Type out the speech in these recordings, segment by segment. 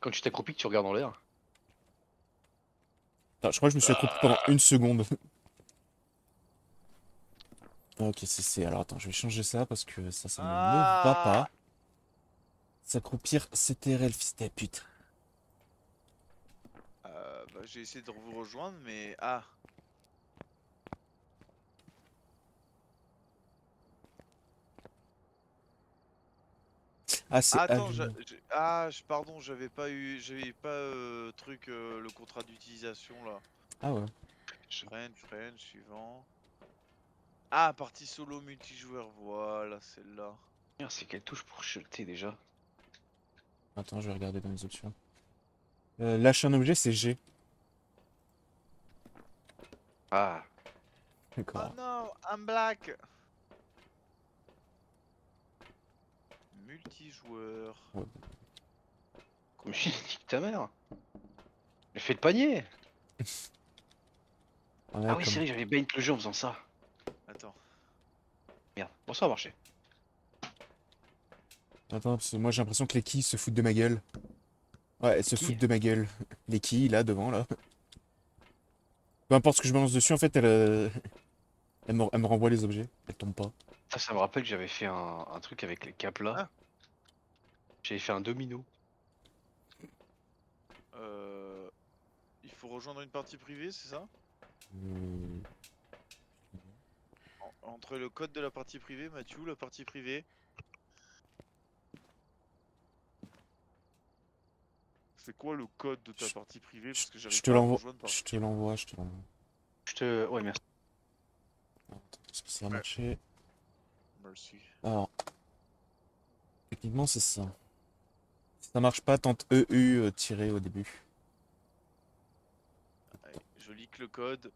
Quand tu t'accroupis, que tu regardes en l'air. Attends, je crois que je me suis accroupi pendant une seconde. Ok, c'est. Alors attends, je vais changer ça parce que ça ne me va Ah, pas. S'accroupir, CTRL, fils de pute. bah, j'ai essayé de vous rejoindre, mais ah. Ah, c'est Attends, allumé. pardon, j'avais pas truc le contrat d'utilisation là. Ah ouais. French, suivant. Ah, partie solo multijoueur, voilà, celle-là. Merde, c'est quelle touche pour jeter déjà? Attends, je vais regarder dans les options. Lâcher un objet, c'est G. Ah, Oh D'accord. non, I'm black. Multijoueur. Ouais. mais Comment? nique ta mère. J'ai fait le panier. Ouais, Ah oui, c'est comme. vrai, j'avais bait le jeu en faisant ça. Attends. Merde, bon, ça a marché. Attends, parce que moi j'ai l'impression que les quilles se foutent de ma gueule. Ouais, elles se Qui? foutent de ma gueule. Les quilles, là, devant, là. Peu importe ce que je balance dessus, en fait, elle me renvoie les objets. Elles tombent pas. Ça me rappelle que j'avais fait un truc avec les capes là. Ah, J'avais fait un domino. euh, il faut rejoindre une partie privée, c'est ça? Hmm. Entre le code de la partie privée, Mathieu, la partie privée. C'est quoi le code de ta Je, partie privée? je- Parce que je j'arrive te pas à l'envoie. rejoindre par. Je te l'envoie, je te l'envoie. Ouais, merci. Attends, est-ce que ça a Ouais, marché? merci. Alors, techniquement, c'est ça. Si ça marche pas, tente EU tiré au début. Allez, je leak le code.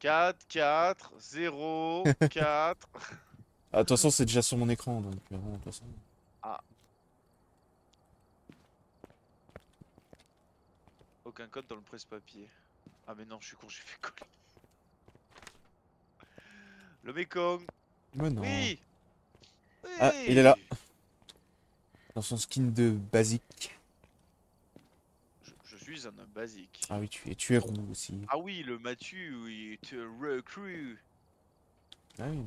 4, 4, 0, 4. Ah, de toute façon, c'est déjà sur mon écran, donc bon, de toute façon. Ah, aucun code dans le presse-papier. Ah mais non, je suis con, j'ai fait coller. Le Mekong. Mais non. Oui, Ah, il est là, oui. dans son skin de basique. Je suis un homme basique. Ah oui, tu es roux aussi. Ah oui, le Mathieu, oui, tu recrue. Ah oui.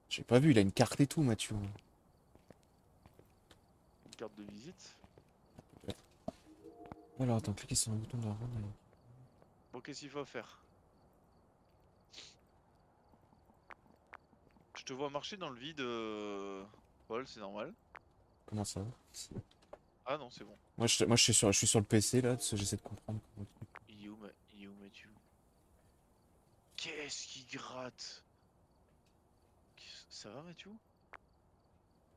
J'ai pas vu, il a une carte et tout, Mathieu. Une carte de visite. Alors, attends, cliquez sur le bouton de la ronde. Bon, qu'est-ce qu'il faut faire? Je te vois marcher dans le vide, Paul, c'est normal. Comment ça va? Ah non, c'est bon. Moi, je suis sur le PC, là, parce que j'essaie de comprendre. Il est où, Mathieu? Qu'est-ce qui gratte? Ça va, Mathieu?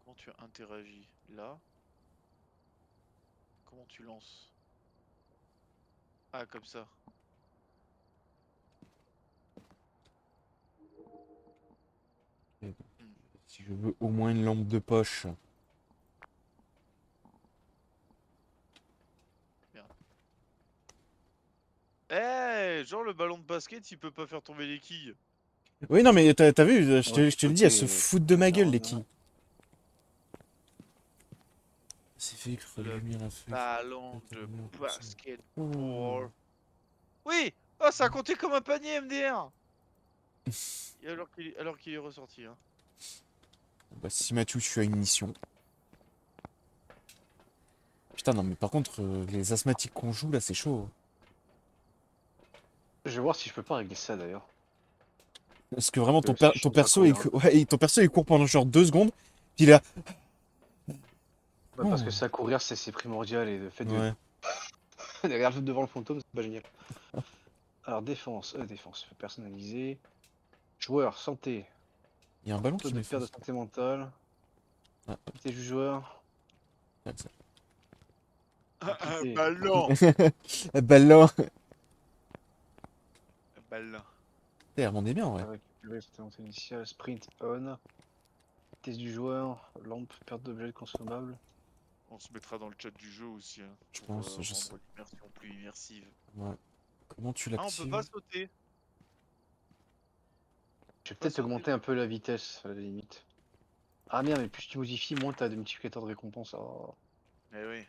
Comment tu interagis? Là? Comment tu lances? Ah, comme ça. Hmm, Si je veux au moins une lampe de poche. merde. Eh, genre le ballon de basket, il peut pas faire tomber les quilles. Oui, non, mais t'as vu, je Ouais, te, je te l'ai dit, elles se côté foutent de ma gueule, les Cameroun. quilles. C'est fait que Le lumière à feu. ballon de Oh. basketball. Oui! Oh, ça a compté comme un panier, MDR! Et alors qu'il est ressorti, hein. Bah, si Mathieu, tu as une mission. Putain, non, mais par contre, les asthmatiques qu'on joue, là, c'est chaud. Je vais voir si je peux pas régler ça d'ailleurs. Parce que vraiment, ton, C'est ton chiant de pas perso, courir. Hein. ouais, ton perso, il court pendant genre 2 secondes. Puis là. Ouais, parce que Oh. ça, courir, c'est primordial et le fait de Ouais. derrière devant le fantôme, c'est pas génial. Alors, défense, personnalisé. Joueur, santé. Il y a un ballon Taux qui de perte de m'efface. santé mentale. Ah, Activité du joueur. ouais, ça. Un Rapidité. ballon! Ballon. Un ballon. Elle rebondit bien, ouais. Récupérer santé mentale initiale. Sprint on. Vitesse du joueur. Lampe, perte d'objet consommable. On se mettra dans le chat du jeu aussi, hein, Je pour pense, je sais. rendre l'immersion plus immersive. Ouais. Comment tu Ah, on peut pas l'actives? sauter. Je vais Pas peut-être sauter augmenter dans un le. peu la vitesse, à la limite. Ah merde, mais plus tu modifies, moins t'as de multiplicateurs de récompenses. Oh. Eh oui.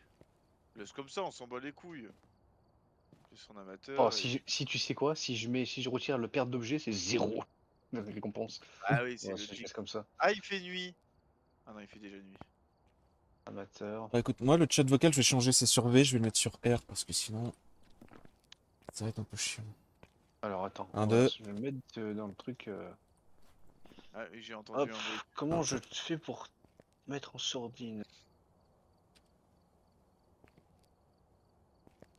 Laisse comme ça, on s'en bat les couilles. C'est son amateur. Oh, et- si tu sais quoi, si je retire le perte d'objet, c'est 0 de récompense. Ah oui, c'est Ouais, si je logique. laisse comme ça. Ah, il fait nuit. Ah non, il fait déjà nuit. Amateur. Bah écoute, moi le chat vocal, je vais changer, c'est sur V, je vais le mettre sur R parce que sinon, ça va être un peu chiant. Alors attends, Un, voilà, deux. je vais me mettre dans le truc. Ah oui, j'ai entendu Hop, un bruit. comment je fais pour mettre en sourdine?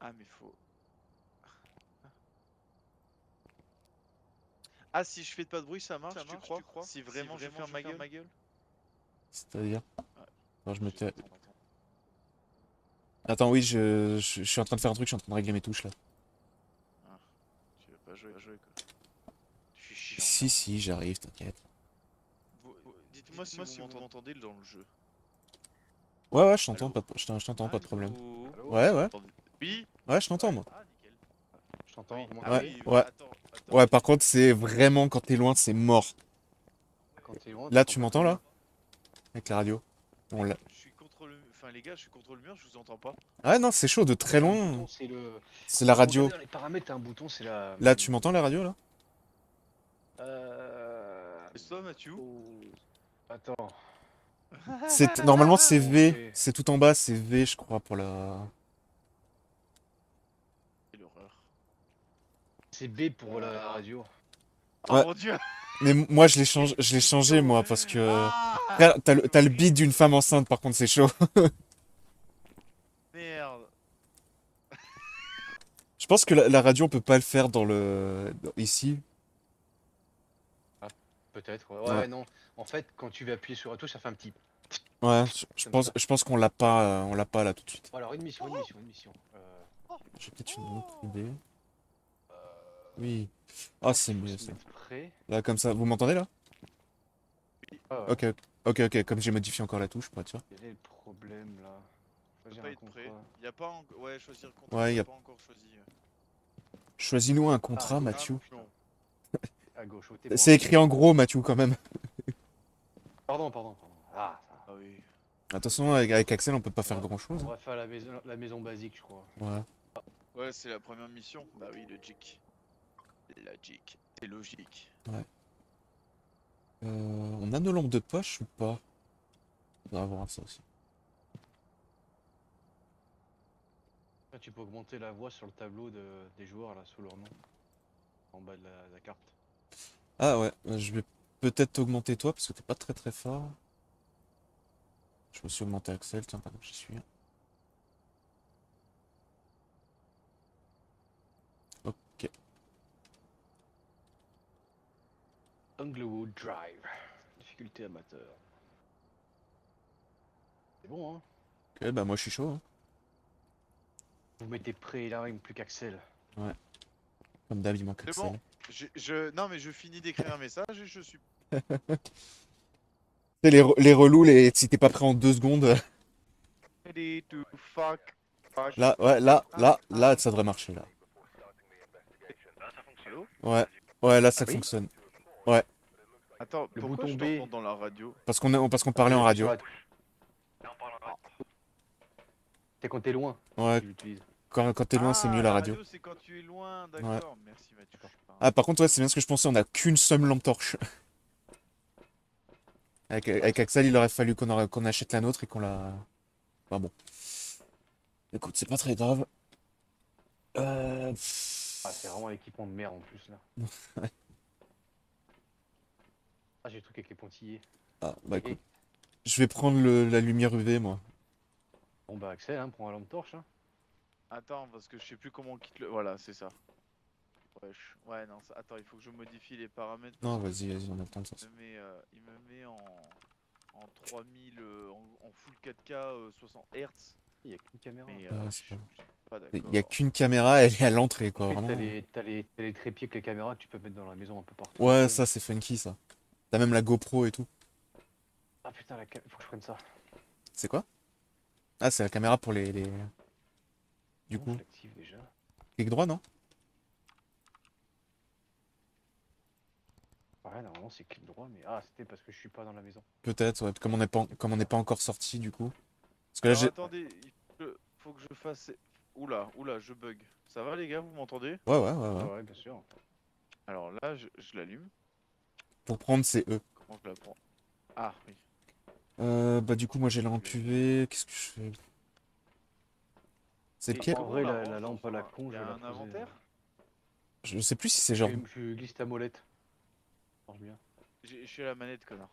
Ah, mais faut. Ah, si je fais pas de bruit, ça marche, tu crois? Si vraiment je ferme ma gueule? C'est-à-dire. Ouais, Alors je je mettais. t'entends. Attends, oui, je suis en train de faire un truc, je suis en train de régler mes touches là. Ah, tu veux pas jouer quoi. Tu fais chiant. Si, j'arrive, t'inquiète. Dites-moi si vous m'entendez dans le jeu. Ouais, je t'entends, Allô? je t'entends, pas de problème. Allô? Ouais, Vous ouais, m'entendez? Oui? ouais, je t'entends moi. Ah, nickel. Je t'entends, comment Ah Ouais, oui, ouais. attends. Ouais, par contre, c'est vraiment quand t'es loin, c'est mort. quand t'es loin, Là, t'entends tu pas m'entends très là? bien. Avec la radio. On l'a. Je suis contre le... Enfin les gars, je suis contre le mur, je vous entends pas. Ouais, non, c'est chaud, de En très fait, le loin. bouton, c'est le. C'est la Faut regarder radio. dans les paramètres, t'as un bouton, c'est la. Là, tu m'entends la radio là? C'est toi Mathieu? Oh, attends. Normalement, c'est Comment on V. fait? C'est tout en bas, c'est V, je crois, pour la. Quelle horreur. C'est B pour la radio. Oh Ouais. mon dieu! Mais moi, je l'ai changé, moi, parce que. Ah! Frère, t'as le beat d'une femme enceinte, par contre, c'est chaud. Merde! Je pense que la radio, on peut pas le faire ici. Peut-être, ouais. Ouais, Ouais, non. En fait, quand tu vas appuyer sur la touche, ça fait un petit. ouais, Comme ça. je pense on l'a pas là tout de suite. Bon, alors, une mission. J'ai peut-être une autre idée. Euh, Oui. je Ah, pense c'est qu'il faut mieux se ça. mettre prêt. Là, comme ça, vous m'entendez là? Ah, ouais. Ok, comme j'ai modifié encore la touche pour être sûr. Quel est le problème là? On peut Choisir pas un être prêt. contrat. Y a pas encore. Ouais, choisir le contrat, Ouais, t'as y a... pas encore choisi. Choisis-nous un Ah, contrat, Mathieu. Non. À gauche, au T pour C'est un écrit en gros, Mathieu, quand même. Pardon. Ah, ça. Ah oui. Attention, avec Axel, on peut pas faire grand-chose. On va faire la maison basique, je crois. Ouais. Ouais, c'est la première mission. Bah oui, logique. Logique. C'est logique. On a nos lampes de poche ou pas? On va voir ça aussi. Là, tu peux augmenter la voix sur le tableau des joueurs là, sous leur nom. En bas de la carte. Ah ouais, je vais peut-être t'augmenter toi parce que t'es pas très très fort. Je me suis augmenté Axel, tiens, pardon, j'y suis. Ok. Englewood Drive. Difficulté amateur. C'est bon, hein? Ok, bah moi je suis chaud. Hein. Vous mettez prêt, là, il me plus qu'Axel. Ouais. Comme d'hab, il manque C'est Axel. bon. Non, mais je finis d'écrire un message et je suis. C'est les relous, si t'es pas prêt en 2 secondes. Ready to fuck. Là, ouais, là, ça devrait marcher là. Allô? Ouais, là ça oui fonctionne. Ouais, Attends, Le pourquoi bouton je B. t'entends dans la radio? parce qu'on parlait en radio. C'est quand t'es loin. Ouais, Tu l'utilises. quand t'es loin, c'est mieux la radio. C'est quand tu es loin, d'accord. Merci Mathieu. Ah, par contre, ouais, c'est bien ce que je pensais, on a qu'une seule lampe torche. Avec Axel, il aurait fallu qu'on achète la nôtre et qu'on la. Enfin bon. Écoute, c'est pas très grave. Ah, c'est vraiment l'équipement de merde en plus là. Ah, j'ai le truc avec les pointillés. Ah, bah Ok. écoute. Je vais prendre la lumière UV, moi. Bon bah Axel, hein, prends la lampe torche. Hein. Attends, parce que je sais plus comment on quitte le. Voilà, c'est ça. Ouais, non, attends, il faut que je modifie les paramètres. Non, parce que vas-y, on a le temps de ça. il me met en 3000, en full 4K 60 Hz. Il y a qu'une caméra. Mais Ah, je c'est suis pas Il d'accord. y a qu'une caméra, elle est à l'entrée, quoi, Ensuite, vraiment. t'as les trépieds avec les caméras que tu peux mettre dans la maison un peu partout. Ouais, ça, c'est funky, ça. T'as même la GoPro et tout. Ah putain, faut que je prenne ça. C'est quoi? Ah, c'est la caméra pour Du Comment coup, je l'active déjà. clic droit, non? Ouais, normalement c'est clic droit, mais ah, c'était parce que je suis pas dans la maison. Peut-être, ouais. Comme on n'est pas encore sorti, du coup. Parce que là, Alors j'ai. attendez, faut que je fasse. Oula, je bug. Ça va les gars, vous m'entendez? Ouais, ouais, ouais, Ah ouais. ouais, bien sûr. Alors là, je l'allume. Pour prendre, c'est eux. Comment je la prends? Ah oui. Bah du coup, moi j'ai l'entuvé. Qu'est-ce que je fais? C'est Et lequel? En comment vrai, on la la range lampe à la enfin, con, y je a vais la un poser. inventaire? Je sais plus si c'est genre. Je glisse ta molette. Ça marche bien. Je suis à la manette, connard.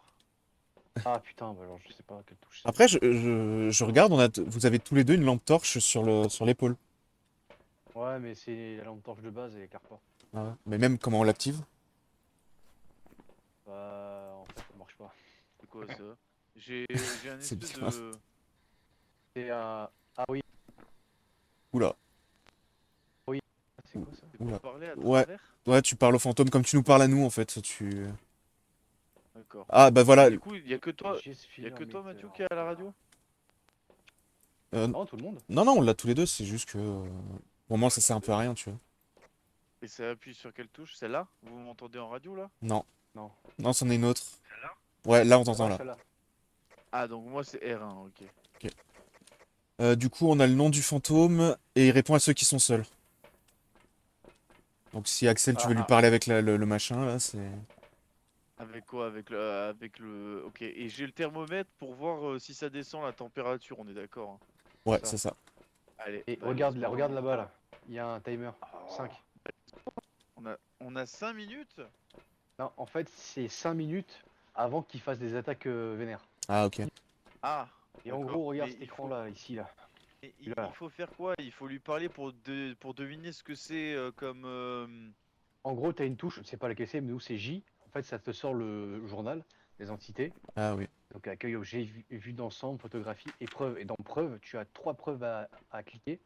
Ah putain, bah alors je sais pas à quelle touche c'est. Après, je regarde, vous avez tous les deux une lampe torche sur l'épaule. Ouais, mais c'est la lampe torche de base, elle éclaire pas. Ah ouais. Mais même comment on l'active? Bah, en fait, ça marche pas. C'est quoi ça? J'ai un C'est espèce bien. de. C'est un. Ah oui, Oula, c'est quoi ça? C'est pour oula. parler à Ouais, travers? ouais, tu parles au fantôme comme tu nous parles à nous en fait. D'accord. Ah bah voilà. Du coup, il y a que toi, Gis y a que toi, Meter. Mathieu, qui est à la radio? Non, tout le monde. Non, non, on l'a tous les deux, c'est juste que. Pour moi, ça sert un peu à rien, tu vois. Et ça appuie sur quelle touche? Celle-là? Vous m'entendez en radio là? Non, Non. non, c'en est une autre. Ouais, là, on t'entend Ouais, là. celle-là. Ah, donc moi c'est R1, ok. Ok. Du coup, on a le nom du fantôme et il répond à ceux qui sont seuls. Donc, si Axel, tu veux lui Ah, parler avec le machin, là, c'est. avec quoi? Avec le. Ok. Et j'ai le thermomètre pour voir si ça descend la température, on est d'accord, hein. Ouais, Ça. c'est ça. Allez, Et bah, regarde, let's là, go, regarde hein. là-bas là. Il y a un timer. 5. On a 5 minutes? Non, en fait, c'est 5 minutes avant qu'il fasse des attaques vénères. Ah, ok. Ah, Et en d'accord. gros, regarde Mais cet écran là, ici là. mais Celui-là, il là. faut faire quoi? Il faut lui parler pour deviner ce que c'est comme. En gros, t'as une touche, je sais pas laquelle c'est, mais nous c'est J. En fait, ça te sort le journal des entités. Ah, oui. Donc accueil, objet, vue d'ensemble, photographie, épreuve. Et dans preuve, tu as 3 preuves à cliquer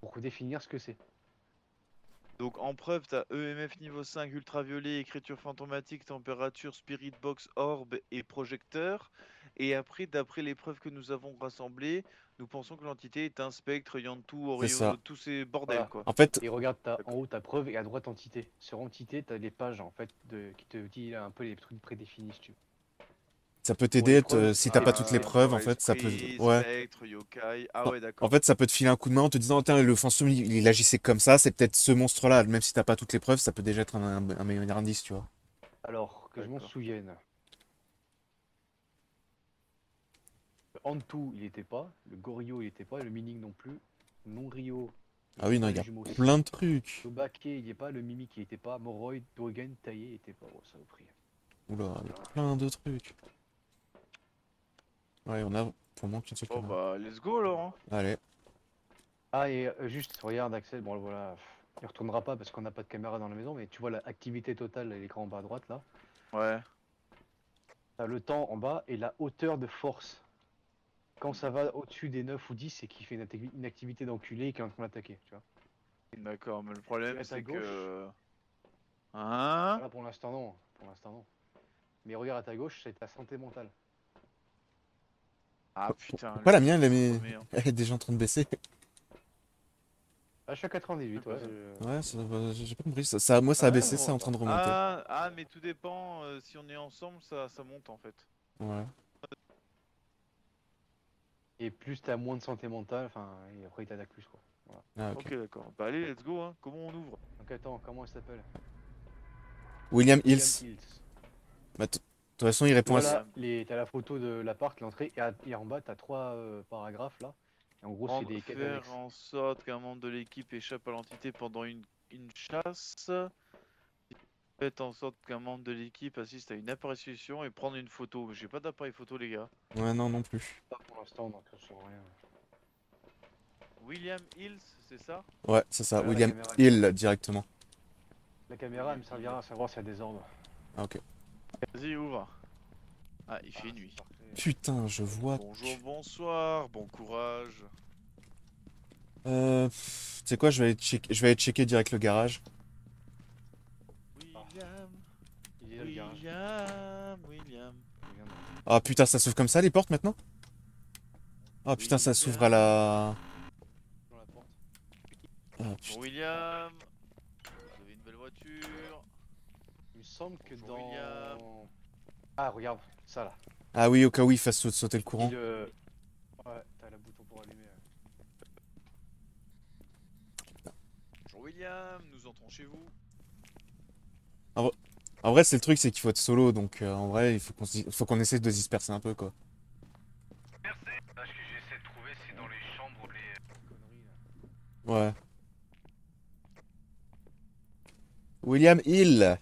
pour définir ce que c'est. Donc en preuve, t'as EMF niveau 5, ultraviolet, écriture fantomatique, température, spirit box, orbe et projecteur. Et après, d'après les preuves que nous avons rassemblées, nous pensons que l'entité est un spectre, Yantou, C'est ça. tous ces bordels Voilà. quoi. En fait, Et regarde, en D'accord. haut ta preuve et à droite entité. Sur entité, t'as des pages en fait qui te dit un peu les trucs prédéfinis si tu veux. ça peut Pour les t'aider preuves, si t'as pas toutes les preuves, en Voir fait, ça peut. esprit, Ouais. spectre, yokai. Ah Non. ouais, En d'accord. fait, ça peut te filer un coup de main en te disant, tiens, le fantôme, il agissait comme ça, c'est peut-être ce monstre-là. Même si t'as pas toutes les preuves, ça peut déjà être un meilleur indice, tu vois. Alors, que je m'en D'accord. souvienne. Antou, il était pas. Le Gorio, il était pas. Le Mining non plus. Non-Rio, il Ah était oui, non, pas. il Le y a jumeau plein de 5. trucs. Le Baquet, il est pas. Le Mimic, il était pas. Moroid, Dogen, Taillé, il était pas. Oh, ça au prix. Oula, il y a plein de trucs. Ouais, on a pour moi qu'une seule Bon caméra. bah, let's go alors, hein. Allez. Ah, et juste, regarde, Axel. Bon, voilà. Il retournera pas parce qu'on n'a pas de caméra dans la maison. Mais tu vois l'activité totale à l'écran en bas à droite là. Ouais. T'as le temps en bas et la hauteur de force. Quand ça va au-dessus des 9 ou 10, c'est qu'il fait une activité d'enculé et qu'il est en train d'attaquer, tu vois. D'accord, mais le Et problème à ta c'est gauche, que. Hein? là pour l'instant non, pour l'instant non. Mais regarde à ta gauche, c'est ta santé mentale. Ah putain, Pourquoi le la jeu mienne, il se remet, hein. elle est déjà en train de baisser? Ah, je suis à 98, ouais. Ouais, j'ai pas compris. Moi, ça a Ah ouais, baissé, c'est en train de remonter. mais tout dépend, si on est ensemble, ça monte en fait. Ouais. Et plus t'as moins de santé mentale, enfin, et après il t'attaque plus quoi. Voilà. Ah, ok. Ok, d'accord. Bah allez, let's go, hein. Comment on ouvre? Donc attends, comment elle s'appelle? William William Hills. Hills. Bah, de toute façon, il Tu répond à. vois là, t'as la photo de l'appart, l'entrée, et en bas t'as 3 paragraphes là. Et en gros c'est des quêtes Faire annexes. en sorte qu'un membre de l'équipe échappe à l'entité pendant une chasse. Faites en sorte qu'un membre de l'équipe assiste à une apparition et prendre une photo. J'ai pas d'appareil photo, les gars. Ouais, non, non plus. Pas pour l'instant, donc je sais rien. William Hills, c'est ça? Ouais, c'est ça. Voilà, la William caméra, Hill, directement. La caméra elle me servira à savoir s'il y a des ordres. Ah, ok. Vas-y, ouvre. Ah, il fait Ah, nuit. c'est parfait. Putain, je vois. Bonjour, bonsoir, bon courage. Tu sais quoi, je vais aller checker direct le garage. William, Il est là le garage. William. Il vient de- Ah putain, ça s'ouvre comme ça les portes maintenant? Ah putain, ça s'ouvre à la. Dans la porte. Ah, Bonjour putain. William. Vous avez une belle voiture. Il me semble que Bonjour, dans. William. Ah, regarde, ça là. Ah oui, au cas où il fasse sauter le courant. Ouais, t'as le bouton pour allumer. Bonjour William, nous entrons chez vous. En vrai, c'est le truc, c'est qu'il faut être solo, donc en vrai, faut qu'on essaie de se disperser un peu, quoi. Là, ce que j'essaie de trouver, c'est dans les chambres, les conneries là. Ouais. William Hill.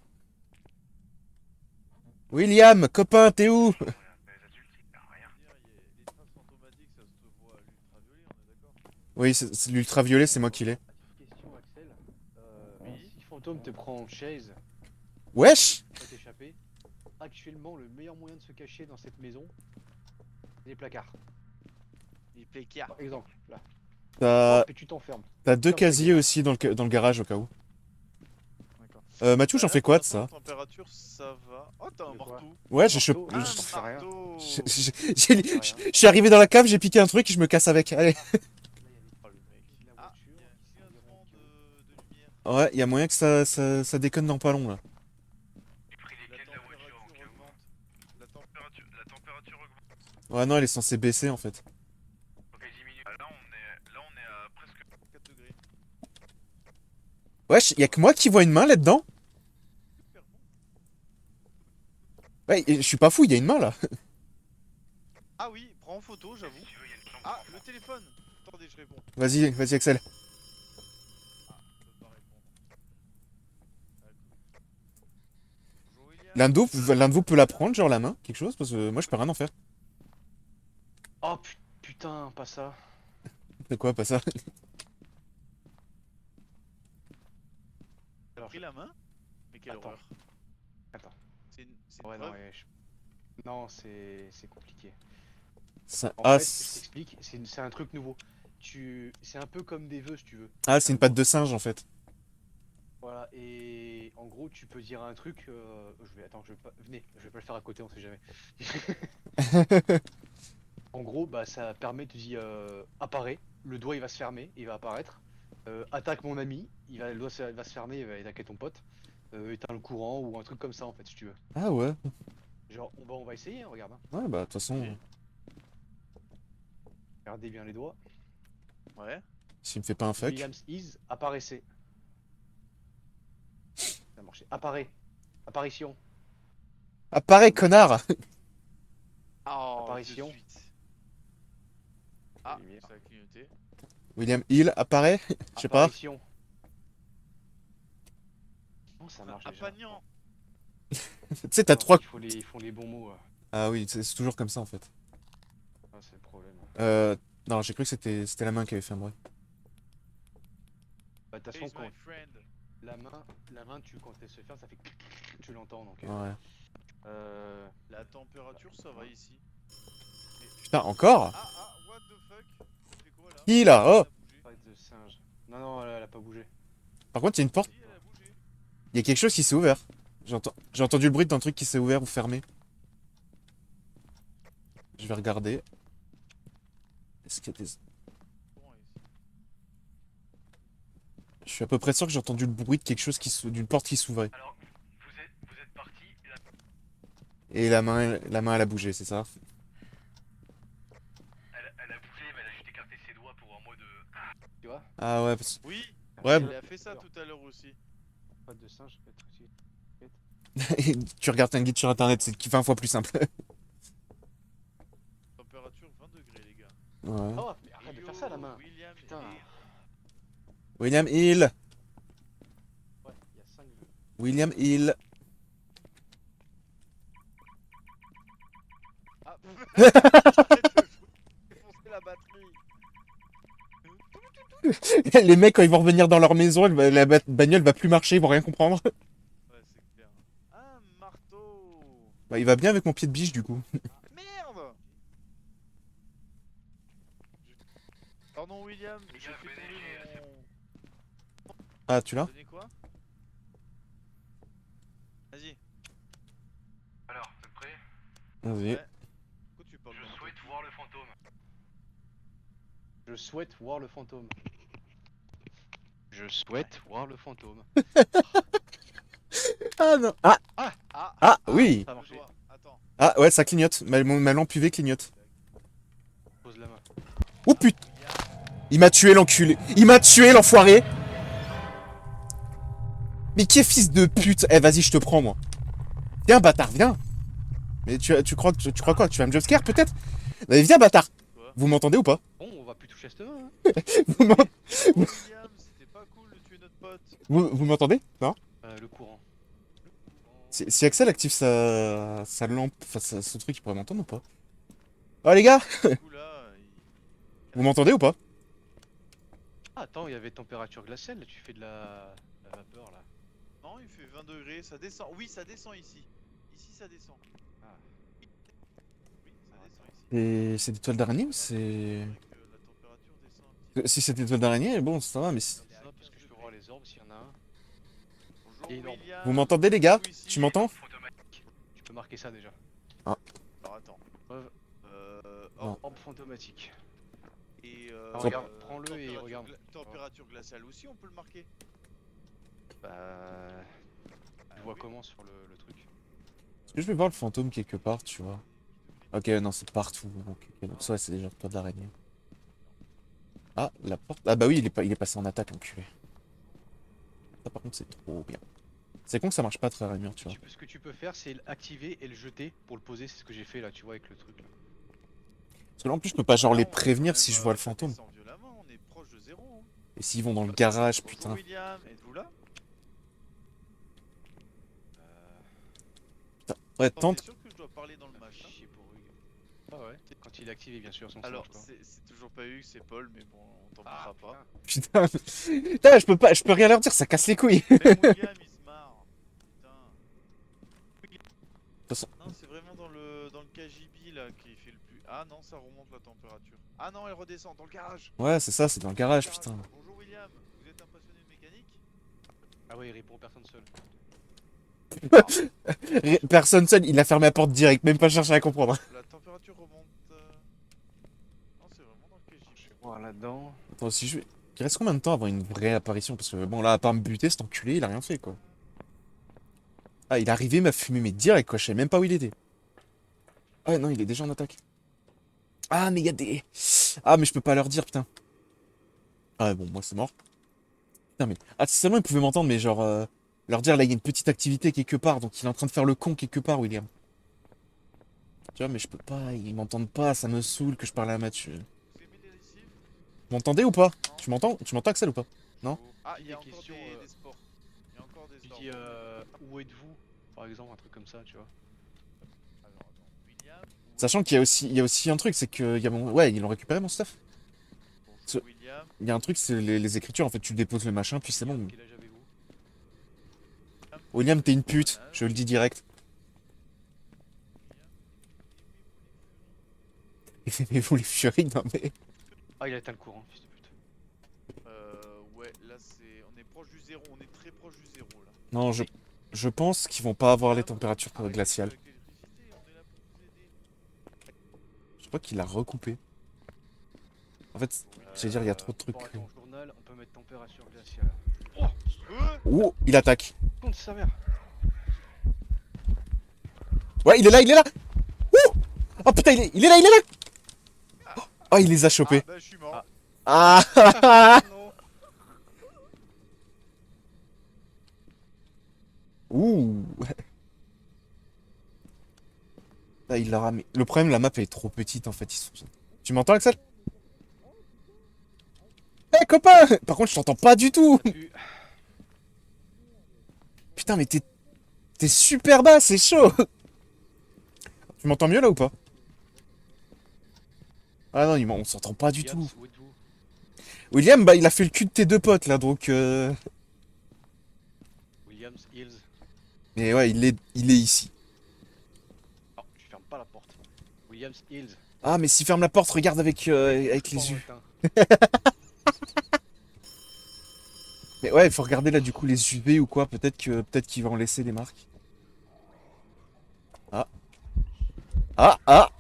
William, copain, t'es où? Les adultes, il n'y a rien. Les traces fantomatiques, ça se voit à l'ultraviolet, on est d'accord? Oui, l'ultraviolet, c'est moi qui l'ai. Question Axel. Oui. Si Fantôme te prend en chase, Wesh! tu vas t'échapper. Actuellement, le meilleur moyen de se cacher dans cette maison, c'est les placards. Les placards. Par exemple, là. T'as Hop, et tu t'enfermes. t'as 2 Ferme ta casiers gueule. aussi dans le garage, au cas où. Mathieu, Bah j'en là, fais pour quoi de l'instant, ça? la température, ça va. Oh, t'as un De quoi marteau. Ouais, j'ai chopé... Marteau. Un J'en sais rien. marteau. Je suis arrivé dans la cave, j'ai piqué un truc et je me casse avec. Allez. Oh, le mec. La Ah, voiture, il y a qui un s'environ clignotement de lumière. Ouais, y a moyen que ça déconne dans pas long, là. J'ai pris les La clés de la voiture en température cas où. augmente. La température augmente. Ouais, non, elle est censée baisser, en fait. Ok, diminue. Ah, là, on est à presque 4 degrés. Wesh, y a que moi qui vois une main là-dedans? Super bon. Ouais, je suis pas fou, y a une main, là. Ah oui, prends en photo, j'avoue. Si tu veux, il y a une chambre. Ah, le téléphone. Attendez, je réponds. Vas-y, Axel. Ah, je peux pas répondre. Ah, cool. Bonjour William. L'un de vous peut la prendre, genre la main, quelque chose? Parce que moi, je peux rien en faire. Oh putain, pas ça. C'est quoi, pas ça? T'as pris la main? Mais quelle Attends. horreur. Attends. C'est une Ouais, non, preuve. non, c'est compliqué. Ça- En Ah, fait, je t'explique, c'est un truc nouveau. C'est un peu comme des vœux, si tu veux. c'est une patte de singe, en fait. Voilà, et en gros, tu peux dire un truc. Attends, je vais pas. Venez, je vais pas le faire à côté, on sait jamais. En gros, bah, ça permet, tu dis apparaît, le doigt il va se fermer, il va apparaître. Attaque mon ami, le doigt va se fermer, il va attaquer ton pote. Éteins le courant ou un truc comme ça en fait, si tu veux. Ah ouais. Genre, on va essayer, hein, regarde. Hein. Ouais, bah, de toute façon, Oui. Regardez bien les doigts. Ouais. s'il me fait pas un fuck. Williams is, apparaissez. Ça a marché. Apparaît. Apparition. Apparaît, connard! Oh, Apparition. de suite. Ah, Lumière. ça a clignoté. William Hill apparaît? Je sais pas. Apparition. Comment ça marche déjà? Appagnan. Tu sais, t'as Non, 3. ils font les bons mots. Ah oui, c'est toujours comme ça, en fait. Ah, c'est le problème. Non, j'ai cru que c'était la main qui avait fait un bruit. Bah, de toute Hey, façon, my quand friend. la main, quand elle se ferme, ça fait tu l'entends donc. Ouais. La température, ça va ici. Putain, encore? What the fuck? Ça fait quoi là? Qui, là? Oh! Elle a bougé. Pas de singe. Non, elle a pas bougé. Par contre, il y a une porte. Si, elle a bougé. Il y a quelque chose qui s'est ouvert. J'ai entendu le bruit d'un truc qui s'est ouvert ou fermé. Je vais regarder. Est-ce qu'il y a des... Bon, ici. Je suis à peu près sûr que j'ai entendu le bruit de quelque chose d'une porte qui s'ouvrait. Alors, vous êtes parti. Et la main, elle a bougé, c'est ça? Elle a bougé, mais elle a juste écarté ses doigts pour en mode. Tu vois? Ah ouais, Oui, Ouais, elle a fait ça tout à l'heure aussi. Pas de singe, peut-être aussi. tu regardes un guide sur internet, c'est 20 fois plus simple. Température 20 degrés, les gars. Ouais. Oh, mais arrête de faire ça la main. William Putain. et- William Hill. Ouais, il y a 5 vœux. William Hill. Ah, défoncer la batterie. Les mecs, quand ils vont revenir dans leur maison, la bagnole va plus marcher, ils vont rien comprendre. Ouais, c'est clair. Un marteau. Bah, il va bien avec mon pied de biche, du coup. Ah, merde. Pardon, William, Les j'ai gars, fait venez, tomber j'ai- mon... Ah, tu l'as? Donnez quoi? Vas-y. Alors, vous êtes prêts? Vas-y. Ouais. Pourquoi tu parles Je dans le souhaite truc voir le fantôme. Je souhaite voir le fantôme. Je souhaite voir le fantôme. Ah non. Ah, oui. Ça a le marché. doigt. Attends. Ah ouais, ça clignote. Ma lampe UV clignote. Pose la main. Oh putain. Il m'a tué, l'enculé. Il m'a tué, l'enfoiré. Mais qui est fils de pute? Eh, vas-y, je te prends, moi. Viens, bâtard, viens. Mais tu crois quoi? Que tu vas me jumpscare, peut-être? Mais viens, bâtard. Quoi? Vous m'entendez ou pas? Bon, on va plus toucher à cette main. Hein. Vous m'en- William, c'était pas cool de tuer notre pote. vous m'entendez? Non? Le courant. Si Axel active sa lampe, enfin ce truc, il pourrait m'entendre ou pas? Oh les gars, Du coup, là, vous m'entendez ou pas? Ah, attends, il y avait température glaciale, là, tu fais de la vapeur là. non, il fait 20 degrés, ça descend. Oui, ça descend ici. Ici, ça descend. Ah. Oui, ça descend ici. C'est des toiles d'araignée ou C'est c'est... vrai que la température descend un petit Si c'est des toiles d'araignée, bon, ça va, mais... Ça, parce que je peux voir les orbes s'il y en a un. peu. Et Bonjour, non. William. Vous m'entendez les gars? Vous ici. Tu m'entends? Fantomatique. Tu peux marquer ça déjà. Alors, attends. Ouais. Non. Orbe fantomatique. Et Ah, regarde, prends-le et température regarde. température glaciale aussi, on peut le marquer. Bah. Ah Tu vois oui. comment sur le truc. Est-ce que je vais voir le fantôme quelque part, tu vois? Ok, non, c'est partout. Donc ça, ouais, c'est déjà toile d'araignée. Ah, la porte... Ah bah oui, il est passé en attaque, enculé. Ça, par contre, c'est trop bien. C'est con que ça marche pas très mur, tu vois. Ce que tu peux faire, c'est l'activer et le jeter pour le poser. C'est ce que j'ai fait là, tu vois, avec le truc. Là. Parce que là, en plus, je peux pas genre Là, les on est prévenir quand si même, je vois le ça fantôme. descend violemment, on est proche de zéro. Hein. Et s'ils vont dans le garage, Bonjour, putain. William, êtes-vous là? Ouais, T'es tente. sûr que je dois parler dans le machin? Chier pour Hugues. Ah ouais, quand il est activé, bien sûr, sinon ça Alors, marche pas. c'est toujours pas Hugues, c'est Paul, mais bon, on t'en Ah, voudra pas. Putain, putain, je peux rien leur dire, ça casse les couilles. Même William, il se marre. Putain. façon- Non, c'est vraiment dans le KGB là qui fait le plus. Ah non, ça remonte la température. Ah non, elle redescend dans le garage. Ouais, c'est ça, c'est dans le garage, putain. Bonjour William, vous êtes un passionné de mécanique? Ah ouais, il répond personne seul. Personne seul, il a fermé la porte direct, même pas cherché à comprendre. La température remonte. Non, c'est vraiment dans le KGB. Voir là-dedans. Attends, si je vais... Il reste combien de temps avant une vraie apparition? Parce que bon, là, à part me buter, cet enculé, il a rien fait, quoi. Ah, il est arrivé, il m'a fumé, mais direct, quoi, je savais même pas où il était. Ah ouais, non, il est déjà en attaque. Ah, mais il y a des... Ah, mais je peux pas leur dire, putain. Ah, bon, moi, c'est mort. Putain, mais... Ah, si seulement ils pouvaient m'entendre, mais genre... Leur dire, là, il y a une petite activité quelque part, donc il est en train de faire le con quelque part, William. Tu vois, mais je peux pas, ils m'entendent pas, ça me saoule que je parle à Mathieu. Vous aimez les lessives? Vous m'entendez ou pas? Non. Tu m'entends? Tu m'entends, Axel, ou pas? Non. Ah, il y a Des encore questions, des sports. Il y a encore des Tu sports. dis où êtes-vous par exemple, un truc comme ça, tu vois. Alors, attends. William. Sachant qu'il y a aussi un truc, c'est que... Ouais, ils l'ont récupéré, mon stuff. Bonjour William. Il y a un truc, c'est les écritures, en fait, tu déposes le machin, puis c'est bon. Quel âge avez-vous? William, t'es une pute, je le dis direct. Aimez-vous les furies? Non mais... Ah, il a éteint le courant, fils de pute. Ouais, là c'est. On est proche du zéro, on est très proche du zéro là. Non, je pense qu'ils vont pas avoir les températures glaciales. Avec l'électricité, on est là pour vous aider. Je crois qu'il a recoupé. En fait, j'allais dire, il y a trop de trucs. Bon, attends, journal, on peut mettre température glaciale. Oh, il attaque. Compte sa mère. Ouais, il est là, il est là. Ouh. Oh putain, il est là, il est là. Oh, il les a chopés. Ah bah je suis mort. Ah. Non. Ouh. Là, il l'aura mis. Le problème, la map est trop petite en fait. Tu m'entends, Axel? Eh, copain! Par contre, je t'entends pas du tout! Ça pue. Putain, mais t'es super bas, c'est chaud! Tu m'entends mieux là ou pas? Ah non, on s'entend pas du tout. Où êtes-vous? William, bah, il a fait le cul de tes deux potes là, donc. Williams Hills. Mais ouais, il est ici. Non, tu fermes pas la porte. Williams Hills. Ah, mais s'il ferme la porte, regarde avec les yeux. Mais ouais, il faut regarder là du coup les UV ou quoi, peut-être qu'il va en laisser des marques. Ah. Ah, ah.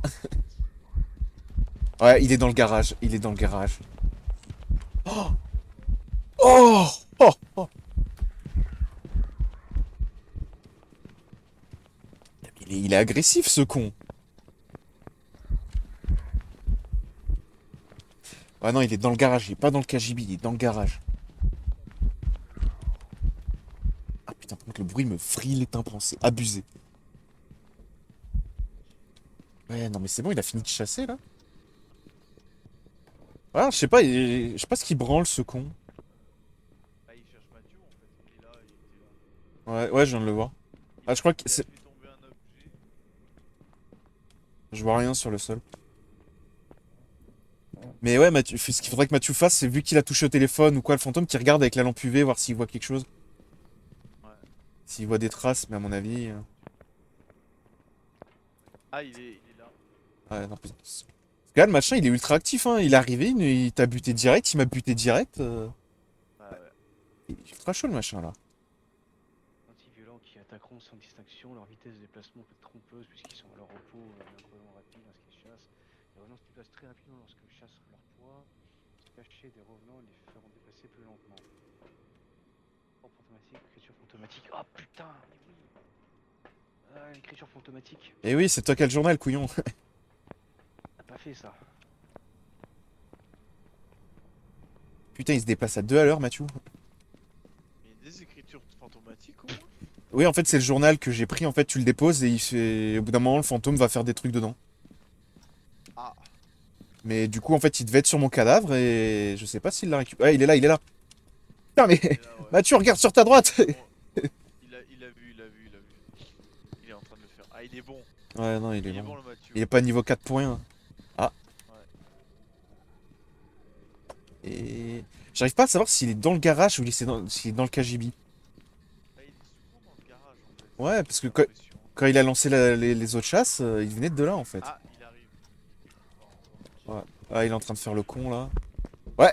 Ouais, il est dans le garage, il est dans le garage. Oh. Oh. Oh. Oh. Il est agressif ce con. Ah non, il est dans le garage, il est pas dans le KGB, il est dans le garage. Ah bruit me vrille les tympans, c'est abusé. Ouais, non mais c'est bon, il a fini de chasser là. Ah, je sais pas ce qu'il branle ce con. Ah, il cherche Mathieu en fait. Il est là, il était là. Ouais, ouais, je viens de le voir. Ah, je crois que Il a c'est. fait tomber un objet. Je vois rien sur le sol. Mais ouais, Mathieu, ce qu'il faudrait que Mathieu fasse, c'est vu qu'il a touché au téléphone ou quoi, le fantôme, qu'il regarde avec la lampe UV, voir s'il voit quelque chose. Ouais. S'il voit des traces, mais à mon avis. Ah, il est là. Ouais, non, regarde, le machin, il est ultra actif, hein. Il est arrivé, il t'a buté direct, il m'a buté direct. Ah ouais. Il est ultra chaud le machin là. Anti-violents qui attaqueront sans distinction, leur vitesse de déplacement peut être trompeuse puisqu'ils sont à leur repos, un volant rapide lorsqu'ils chassent. Les revenants se déplacent très rapidement lorsqu'ils chassent leur proie. Se cacher des revenants les feront déplacer plus lentement. Oh, fantomatique, écriture fantomatique. Oh putain, mais oui. Ah, l'écriture fantomatique. Et oui, c'est toi qui as le journal, couillon. T'as pas fait ça. Putain, il se déplace à 2 à l'heure, Mathieu. Mais il y a des écritures fantomatiques au moins. Oui, en fait, c'est le journal que j'ai pris. En fait, tu le déposes et il fait. Au bout d'un moment, le fantôme va faire des trucs dedans. Ah. Mais du coup, en fait, il devait être sur mon cadavre et je sais pas s'il l'a récupéré. Ouais, il est là, il est là. Putain, mais Il est là, ouais. Mathieu, regarde sur ta droite. Bon, il a vu, il a vu, il a vu. Il est en train de le faire. Ah, il est bon. Ouais, non, il est Il est bon. bon le Mathieu. Il est pas niveau 4 pour rien. Ah. Ouais. Et. J'arrive pas à savoir s'il est dans le garage ou s'il est dans le KGB. Bah, il est souvent dans le garage en fait. Ouais, parce que J'ai l'impression. quand il a lancé les autres chasses, il venait de là en fait. Ah, il arrive. Ouais. Ah, il est en train de faire le con là. Ouais.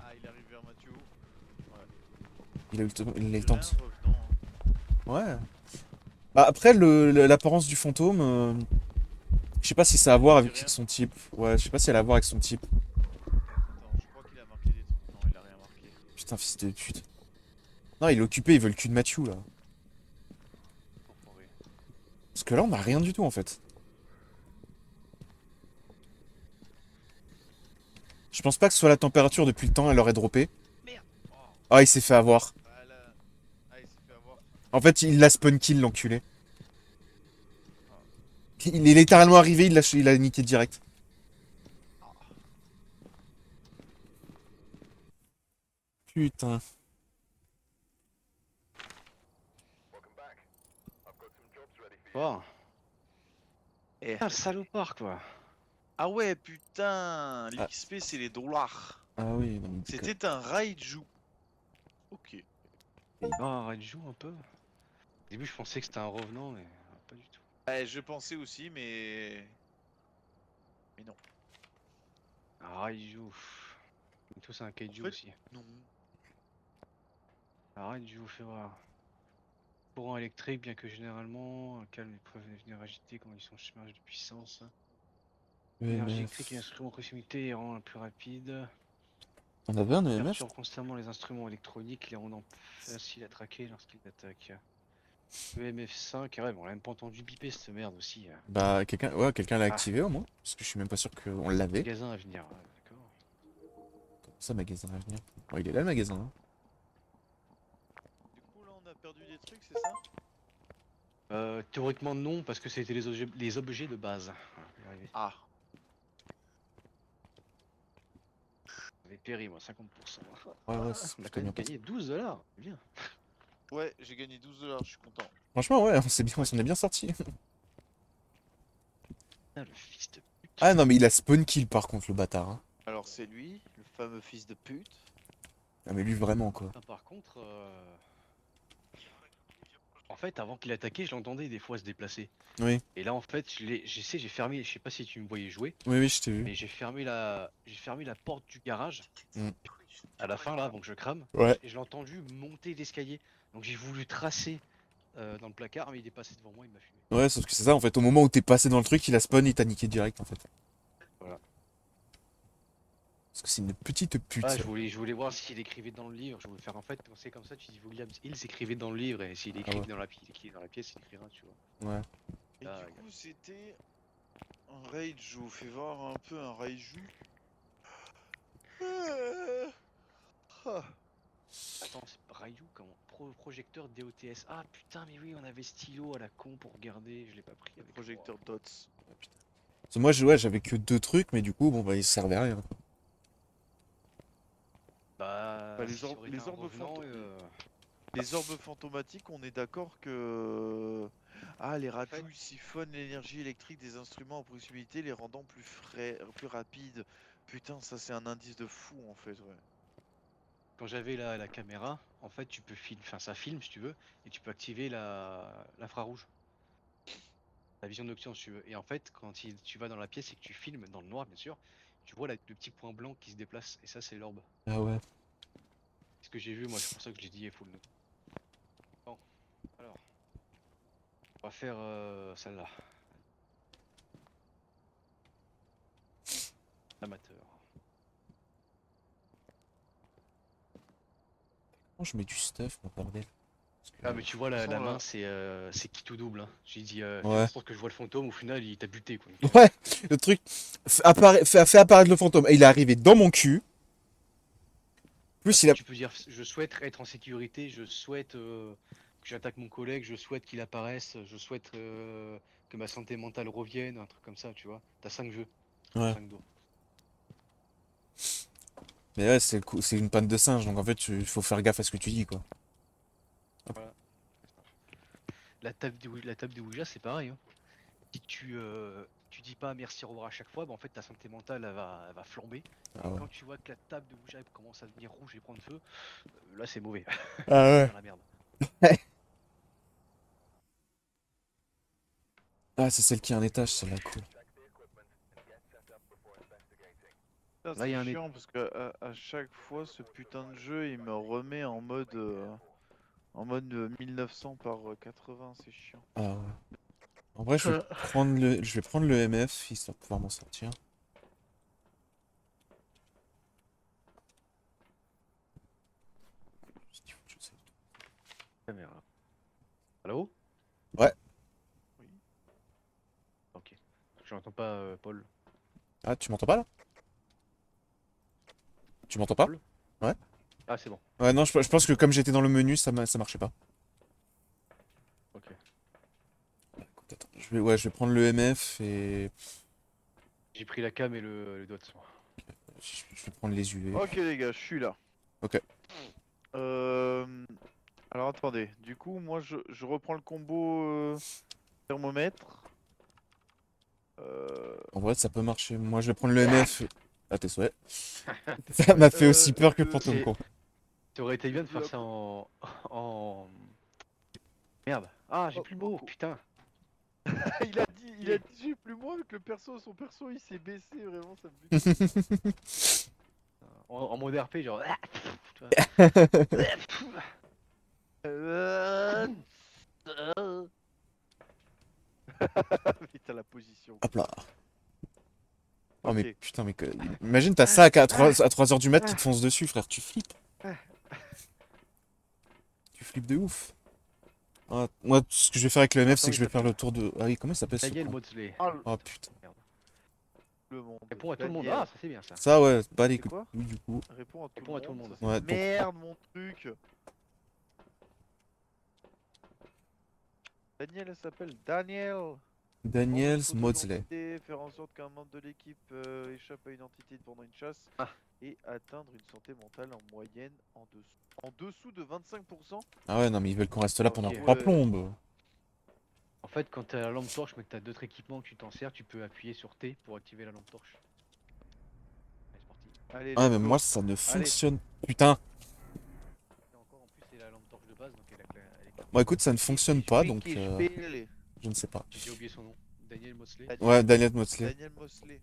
Ah, il arrive vers Mathieu. Ouais. Il a eu le C'est temps. rien, revenant, hein. Ouais. Bah après, l'apparence du fantôme, je sais pas si ça a à voir Il dit avec rien. son type. Ouais, je sais pas si elle a à voir avec son type. Attends, je crois qu'il a marqué des trucs. Non, il a rien marqué. Putain, fils de pute. Non, il est occupé, il veut le cul de Mathieu là. Enfoiré. Parce que là, on a rien du tout en fait. Je pense pas que ce soit la température depuis le temps, elle aurait droppé. Merde. Oh. Ah, il s'est fait avoir. Ah, là. Ah, il s'est fait avoir. En fait, il l'a spawn kill, l'enculé. Il est littéralement arrivé, il a niqué direct. Putain. Oh. Eh. Ah, le salopard quoi. Ah ouais, putain. Ah. L'XP, c'est les dollars. Ah oui, non, mais C'était un Raiju. Ok. Oh, arrête de jouer un peu. Au début, je pensais que c'était un revenant, mais pas du tout. Bah, je pensais aussi, mais. Mais non. Ah, Raiju. Tout c'est un kaiju fait, aussi. Non. Ah, Raiju, fais voir. Courant électrique, bien que généralement, un calme peuvent venir agiter quand ils sont submergés de puissance. L'énergie électrique et l'instrument en proximité les rend plus rapide. On avait un EMF? Perturbe constamment les instruments électroniques, les rendant faciles à traquer lorsqu'ils attaquent. EMF5, ouais, bon, on l'a même pas entendu biper cette merde aussi. Bah, quelqu'un l'a Ah. activé au moins. Parce que je suis même pas sûr qu'on l'avait. Magasin à venir, ouais, d'accord. Comment ça, magasin à venir? Oh, il est là le magasin. Hein. Du coup, là, on a perdu des trucs, c'est ça? Théoriquement non, parce que c'était les objets de base. Voilà, je vais y arriver. Ah. J'avais péri moi, 50%. Ouais, ouais, Ah, c'est on a plutôt quand même bien gagné 12$, c'est bien. Ouais, j'ai gagné 12 dollars, je suis content. Franchement, ouais, on s'en est bien sorti. Ah, le fils de pute. Ah non, mais il a spawn kill par contre, le bâtard. Hein. Alors, c'est lui, le fameux fils de pute. Ah, mais lui, vraiment, quoi. Ah, par contre, en fait, avant qu'il attaquait, je l'entendais des fois se déplacer. Oui, Et là, en fait, j'ai fermé, je sais pas si tu me voyais jouer, oui, oui, je t'ai vu. mais j'ai fermé la porte du garage. Mm. À la fin, là, avant que je crame. Ouais. Et je l'ai entendu monter l'escalier. Donc j'ai voulu tracer dans le placard, mais il est passé devant moi, il m'a fumé. Ouais, sauf que c'est ça, en fait, au moment où t'es passé dans le truc, il a spawn et il t'a niqué direct, en fait. Voilà. Parce que c'est une petite pute. Ah, je voulais voir s'il écrivait dans le livre. Je voulais faire en fait, quand c'est comme ça, tu dis Williams Hills écrivait dans le livre, et s'il écrit ouais. dans la pièce, il écrira, tu vois. Ouais. Et Ah, du coup, c'était un Raiju. Fais voir un peu un Raiju. Ah. Attends, c'est Ryu, comment projecteur DOTS. Ah putain, mais oui, on avait stylo à la con pour regarder, je l'ai pas pris avec moi. Projecteur dots. Parce que moi, ouais, j'avais que 2 trucs, mais du coup, bon, bah, ils servaient à rien. Bah, Bah, si ça aurait été un revenant, Les orbes fantomatiques, on est d'accord que les En fait- radios siphonnent l'énergie électrique des instruments à proximité, les rendant plus frais, plus rapides. Putain, ça c'est un indice de fou en fait, ouais. quand j'avais la caméra, en fait, tu peux filmer, enfin, ça filme si tu veux, et tu peux activer l'infrarouge, la vision nocturne si tu veux. Et en fait, quand tu vas dans la pièce et que tu filmes, dans le noir bien sûr, tu vois le petit point blanc qui se déplace, et ça, c'est l'orbe. Ah ouais. C'est ce que j'ai vu, moi, c'est pour ça que j'ai dit, il faut le noter. Bon, alors, on va faire celle-là. Amateur. Comment je mets du stuff, mon bordel? Parce que- Ah mais tu vois la Sans main la- c'est qui tout double hein. J'ai dit fais en Ouais. sorte que je vois le fantôme, au final il t'a buté quoi. Ouais, le truc fait apparaître le fantôme. Et il est arrivé dans mon cul. Plus Après il a. tu peux dire je souhaite être en sécurité, je souhaite que j'attaque mon collègue, je souhaite qu'il apparaisse, je souhaite que ma santé mentale revienne, un truc comme ça tu vois. T'as 5 jeux, Ouais. 5 doigts. Mais ouais, c'est une panne de singe, donc en fait, il faut faire gaffe à ce que tu dis, quoi. Voilà. La table de Ouija c'est pareil hein. Si tu dis pas merci au revoir à chaque fois, bah en fait ta santé mentale elle va flamber. Ah Et ouais. quand tu vois que la table de Ouija elle commence à devenir rouge et prendre feu, là c'est mauvais. Ah T'es ouais. dans la merde. Ah, c'est celle qui a un étage, celle-là, cool. Putain, Là il y c'est a un chiant parce que à chaque fois, ce putain de jeu, il me remet en mode 1900 par 80, c'est chiant. Ah ouais. En vrai, je vais prendre le MF, histoire de pouvoir m'en sortir. caméra. Allô? Ouais. Oui. Ok. Je n'entends pas Paul. Ah, tu m'entends pas, là? Tu m'entends pas? Paul Ouais. Ah c'est bon. Ouais, non, je pense que comme j'étais dans le menu, ça marchait pas. Ok. Écoute, attends, je vais prendre le MF et J'ai pris la cam et le dot. je vais prendre les UV. Ok les gars, je suis là. Ok. Euh, Alors attendez, du coup, moi je reprends le combo thermomètre. Euh, En vrai, ça peut marcher. Moi, je vais prendre le MF. À tes souhaits. Ça m'a fait aussi peur que le fantôme, C'est- con. Ça aurait été bien de faire La ça co- en... Merde. Ah j'ai Oh, plus le mot, oh. putain. il a dit j'ai plus moi avec le perso, son perso il s'est baissé, vraiment ça me bute. En mode RP genre... tu vois. Putain la position. Hop là. Oh, mais Ok. putain, mais imagine, t'as ça à 3 heures du mat qui te fonce dessus, frère. Tu flippes. Tu flippes de ouf. Ah, moi, ce que je vais faire avec le MF, c'est Comment que il je vais faire s'appelle le tour de. Ah oui, comment il s'appelle ce Daniel con? Mosley. Ah, Oh putain. le monde. Réponds à tout le monde. Daniel. Ah ça c'est bien ça. Ça, ouais, bah les C'est quoi? oui, du coup. Réponds Réponds à tout le monde. ça, c'est Ouais, donc- merde mon truc. Daniel elle s'appelle Daniel. Prendre une Daniels photo Maudsley. d'identité, faire en sorte qu'un membre de l'équipe échappe à une entité pendant une chasse Ah. et atteindre une santé mentale en moyenne en dessous de 25%. Ah ouais, non, mais ils veulent qu'on reste là pendant Ok. 3 plombes. En fait quand t'as la lampe torche mais que t'as d'autres équipements que tu t'en sers, tu peux appuyer sur T pour activer la lampe torche. Allez c'est parti. Allez, Ah, let's mais go. moi, ça ne fonctionne. Putain. Et encore en plus c'est la lampe torche de base donc elle est claire. Bon, écoute, ça ne fonctionne pas, donc Ich spiele. je ne sais pas. J'ai oublié son nom. Daniel Mosley. Ouais, Daniel Maudsley. Daniel Mosley.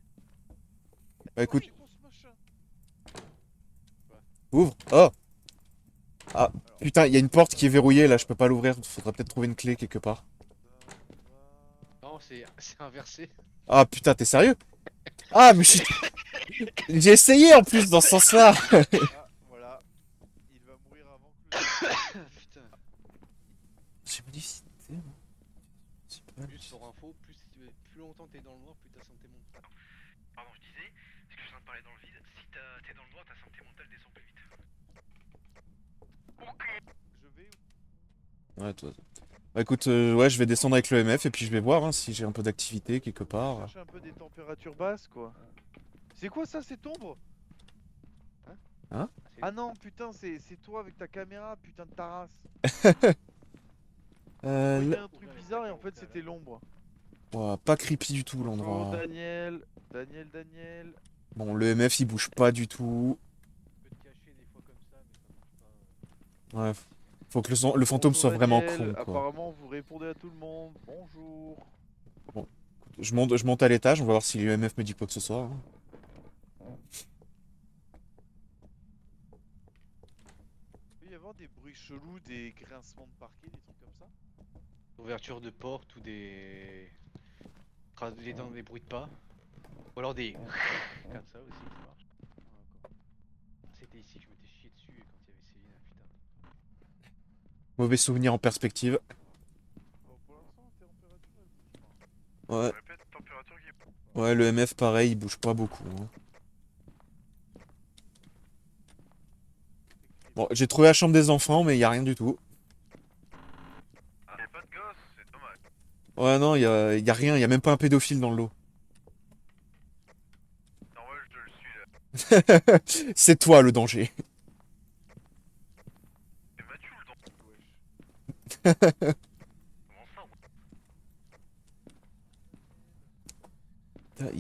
Bah écoute, C'est quoi ce machin? ouvre. Oh! Ah, putain, il y a une porte qui est verrouillée là, je peux pas l'ouvrir. Faudra peut-être trouver une clé quelque part. Non c'est inversé. Ah putain, t'es sérieux? Ah, mais je suis. J'ai essayé en plus dans ce sens-là. Ah, voilà. Il va mourir avant que le... Putain. J'ai modifié. Juste pour info, plus longtemps t'es dans le noir, plus ta santé monte. Pardon, je disais, parce que je viens de parler dans le vide, si t'es dans le noir, ta santé mentale descend plus vite. Je vais ou- Ouais, toi. Bah écoute, ouais, je vais descendre avec le MF et puis je vais voir hein, si j'ai un peu d'activité quelque part. chercher un peu des températures basses, quoi. C'est quoi ça, cette ombre? Hein? Ah non, putain, c'est toi avec ta caméra, putain de ta race. Je Euh, voyais là- un truc bizarre et en fait c'était l'ombre. Ouah, pas creepy du tout Bonjour l'endroit. Daniel, Daniel. Bon, le MF il bouge pas du tout. Tu peux te cacher des fois comme ça, mais ça marche pas. Ouais, faut que le fantôme Bonjour soit vraiment Daniel, con quoi. apparemment vous répondez à tout le monde. Bonjour. Je monte à l'étage, on va voir si le MF me dit quoi que ce soit. Hein. Il peut y avoir des bruits chelous, des grincements de parquet, des trucs comme ça? Ouverture de porte ou des bruits de pas. Ou alors des comme ça aussi, ça marche. C'était ici que je m'étais chié dessus quand il y avait Céline, putain. Mauvais souvenir en perspective. Bon, pour l'instant, la température elle bouge pas. Ouais, Répète, température qui est... ouais, le MF pareil, il bouge pas beaucoup. Hein. Bon, j'ai trouvé la chambre des enfants, mais il y a rien du tout. Ah, y'a pas de gosse, c'est dommage. Ouais, non, y a rien, y a même pas un pédophile dans le lot. Non, ouais, je le suis là. C'est toi le danger. C'est Mathieu le danger, wesh. Comment ça, ouais.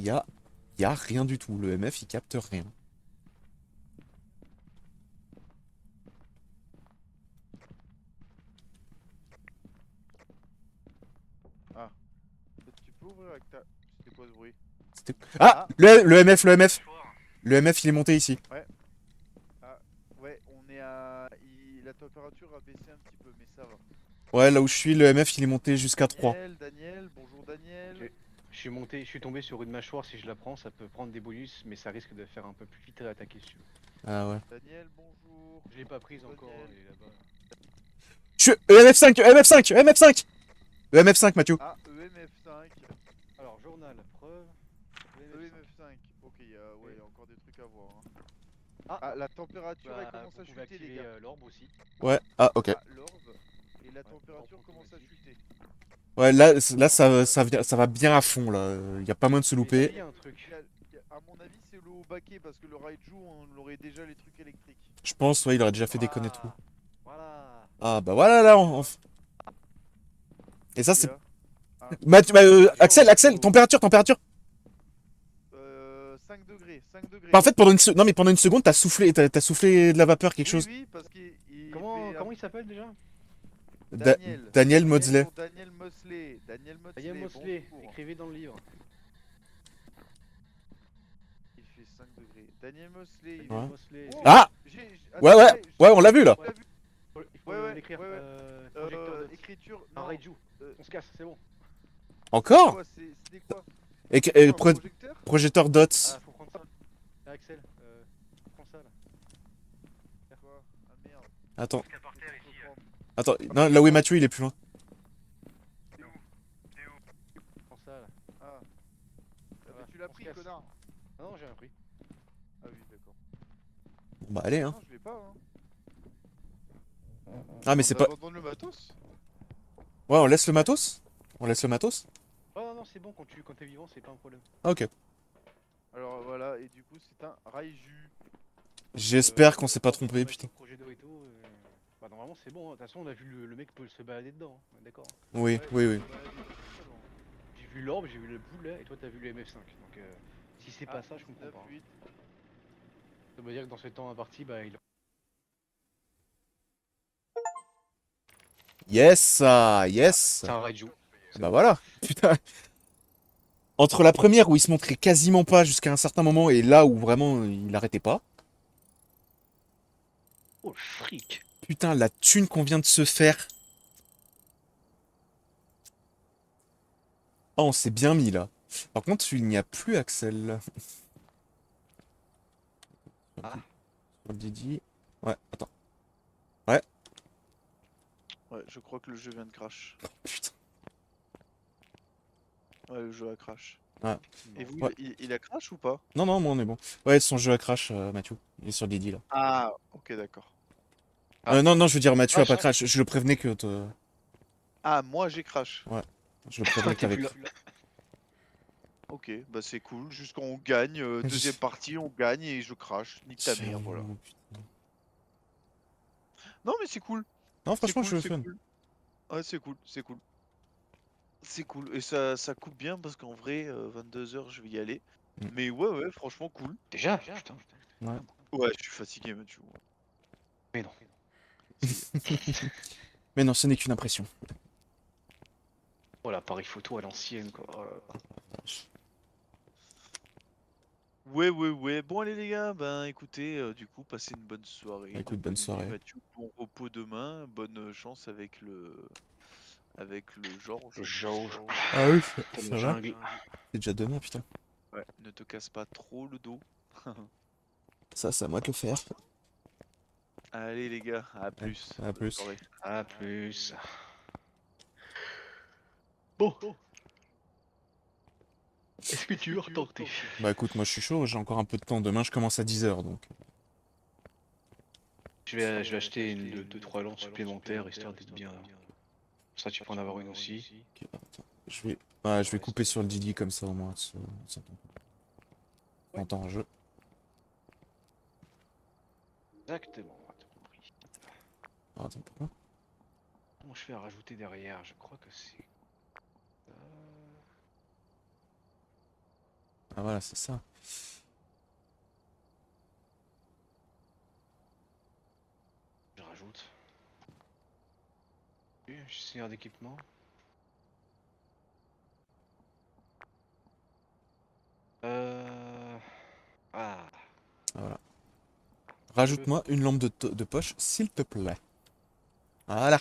Y a rien du tout. Le MF il capte rien. Tu peux ouvrir avec ta... C'était quoi ce bruit? Ah, le MF, le MF. Soir. Le MF il est monté ici. Ouais, on est à... La température a baissé un petit peu, mais ça va. Ouais, là où je suis, le MF il est monté jusqu'à 3. Daniel, bonjour Daniel. Ok. Je suis tombé sur une mâchoire, si je la prends, ça peut prendre des bonus, mais ça risque de faire un peu plus vite à attaquer si tu veux. Ah ouais. Daniel, bonjour. Je l'ai pas prise encore, Daniel. elle est là-bas. Je suis EMF5, EMF5, EMF5. EMF5, Mathieu. Ah, EMF5. Alors, journal, preuve. EMF5. Ok, ouais, y a encore des trucs à voir. Hein. Ah. Ah, la température elle Bah, commence vous à pouvez chuter, les activer gars. l'orbe aussi. Ouais, ah ok. Ah, l'orbe. Et la température l'orbe commence à automatique. chuter. Ouais, là ça va bien à fond là. Y a pas moyen de se Mais louper. il y a un truc. À mon avis, c'est le haut baquet parce que le Raiju, on aurait déjà les trucs électriques. Je pense, ouais, il aurait déjà fait déconner tout. Voilà. Ah bah voilà là. Et ça Il y c'est. a- Ah, Mathieu, Axel, température. 5 degrés, 5 degrés. Bah, en fait, non, mais pendant une seconde, t'as soufflé de la vapeur, quelque chose. Oui, parce qu'il Comment, fait comment il s'appelle déjà Daniel. Daniel Maudsley. Pour Daniel Mosley. Daniel Mosley. Daniel Mosley, bonjour. écrivez dans le livre. Il fait 5 degrés. Daniel Mosley. il Ouais. fait- Mosley. Oh, Ah Ouais, attends, ouais, on l'a vu là. Il faut Ouais, l'écrire. ouais. Projecteur de Écriture. un Non. Raiju. On se casse, c'est bon. Encore C'était quoi? Et, Quoi, un pro- projecteur? projecteur dots. Ah, faut prendre ça. Ah, Axel, prends ça là. Quoi? Ah merde. Attends, Parce qu'à par terre ici, attends. Non, là où est Mathieu, il est plus loin. c'est où? C'est où? Prends ça là. Ah. Ah, Voilà, mais tu l'as on se pris, casse. connard. Ah non, j'ai rien pris. Ah oui, d'accord. Bon, bah allez, hein. Non, je l'ai pas, hein. Ah, mais c'est pas. Abandonne le matos? Ouais, on laisse le matos? On laisse le matos? Oh non, non, c'est bon, quand t'es vivant, c'est pas un problème. Ah, ok. Alors voilà, et du coup, c'est un Raiju. J'espère qu'on s'est pas trompé, Ouais, putain. sur Projet Dorito, bah, normalement, c'est bon. Hein. De toute façon, on a vu le mec peut se balader dedans. Hein. On est d'accord. Oui, oui, oui. J'ai vu l'orbe, j'ai vu le boule là, et toi, t'as vu le MF5. Donc, si c'est pas ça, je comprends pas. Hein. Ça veut dire que dans ce temps imparti, bah, il. Yes, yes. C'est un Raiju. Bah voilà. Putain. Entre la première où il se montrait quasiment pas jusqu'à un certain moment et là où vraiment il arrêtait pas. Oh, le fric. Putain, la thune qu'on vient de se faire. Oh, on s'est bien mis là. Par contre, il n'y a plus Axel. Ah. Sur le Didi. Ouais, attends. Ouais, je crois que le jeu vient de crash. Putain. Ouais, le jeu a crash. Ah. Et vous, Ouais. il a crash ou pas? Non, non, moi on est bon. Ouais, son jeu à crash, Mathieu. Il est sur le Didi là. Ah, ok, d'accord. Ah. Non, non, je veux dire, Mathieu a pas ça- crash. Je le prévenais que. Ah, moi j'ai crash. Je le prévenais que T'es t'avais. plus là. Ok, bah c'est cool. Jusqu'à on gagne. Deuxième partie, on gagne et je crash. Nique ta mère, voilà. Non, mais c'est cool. Non, C'est franchement, je cool, suis c'est fun. cool. Ouais, c'est cool, c'est cool. C'est cool. Et ça coupe bien parce qu'en vrai, 22 h, je vais y aller. Mm. Mais ouais, ouais, franchement, cool. Déjà, putain. Ouais. Ouais, je suis fatigué, Mathieu. Ouais. Mais non. Mais non, ce n'est qu'une impression. Oh, l'appareil photo à l'ancienne, quoi. Oh là là. Ouais, ouais, ouais. Bon, allez, les gars, ben écoutez, du coup, passez une bonne soirée, une Écoute, bonne bonne nuit, soirée. Mathieu. Bon repos demain. Bonne chance avec le Le Georges. jauge. Ah oui, Pour ça le va. jungle. C'est déjà demain, putain. Ouais, ne te casse pas trop le dos. Ça, c'est à moi de le faire. Allez, les gars, à Ouais, plus. à Bonne plus. soirée. À plus. Bon. Est-ce que tu veux retenter? Bah écoute, moi je suis chaud, j'ai encore un peu de temps. Demain, je commence à 10 h donc. Je vais acheter une, deux, trois lampes supplémentaires histoire d'être bien. Ça, tu peux en avoir une aussi. Ok, attends. Je vais couper sur le Didi comme ça au moins. Ça t'entend en jeu. Exactement. T'as compris. Ah, attends, pourquoi? Comment je fais à rajouter derrière? Je crois que c'est. Ah voilà, c'est ça. Je rajoute. Gestionnaire d'équipement. Ah. Voilà. Rajoute-moi une lampe de poche, s'il te plaît. Voilà.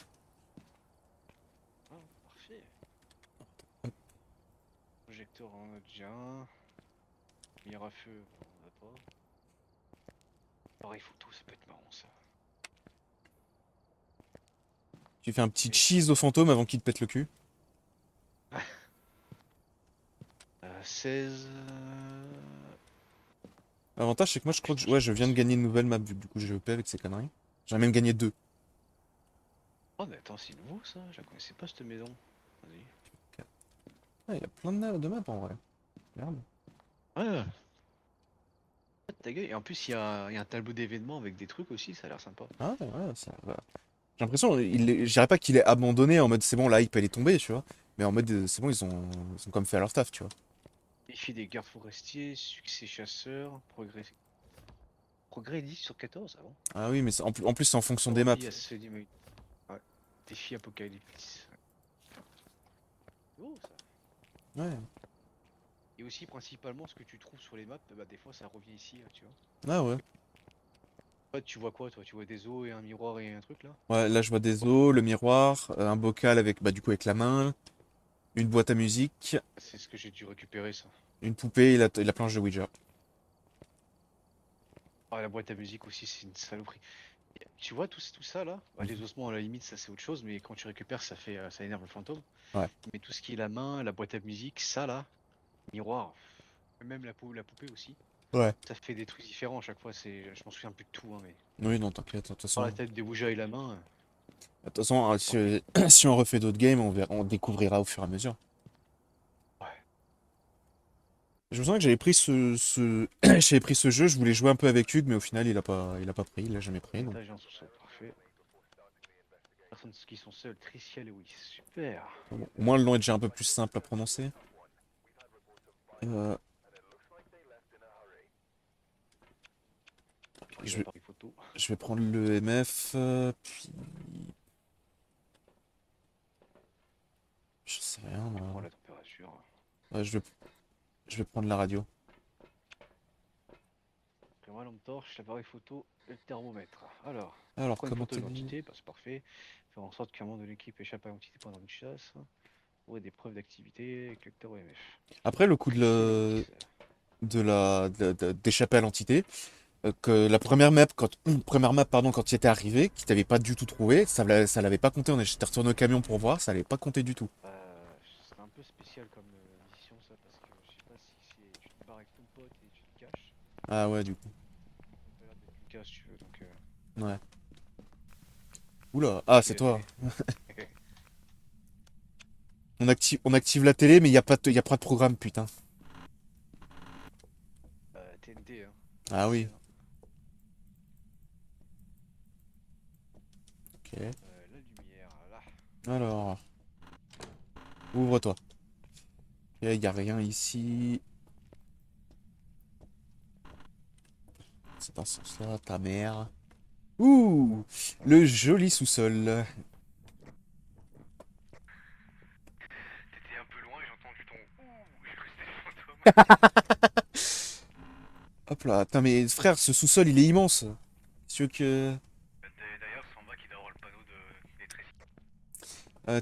Ah, parfait. Projecteur en a déjà un. Lumière à feu, on a pas. Pareil photo, ça peut être marrant ça. Tu fais un petit cheese au fantôme avant qu'il te pète le cul. 16. L'avantage, c'est que moi, je crois que ouais, je viens de gagner une nouvelle map, vu que du coup, j'ai EP avec ces conneries. J'en ai même gagné 2. Oh, mais attends, c'est nouveau ça? Je la connaissais pas cette maison. Vas-y. Ah, il y a plein de maps en vrai. Regarde. Ouais. Ta gueule. Et en plus, il y a un tableau d'événements avec des trucs aussi, ça a l'air sympa. Ah, ouais, ça va. J'ai l'impression, je dirais pas qu'il est abandonné en mode c'est bon, la hype elle est tombée, tu vois. Mais en mode c'est bon, ils ont comme fait leur taf, tu vois. Défi des gardes forestiers, succès chasseur, progrès 10 sur 14, ah bon? Ah oui, mais en plus, c'est en fonction des maps. Survie à Sediment. Ouais. Défi apocalypse. Oh ça. Ouais. Et aussi principalement ce que tu trouves sur les maps, bah des fois ça revient ici, tu vois. Ah ouais. Ouais, tu vois quoi toi? Tu vois des os et un miroir et un truc là? Ouais, là je vois des os, le miroir, un bocal avec, bah du coup avec la main, une boîte à musique, C'est ce que j'ai dû récupérer ça. une poupée et la planche de Ouija. Ah la boîte à musique aussi c'est une saloperie. Tu vois tout ça là? Bah, les ossements à la limite ça c'est autre chose, mais quand tu récupères ça fait ça énerve le fantôme. Ouais. Mais tout ce qui est la main, la boîte à musique, ça là, miroir, même la poupée aussi, Ouais. ça fait des trucs différents à chaque fois, je m'en souviens plus de tout hein, mais. Oui, non, t'inquiète, de toute Par façon. la tête des bougies et la main. De toute façon, si on refait d'autres games, on découvrira au fur et à mesure. Ouais. Je me souviens que j'avais pris j'avais pris ce jeu, je voulais jouer un peu avec Hugues, mais au final il a pas pris, il l'a jamais pris. Donc. Étage et en sous-sol, parfait. Personnes qui sont seules, Tricia Lewis, super. Bon, au moins le nom est déjà un peu plus simple à prononcer. Euh, Je je vais vais, appareil photo. je vais prendre le MF, puis je sais rien. Je Moi. prends la température. Ouais, je vais prendre la radio. La lampe torche, l'appareil photo, le thermomètre. Alors, Alors prendre une comment photo de t'as dit? l'entité, bah, c'est parfait. Faire en sorte qu'un membre de l'équipe échappe à l'entité pendant une chasse. Trouver des preuves d'activité avec lecteur OMF. Après le coup Tricia Lewis. d'échapper à l'entité. Que la première map pardon, quand il était arrivé, qui t'avait pas du tout trouvé, ça l'avait pas compté. J'étais retourné au camion pour voir, ça l'avait pas compté du tout. C'est un peu spécial comme mission ça parce que je sais pas si c'est tu te barres avec ton pote et tu te caches. Ah ouais, du coup. T'as l'air d'être une cache tu veux donc Ouais. Oula, ah, c'est la toi. télé. On active la télé, mais il y a pas y a pas de programme, putain. TNT, hein. Ah oui, C'est, ok. la lumière, là. Alors, ouvre-toi. Il y a rien ici. C'est dans ce sens-là, ta mère. Ouh, le joli sous-sol. T'étais un peu loin et j'ai entendu ton ouh, j'ai cru que c'était le fantôme. Hop là, putain, mais frère, ce sous-sol, il est immense. Tu veux que... D'ailleurs, c'est en bas qu'il doit avoir le panneau d'électricité.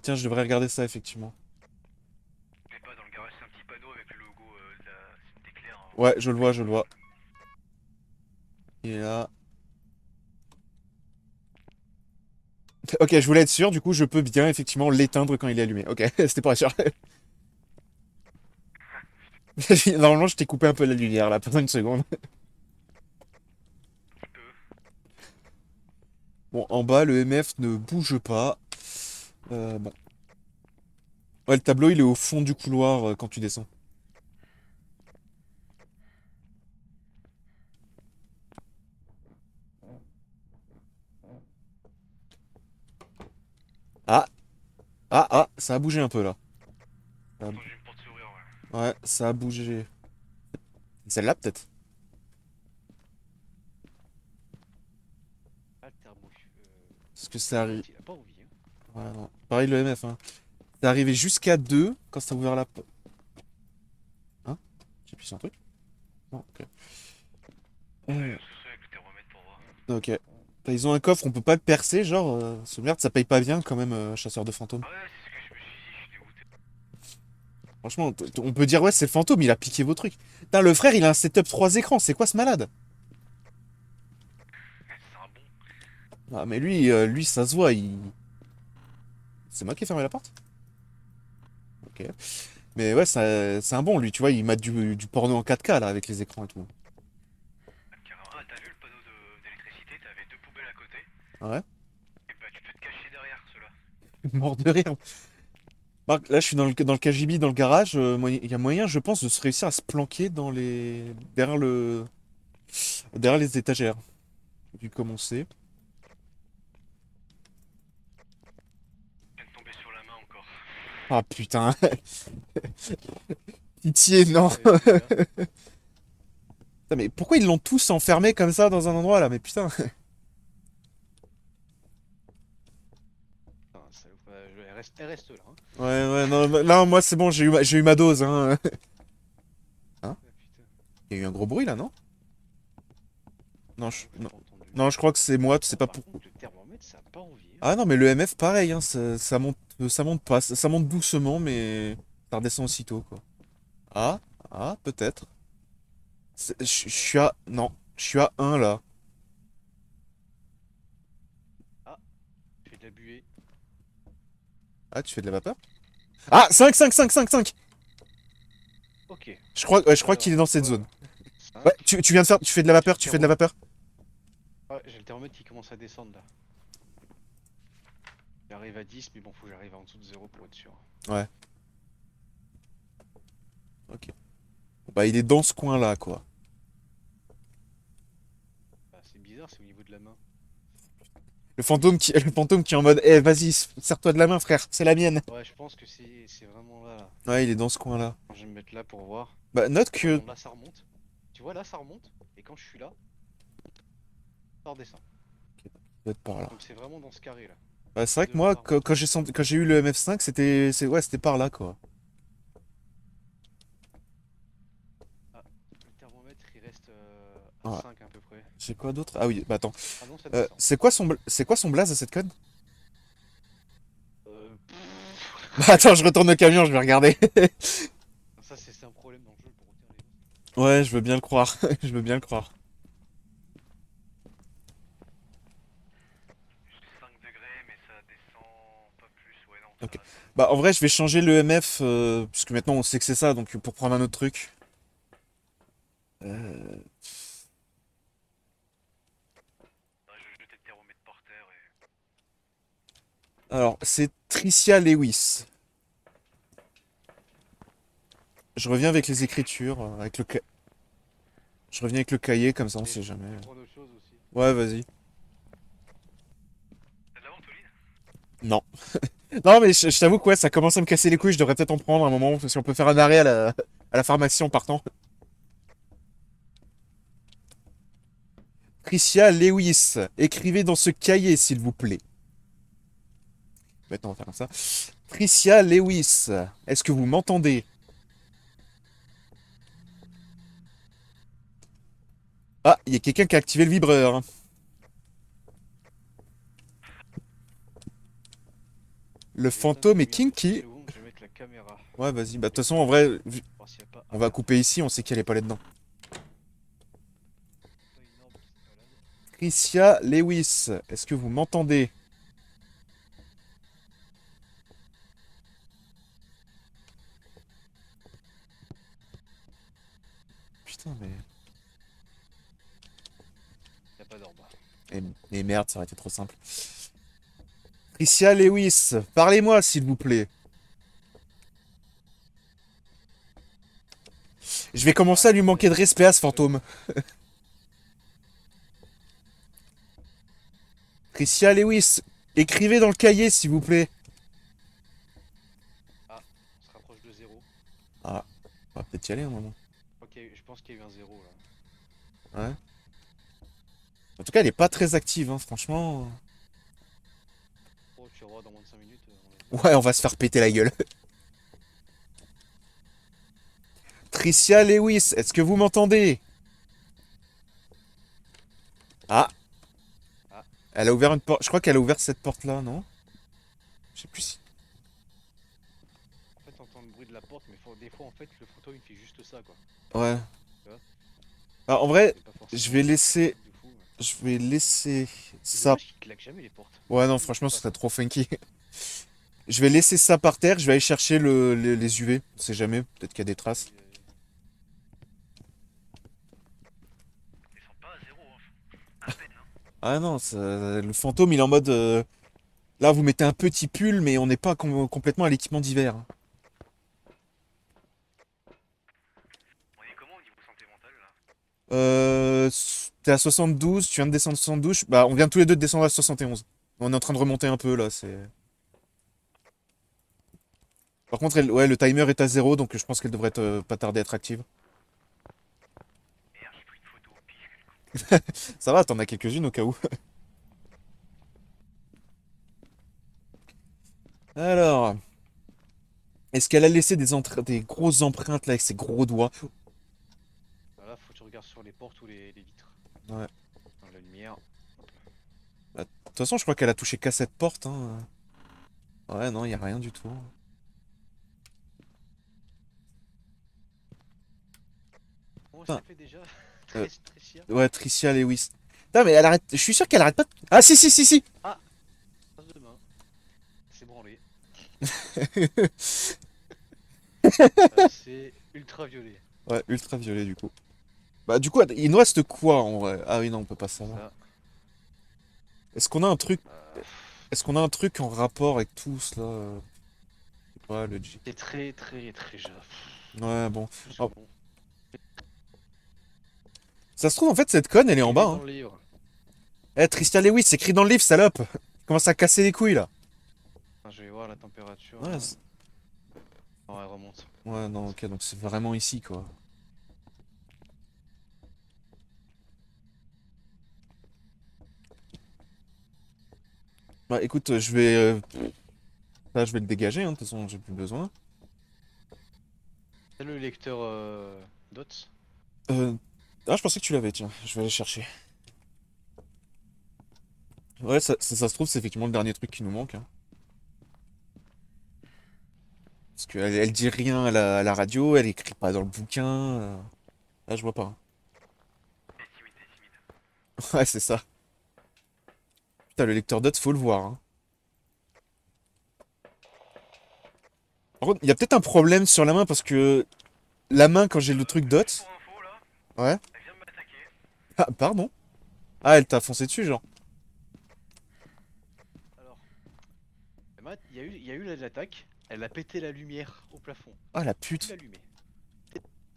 Tiens, je devrais regarder ça, effectivement. Mais pas dans le garage, c'est un petit panneau avec le logo de la d'éclair. Ouais, je le vois, je le vois. Il est là. Ok, je voulais être sûr, du coup, je peux bien, effectivement, l'éteindre quand il est allumé. Ok, c'était pas sûr. Normalement, je t'ai coupé un peu la lumière, là, pendant une seconde. Un petit peu. Bon, en bas, le MF ne bouge pas. Bon. Ouais, le tableau, il est au fond du couloir quand tu descends. Ah, ça a bougé un peu, là. J'ai Ça entendu une porte s'ouvrir, ouais. Ouais, ça a bougé. Celle-là, peut-être? Ah, le thermo. Parce que ça arrive... Il a pas envie, hein. Ouais, non. Pareil, le MF, hein. C'est arrivé jusqu'à 2 quand ça a ouvert la porte. Hein? J'ai appuyé sur un truc? Non, ok. On va Euh, aller au sous-sol avec le thermomètre pour voir. ok. Bah, ils ont un coffre, on peut pas le percer, genre... ce merde, ça paye pas bien, quand même, chasseur de fantômes. Ah ouais, c'est ce que je me suis dit, je suis dégoûté. Franchement, on peut dire, ouais, c'est le fantôme, il a piqué vos trucs. Putain, le frère, il a un setup 3 écrans, c'est quoi ce malade? C'est un bon. Ah, mais lui, ça se voit, il... C'est moi qui ai fermé la porte? Ok. Mais ouais, c'est un bon, lui, tu vois, il m'a du porno en 4K, là, avec les écrans et tout. Carrément. Ah, t'as vu le panneau d'électricité? T'avais deux poubelles à côté. Ah ouais? Et bah, tu peux te cacher derrière ceux-là. Mort de rire. Marc, là, je suis dans le KGB, dans le garage. Il y a moyen, je pense, de se réussir à se planquer dans les... derrière les étagères. Vu comme on sait. Je viens de tomber sur la main encore. Ah putain. Pitié, non. Ouais, c'est bien. Putain, mais pourquoi ils l'ont tous enfermé comme ça dans un endroit là? Mais putain. Putain, elle reste là, hein. Ouais, ouais, non, là, moi c'est bon, j'ai eu ma dose, hein. Hein? Ah, putain. Il y a eu un gros bruit là, non? Non, J'ai non, pas entendu. non, je crois que c'est moi, tu sais Bon, pas par pour. contre, le thermomètre, ça a pas envie, hein. Ah non, mais le MF, pareil, hein, ça monte pas, ça monte doucement, mais ça redescend aussitôt, quoi. Ah, peut-être. Je suis à. Non, je suis à 1 là. Ah, je fais de la buée. Ah, tu fais de la vapeur? Ah, 5, 5, 5, 5, 5! Ok. Je crois qu'il est dans cette Alors, zone. Ouais, 5. tu viens de faire. Tu fais de la vapeur, tu fais de la vapeur. Ouais, j'ai le thermomètre qui commence à descendre là. J'arrive à 10, mais bon, faut que j'arrive en dessous de 0 pour être sûr. Ouais. Ok. Bah, il est dans ce coin là, quoi. Ah, c'est bizarre, c'est au niveau de la main. Le fantôme qui est en mode, eh, vas-y, serre-toi de la main, frère, c'est la mienne. Ouais, je pense que c'est vraiment là, là. Ouais, il est dans ce coin là. Je vais me mettre là pour voir. Bah, note Ah que. non, là ça remonte. Tu vois, là ça remonte. Et quand je suis là, ça redescend. Il doit être par là. Donc c'est vraiment dans ce carré là. Bah, c'est vrai que De moi, là, ça remonte. quand j'ai eu le MF5, ouais, c'était par là, quoi. Ah, le thermomètre il reste à Ouais. 5 à peu près. J'ai quoi d'autre? Ah oui, bah attends. Ah non, ça descend. C'est quoi son blaze à cette conne? Pff. Bah attends, je retourne au camion, je vais regarder. Ça c'est un problème dans le jeu pour retenir les noms. Ouais, je veux bien le croire. Je veux bien le croire. Juste 5 degrés, mais ça descend pas plus. Ouais, non, ça Ok. va. Bah en vrai, je vais changer le MF, puisque maintenant on sait que c'est ça, donc pour prendre un autre truc. Euh, Je vais jeter le thermomètre par terre et. Alors, c'est Tricia Lewis. Je reviens avec les écritures, Je reviens avec le cahier, comme ça on sait jamais. Prendre autre chose aussi. Ouais, vas-y. T'as de la ventoline? Non. Non, mais je t'avoue que ouais, ça commence à me casser les couilles, je devrais peut-être en prendre un moment, si on peut faire un arrêt à la pharmacie en partant. Tricia Lewis, écrivez dans ce cahier, s'il vous plaît. Maintenant, on va faire comme ça. Tricia Lewis, est-ce que vous m'entendez? Ah, il y a quelqu'un qui a activé le vibreur, hein. Le fantôme est kinky. Je vais mettre la caméra. Ouais, vas-y. Bah, de toute façon, en vrai, Voir s'il y a pas on va couper ici, on sait qu'elle est pas là-dedans. une orbe qui se balade. Tricia Lewis, est-ce que vous m'entendez? Putain, mais... Y a pas d'orbe. Et merde, ça aurait été trop simple. Tricia Lewis, parlez-moi, s'il vous plaît. Je vais commencer à lui manquer de respect à ce fantôme. Tricia Lewis, écrivez dans le cahier, s'il vous plaît. On se rapproche de 0. Ah, on va peut-être y aller un moment. Ok, je pense qu'il y a eu un 0 là. Ouais. En tout cas, elle est pas très active, hein, franchement. Oh, tu revois dans moins de 5 minutes. Ouais, on va se faire péter la gueule. Tricia Lewis, est-ce que vous m'entendez? Ah. Ah. Elle a ouvert une porte. Je crois qu'elle a ouvert cette porte-là, non? Je sais plus si... En fait, t'entends le bruit de la porte, mais des fois, en fait, le fantôme il fait juste ça quoi. Ouais. Tu vois. Ah, en vrai, C'est pas forcément je vais laisser... un truc de fou, mais- Je vais laisser C'est ça... dommage qu'il claque jamais les portes. Ouais, non, franchement, ce serait trop funky. Je vais laisser ça par terre, je vais aller chercher les UV. On sait jamais, peut-être qu'il y a des traces. Ils sont pas à zéro, hein. À peine, hein. Ah non, le fantôme, il est en mode... Là, vous mettez un petit pull, mais on n'est pas complètement à l'équipement d'hiver. On est comment au niveau santé mentale là? T'es à 72, tu viens de descendre à 72. Bah, on vient tous les deux de descendre à 71. On est en train de remonter un peu, là, c'est... Par contre, ouais, le timer est à 0, donc je pense qu'elle devrait pas tarder à être active. Merde, j'ai pris une photo au pif. Ça va, t'en as quelques-unes au cas où. Alors... Est-ce qu'elle a laissé des grosses empreintes, là, avec ses gros doigts? Voilà, faut que tu regardes sur les portes ou les vitres. Ouais. Dans la lumière. De toute façon, je crois qu'elle a touché qu'à cette porte, hein. Ouais, non, y a rien du tout. Comment Putain. ça fait déjà? Euh, Très chiant. Ouais, Tricia Lewis. Putain, mais elle arrête... Je suis sûr qu'elle arrête pas de... Ah, si, si, si, si. Passe de main. C'est branlé. C'est ultraviolet. Ouais, ultraviolet, du coup. Bah, du coup, il nous reste quoi, en vrai? Ah oui, non, on peut pas savoir. Ça. Est-ce qu'on a un truc... euh, Est-ce qu'on a un truc en rapport avec tout cela? Je sais pas, le G. C'est très très très jeune. Ouais, bon. Plus Oh. que bon. Ça se trouve, en fait, cette conne, elle est en Il bas, dans hein. le livre. Eh, Tristan Lewis, c'est écrit dans le livre, salope! Commence à casser les couilles, là. Ah, je vais voir la température. Ouais, là. Non, elle remonte. ouais, non, ok, donc c'est vraiment ici, quoi. Bah, écoute, je vais... Là, je vais le dégager, hein, de toute façon, j'ai plus besoin. C'est le lecteur DOTS. Euh... Ah, je pensais que tu l'avais, tiens, je vais aller chercher. Ouais, ça se trouve, c'est effectivement le dernier truc qui nous manque, hein. Parce qu'elle dit rien à la radio, elle écrit pas dans le bouquin. Là, je vois pas, hein. C'est timide, c'est timide. Ouais, c'est ça. Putain, le lecteur DOT, faut le voir, hein. Par contre, il y a peut-être un problème sur la main parce que la main, quand j'ai le truc DOT. Pour info là, Ouais. elle vient de m'attaquer. Ah, pardon. Ah, elle t'a foncé dessus, genre. Alors, il y a eu l'attaque, elle a pété la lumière au plafond. Ah la Tu pute. l'allumais.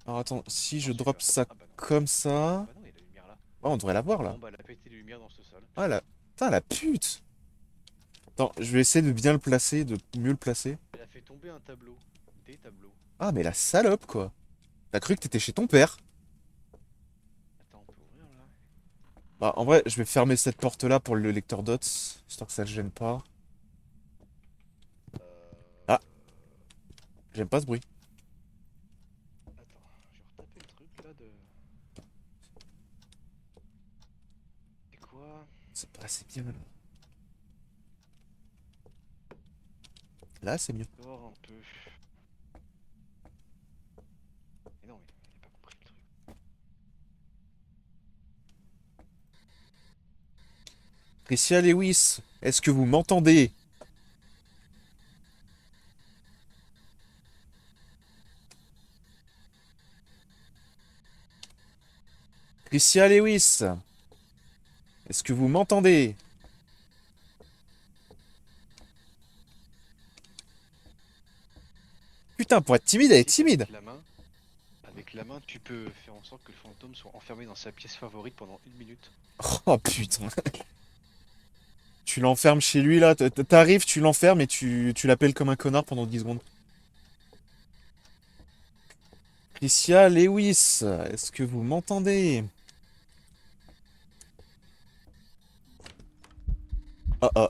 Alors attends, si je Dans drop celui-là. ça Ah bah non. comme ça... Bah non, il y a la lumière là. Ah, on devrait la voir là. Bon bah elle a pété les lumières dans ce sol. Ah la... Putain la pute. Attends, je vais essayer de bien le placer, de mieux le placer. Elle a fait tomber un tableau. Des tableaux. Ah mais la salope quoi. T'as cru que t'étais chez ton père. Attends, on peut ouvrir là. Bah en vrai, je vais fermer cette porte là pour le lecteur dots, histoire que ça le gêne pas. Ah. J'aime pas ce bruit. Attends, je vais retaper le truc là de. C'est quoi? C'est pas assez bien là. Là c'est mieux. Dehors un peu. Mais non, mais il a pas compris le truc. Tricia Lewis, est-ce que vous m'entendez? Tricia Lewis, est-ce que vous m'entendez? Putain, pour être timide, elle est timide. Avec la main, tu peux faire en sorte que le fantôme soit enfermé dans sa pièce favorite pendant 1 minute. Oh putain. Tu l'enfermes chez lui là, t'arrives, tu l'enfermes et tu l'appelles comme un connard pendant 10 secondes. Tricia Lewis, est-ce que vous m'entendez? Oh oh.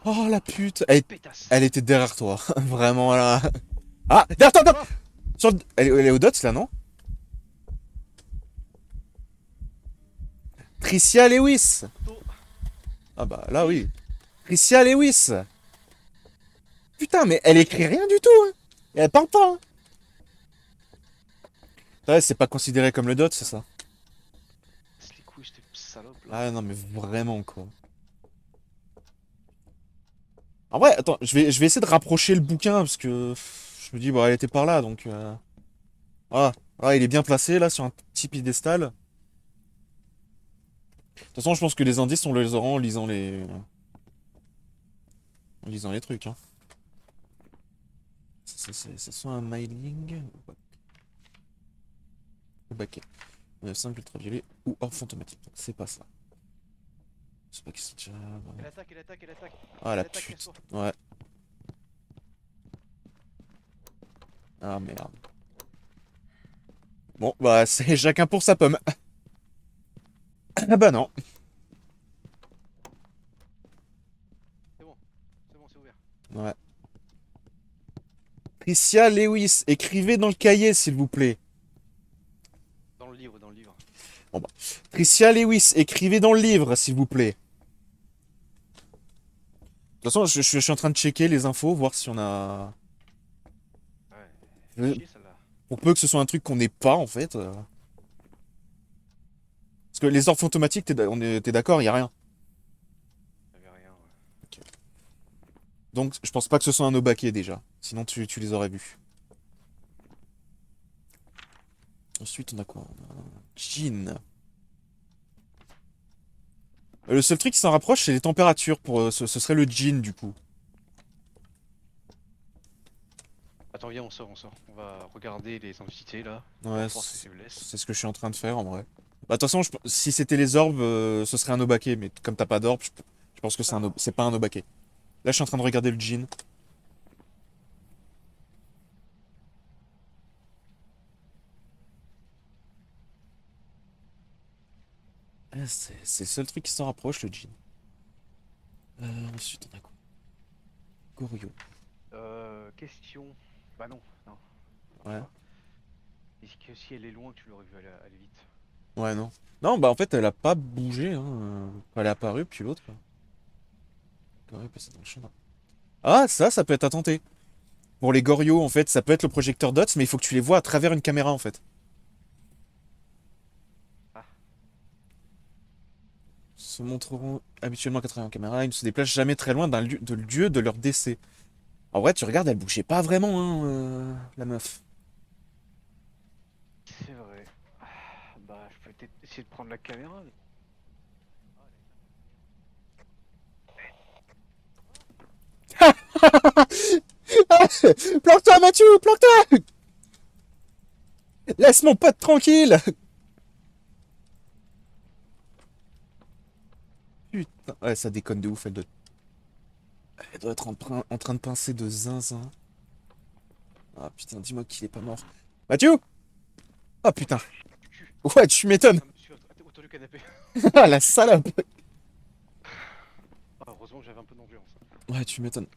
Oh la pute. Pétasse! Elle était derrière toi. Vraiment là. Ah, derrière toi, derrière. Elle est au dots là, non? Tricia Lewis. Ah bah là oui. Tricia Lewis. Putain, mais elle écrit rien du tout. Hein. Et elle parle pas. Hein. Ouais, c'est pas considéré comme le dot, c'est ça? Casse les couilles, j'étais salope là. Ah non, mais vraiment quoi. En vrai, attends, je vais essayer de rapprocher le bouquin parce que je me dis, bon, elle était par là donc. Voilà. Ah, il est bien placé là sur un petit piédestal. De toute façon, je pense que les indices, on les aura en lisant les. En lisant les trucs, hein. C'est soit un mailing. Ou baquet. 5 ultraviolet ou hors fantomatique. C'est pas ça. C'est pas qu'ils sont déjà. Elle attaque, elle attaque, elle attaque. Ah la Elle attaque, pute. casse-toi. Ouais. Ah merde. Bon, bah c'est chacun pour sa pomme. Ah bah non. C'est bon, c'est ouvert. Ouais. Tricia Lewis, écrivez dans le cahier s'il vous plaît. Dans le livre, dans le livre. Bon bah. Tricia Lewis, écrivez dans le livre s'il vous plaît. De toute façon, je suis en train de checker les infos, voir si on a. Ouais. Chier celle-là. Pour peu que ce soit un truc qu'on n'ait pas en fait. Parce que les ordres fantomatiques, t'es d'accord, y a rien. Y'avait rien, ouais. Donc je pense pas que ce soit un Obake déjà. Sinon tu les aurais vus. Ensuite on a quoi? On a un Jean. Le seul truc qui s'en rapproche, c'est les températures. Ce serait le jean du coup. Attends, viens, on sort, on sort. On va regarder les entités là. Ouais, Force et faiblesse. c'est ce que je suis en train de faire en vrai. Bah, de toute façon, si c'était les orbes, ce serait un Obake. Mais comme t'as pas d'orbe, je pense que c'est pas un Obake. Là, je suis en train de regarder le jean. Ah, c'est le seul truc qui s'en rapproche, le jean. Ensuite, on a quoi? Goryo. Question. Bah non, non. Ouais. Est-ce que si elle est loin, tu l'aurais vu aller vite? Ouais, non. Non, bah en fait, elle a pas bougé. Hein. Elle est apparue, puis l'autre. Quoi. Goryo passé dans le champ. Ah, ça peut être à tenter. Pour les Goryo, en fait, ça peut être le projecteur dots, mais il faut que tu les vois à travers une caméra, en fait. Ah. Se montreront habituellement à travers une caméra, ils ne se déplacent jamais très loin de lieu de leur décès. En vrai, tu regardes, elle bougeait pas vraiment, hein, la meuf. C'est vrai. Ah, bah, je peux peut-être essayer de prendre la caméra. Planque-toi, Mathieu, planque-toi! Laisse mon pote tranquille! Putain, ouais, ça déconne de ouf, elle doit être en train de pincer de zinzin. Ah putain, dis-moi qu'il est pas mort. Mathieu! Ah putain, ouais, tu m'étonnes! Ah, monsieur, autour du canapé. Ah la salope! Ah, heureusement que j'avais un peu d'endurance. Ouais, tu m'étonnes.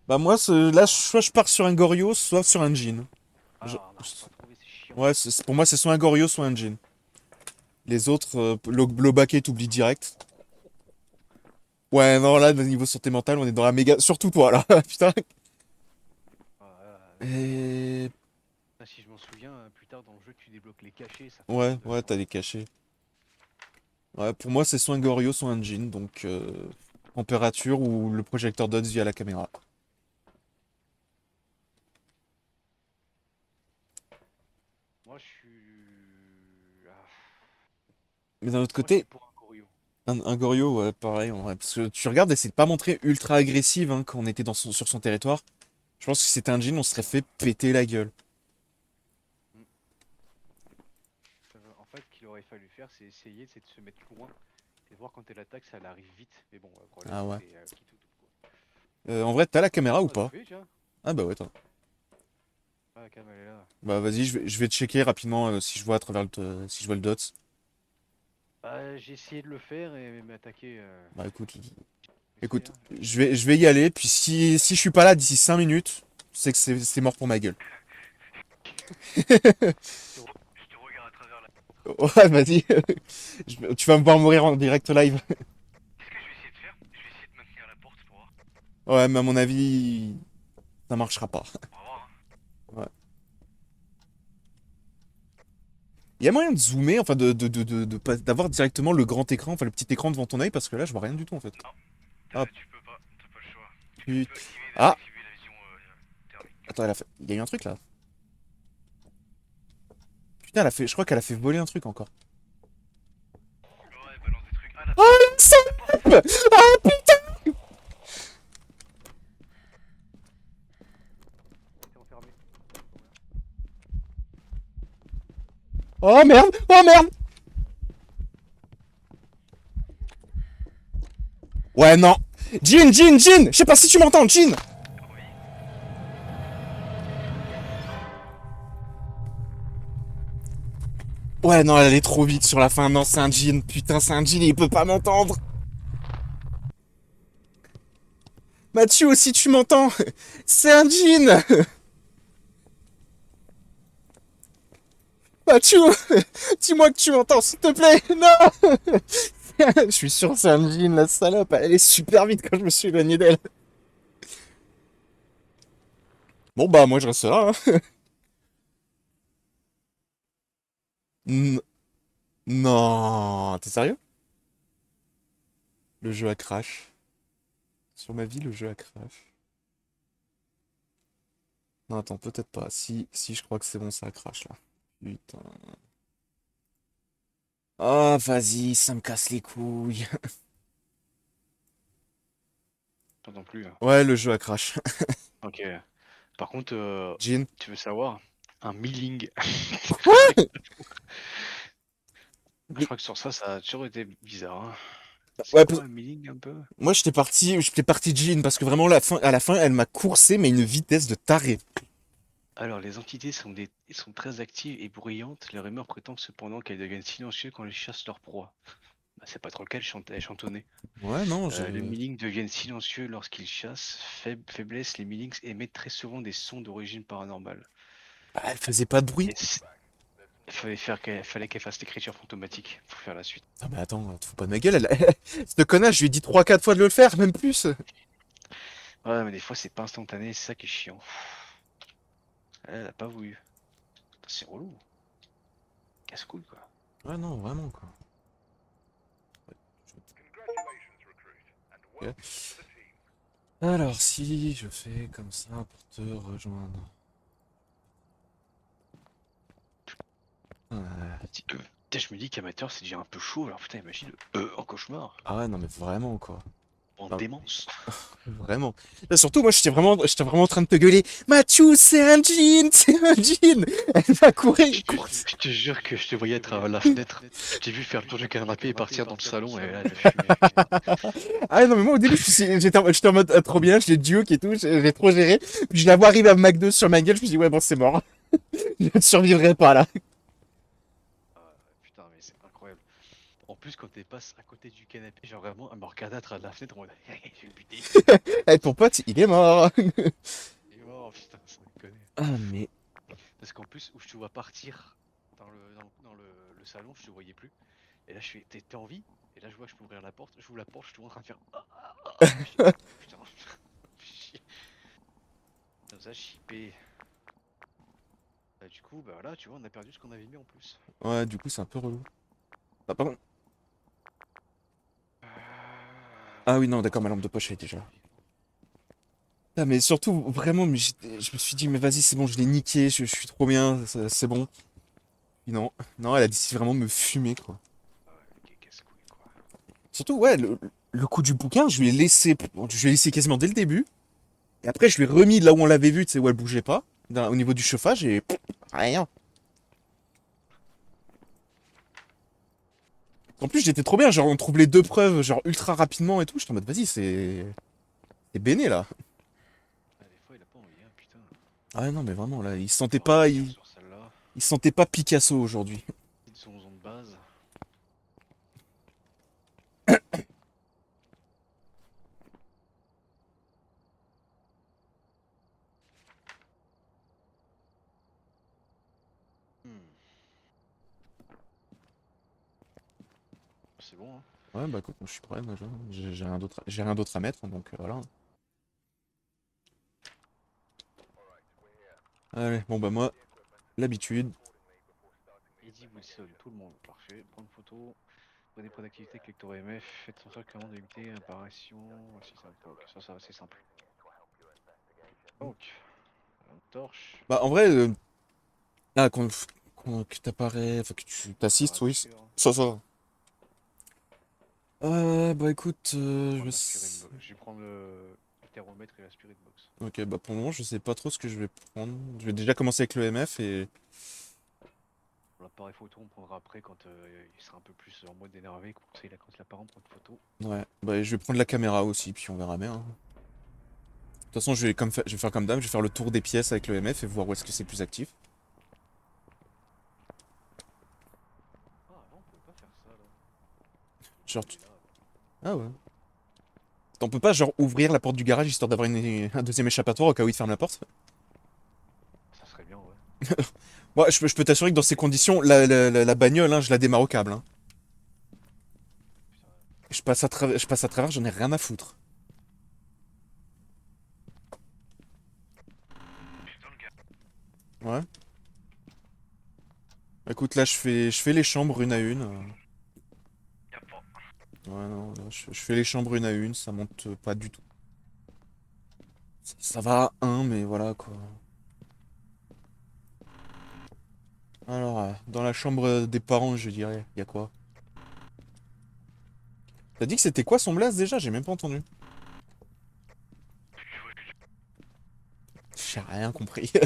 Bah moi, là, soit je pars sur un Goryo, soit sur un jean. Je- Ah, on n'arrive pas à trouver, c'est chiant. Ouais, pour moi, c'est soit un Goryo, soit un jean. Les autres, le baquet, t'oublies direct. Ouais, non, là, niveau santé mentale, on est dans la méga... Surtout toi, là, putain. Ah, Et... si je m'en souviens, plus tard dans le jeu, tu débloques les cachets, ça fait Ouais, de ouais, t'as les cachets. Ouais, pour moi, c'est soit un Goryo, soit un jean, donc... température ou le projecteur dots via la caméra. Moi, je suis. Mais d'un autre Moi, je suis côté, pour un Goryo. un Goryo, ouais, pareil, en vrai. Parce que tu regardes, elle s'est pas montrée ultra agressive hein, quand on était sur son territoire. Je pense que si c'était un jean, on se serait fait péter la gueule. En fait, ce qu'il aurait fallu faire, c'est essayer de se mettre loin et voir quand elle attaque, ça elle arrive vite. Mais bon, le problème, Ah ouais. c'est qui tout double, quoi. En vrai, t'as la caméra ou Ah, t'as pas? fait, tiens. Ah bah ouais, toi. Ah, calme, elle est là. Bah vas-y, je vais checker rapidement si je vois à travers si je vois le dots. Bah, j'ai essayé de le faire et m'attaquer. Bah écoute, Essayer, écoute, hein. je vais y aller, puis si je suis pas là d'ici 5 minutes, c'est que c'est mort pour ma gueule. Je te regarde à travers la. Ouais, vas-y. Tu vas me voir mourir en direct live. Qu'est-ce que je vais essayer de faire? Je vais essayer de maintenir la porte pour voir. Ouais, mais à mon avis, ça marchera pas. On va voir, hein. Ouais. Il y a moyen de zoomer, enfin d'avoir directement le grand écran, enfin le petit écran devant ton œil, parce que là je vois rien du tout en fait. Ah, Tu peux pas, t'as pas le choix. Tu put... peux activer, Ah, désactiver la vision thermique. attends, il y a eu un truc là. Putain, je crois qu'elle a fait voler un truc encore. Ouais, balance des trucs. Ah, la Oh, porte, la salope! Ah, putain! C'est enfermé. Oh merde! Oh merde! Ouais, non! Jean, Jean, Jean! Je sais pas si tu m'entends, Jean! Ouais, non, elle allait trop vite sur la fin. Non, c'est un Jean. Putain, c'est un Jean, il peut pas m'entendre. Mathieu, aussi tu m'entends, c'est un Jean. Mathieu, dis-moi que tu m'entends, s'il te plaît. Non! Je suis sûr que c'est un Jean, la salope. Elle est super vite quand je me suis éloigné d'elle. Bon, bah, moi, je reste là. Hein. Non, t'es sérieux? Le jeu a crash. Sur ma vie, le jeu a crash. Non, attends, peut-être pas. Si, je crois que c'est bon, ça a crash là. Putain. Oh, vas-y, ça me casse les couilles. Pas non plus, hein. Ouais, le jeu a crash. Ok. Par contre, Jean. tu veux savoir? Un milling. Je Mais- crois que sur ça, ça a toujours été bizarre, hein. C'est Ouais, quoi un milling un peu? moi j'étais parti Jean parce que vraiment à la fin, elle m'a coursé mais une vitesse de taré. Alors, les entités sont très actives et bruyantes. Les rumeurs prétendent cependant qu'elles deviennent silencieuses quand elles chassent leur proie. Bah, c'est pas trop le cas, elles chantonnaient. Ouais, non, Les millings deviennent silencieux lorsqu'ils chassent. Faiblesse, les millings émettent très souvent des sons d'origine paranormale. bah, elle faisait pas de bruit. Et fallait qu'elle fasse l'écriture fantomatique pour faire la suite. Ah bah attends, te fous pas de ma gueule, cette connasse, je lui ai dit 3-4 fois de le faire, même plus. Ouais, mais des fois, c'est pas instantané, c'est ça qui est chiant. Elle a pas voulu. C'est relou. Casse-couille, quoi. Ouais, non, vraiment quoi. Ok. Alors, si je fais comme ça pour te rejoindre. Putain, je me dis qu'amateur, c'est déjà un peu chaud, alors putain, imagine, en cauchemar. Ah ouais, non mais vraiment quoi. En Ah. démence. Vraiment. Là, surtout, moi, j'étais vraiment en train de te gueuler. Mathieu, c'est un jean, c'est un jean. Elle va courir, Je te, je te jure que je te voyais être à la fenêtre. Je t'ai vu faire le tour du canapé et partir dans le salon et là, t'as fumé. Ah non, mais moi, au début, j'étais en mode, ah, trop bien, j'ai duke et tout, j'ai trop géré. Puis je la vois arriver à McDo sur ma gueule, je me suis dit, ouais, bon, c'est mort. Je ne survivrai pas, là. Ah, putain, mais c'est incroyable. En plus, quand elle passe à côté du canapé, genre vraiment, elle me regardait à travers la fenêtre en mode, je vais le buter. Eh, ton pote, il est mort. Il est mort, putain, ça déconne. Ah, mais... Parce qu'en plus, où je te vois partir dans le salon, je te voyais plus. Et là, je fais, t'es en vie? Et là, je vois que je peux ouvrir la porte. J'ouvre la porte, je te vois en train de faire. Putain, chier. Comme ça, chippé. Bah, du coup, bah là, tu vois, on a perdu ce qu'on avait mis en plus. Ouais, du coup, c'est un peu relou. Ah, pardon. Ah oui, non, d'accord, ma lampe de poche, elle est déjà. Ah, mais surtout, vraiment, mais je me suis dit, mais vas-y, c'est bon, je l'ai niqué, je suis trop bien, c'est bon. Puis non, non, elle a décidé vraiment de me fumer, quoi. Ah ouais, ok, casse-couille, quoi. Surtout, ouais, le coup du bouquin, je lui ai laissé quasiment dès le début. Et après, je lui ai remis là où on l'avait vu, tu sais, où elle bougeait pas, au niveau du chauffage, et rien. En plus, j'étais trop bien, genre, on trouve les deux preuves, genre, ultra rapidement et tout. J'étais en mode, vas-y, c'est béné, là. Ah, des fois, il a pas envie, hein, putain. Ah non, mais vraiment, là, On va partir sur celle-là. il se sentait pas Picasso aujourd'hui. Ils sont en zone de base. Hmm. C'est bon, hein. Ouais, bah écoute, moi, je suis prêt, déjà. J'ai rien d'autre à mettre, donc voilà. Allez, bon, bah moi, l'habitude. Eddie Wilson, tout le monde, parfait. Prendre photo. Prenez point d'activité avec lecteur EMF. Faites son seul commande de limiter apparition. Si ça ok, ça c'est simple. Donc, lampe torche. Bah, en vrai, ah, que t'apparais, enfin, que tu t'assistes, oui. Température. Ça. Bah écoute, Prendre la spirit box. Je vais prendre le thermomètre et la spirit box. Ok, bah pour le moment, je sais pas trop ce que je vais prendre. Je vais déjà commencer avec le MF et... Pour l'appareil photo, on prendra après quand il sera un peu plus en mode énervé. Comme ça, il a quand l'appareil prendre photo. Ouais, bah je vais prendre la caméra aussi, puis on verra bien, hein. De toute façon, je vais faire comme d'hab, je vais faire le tour des pièces avec le MF et voir où est-ce que c'est plus actif. Ah, avant, on pouvait pas faire ça là. Genre, Mais là, ah ouais. On peut pas, genre, ouvrir la porte du garage histoire d'avoir un deuxième échappatoire au cas où il ferme la porte? ça serait bien, ouais. Moi, je peux t'assurer que dans ces conditions, la bagnole, hein, je la démarre au câble, hein. Putain, Je passe à travers, j'en ai rien à foutre. Je suis dans le gars. Ouais. Écoute, là, je fais les chambres une à une. Y'a pas. Ouais, non, là, je fais les chambres une à une, ça monte pas du tout. Ça va à 1, mais voilà, quoi. Alors, dans la chambre des parents, je dirais, y a quoi? T'as dit que c'était quoi son blaze déjà? J'ai même pas entendu. J'ai rien compris. J'ai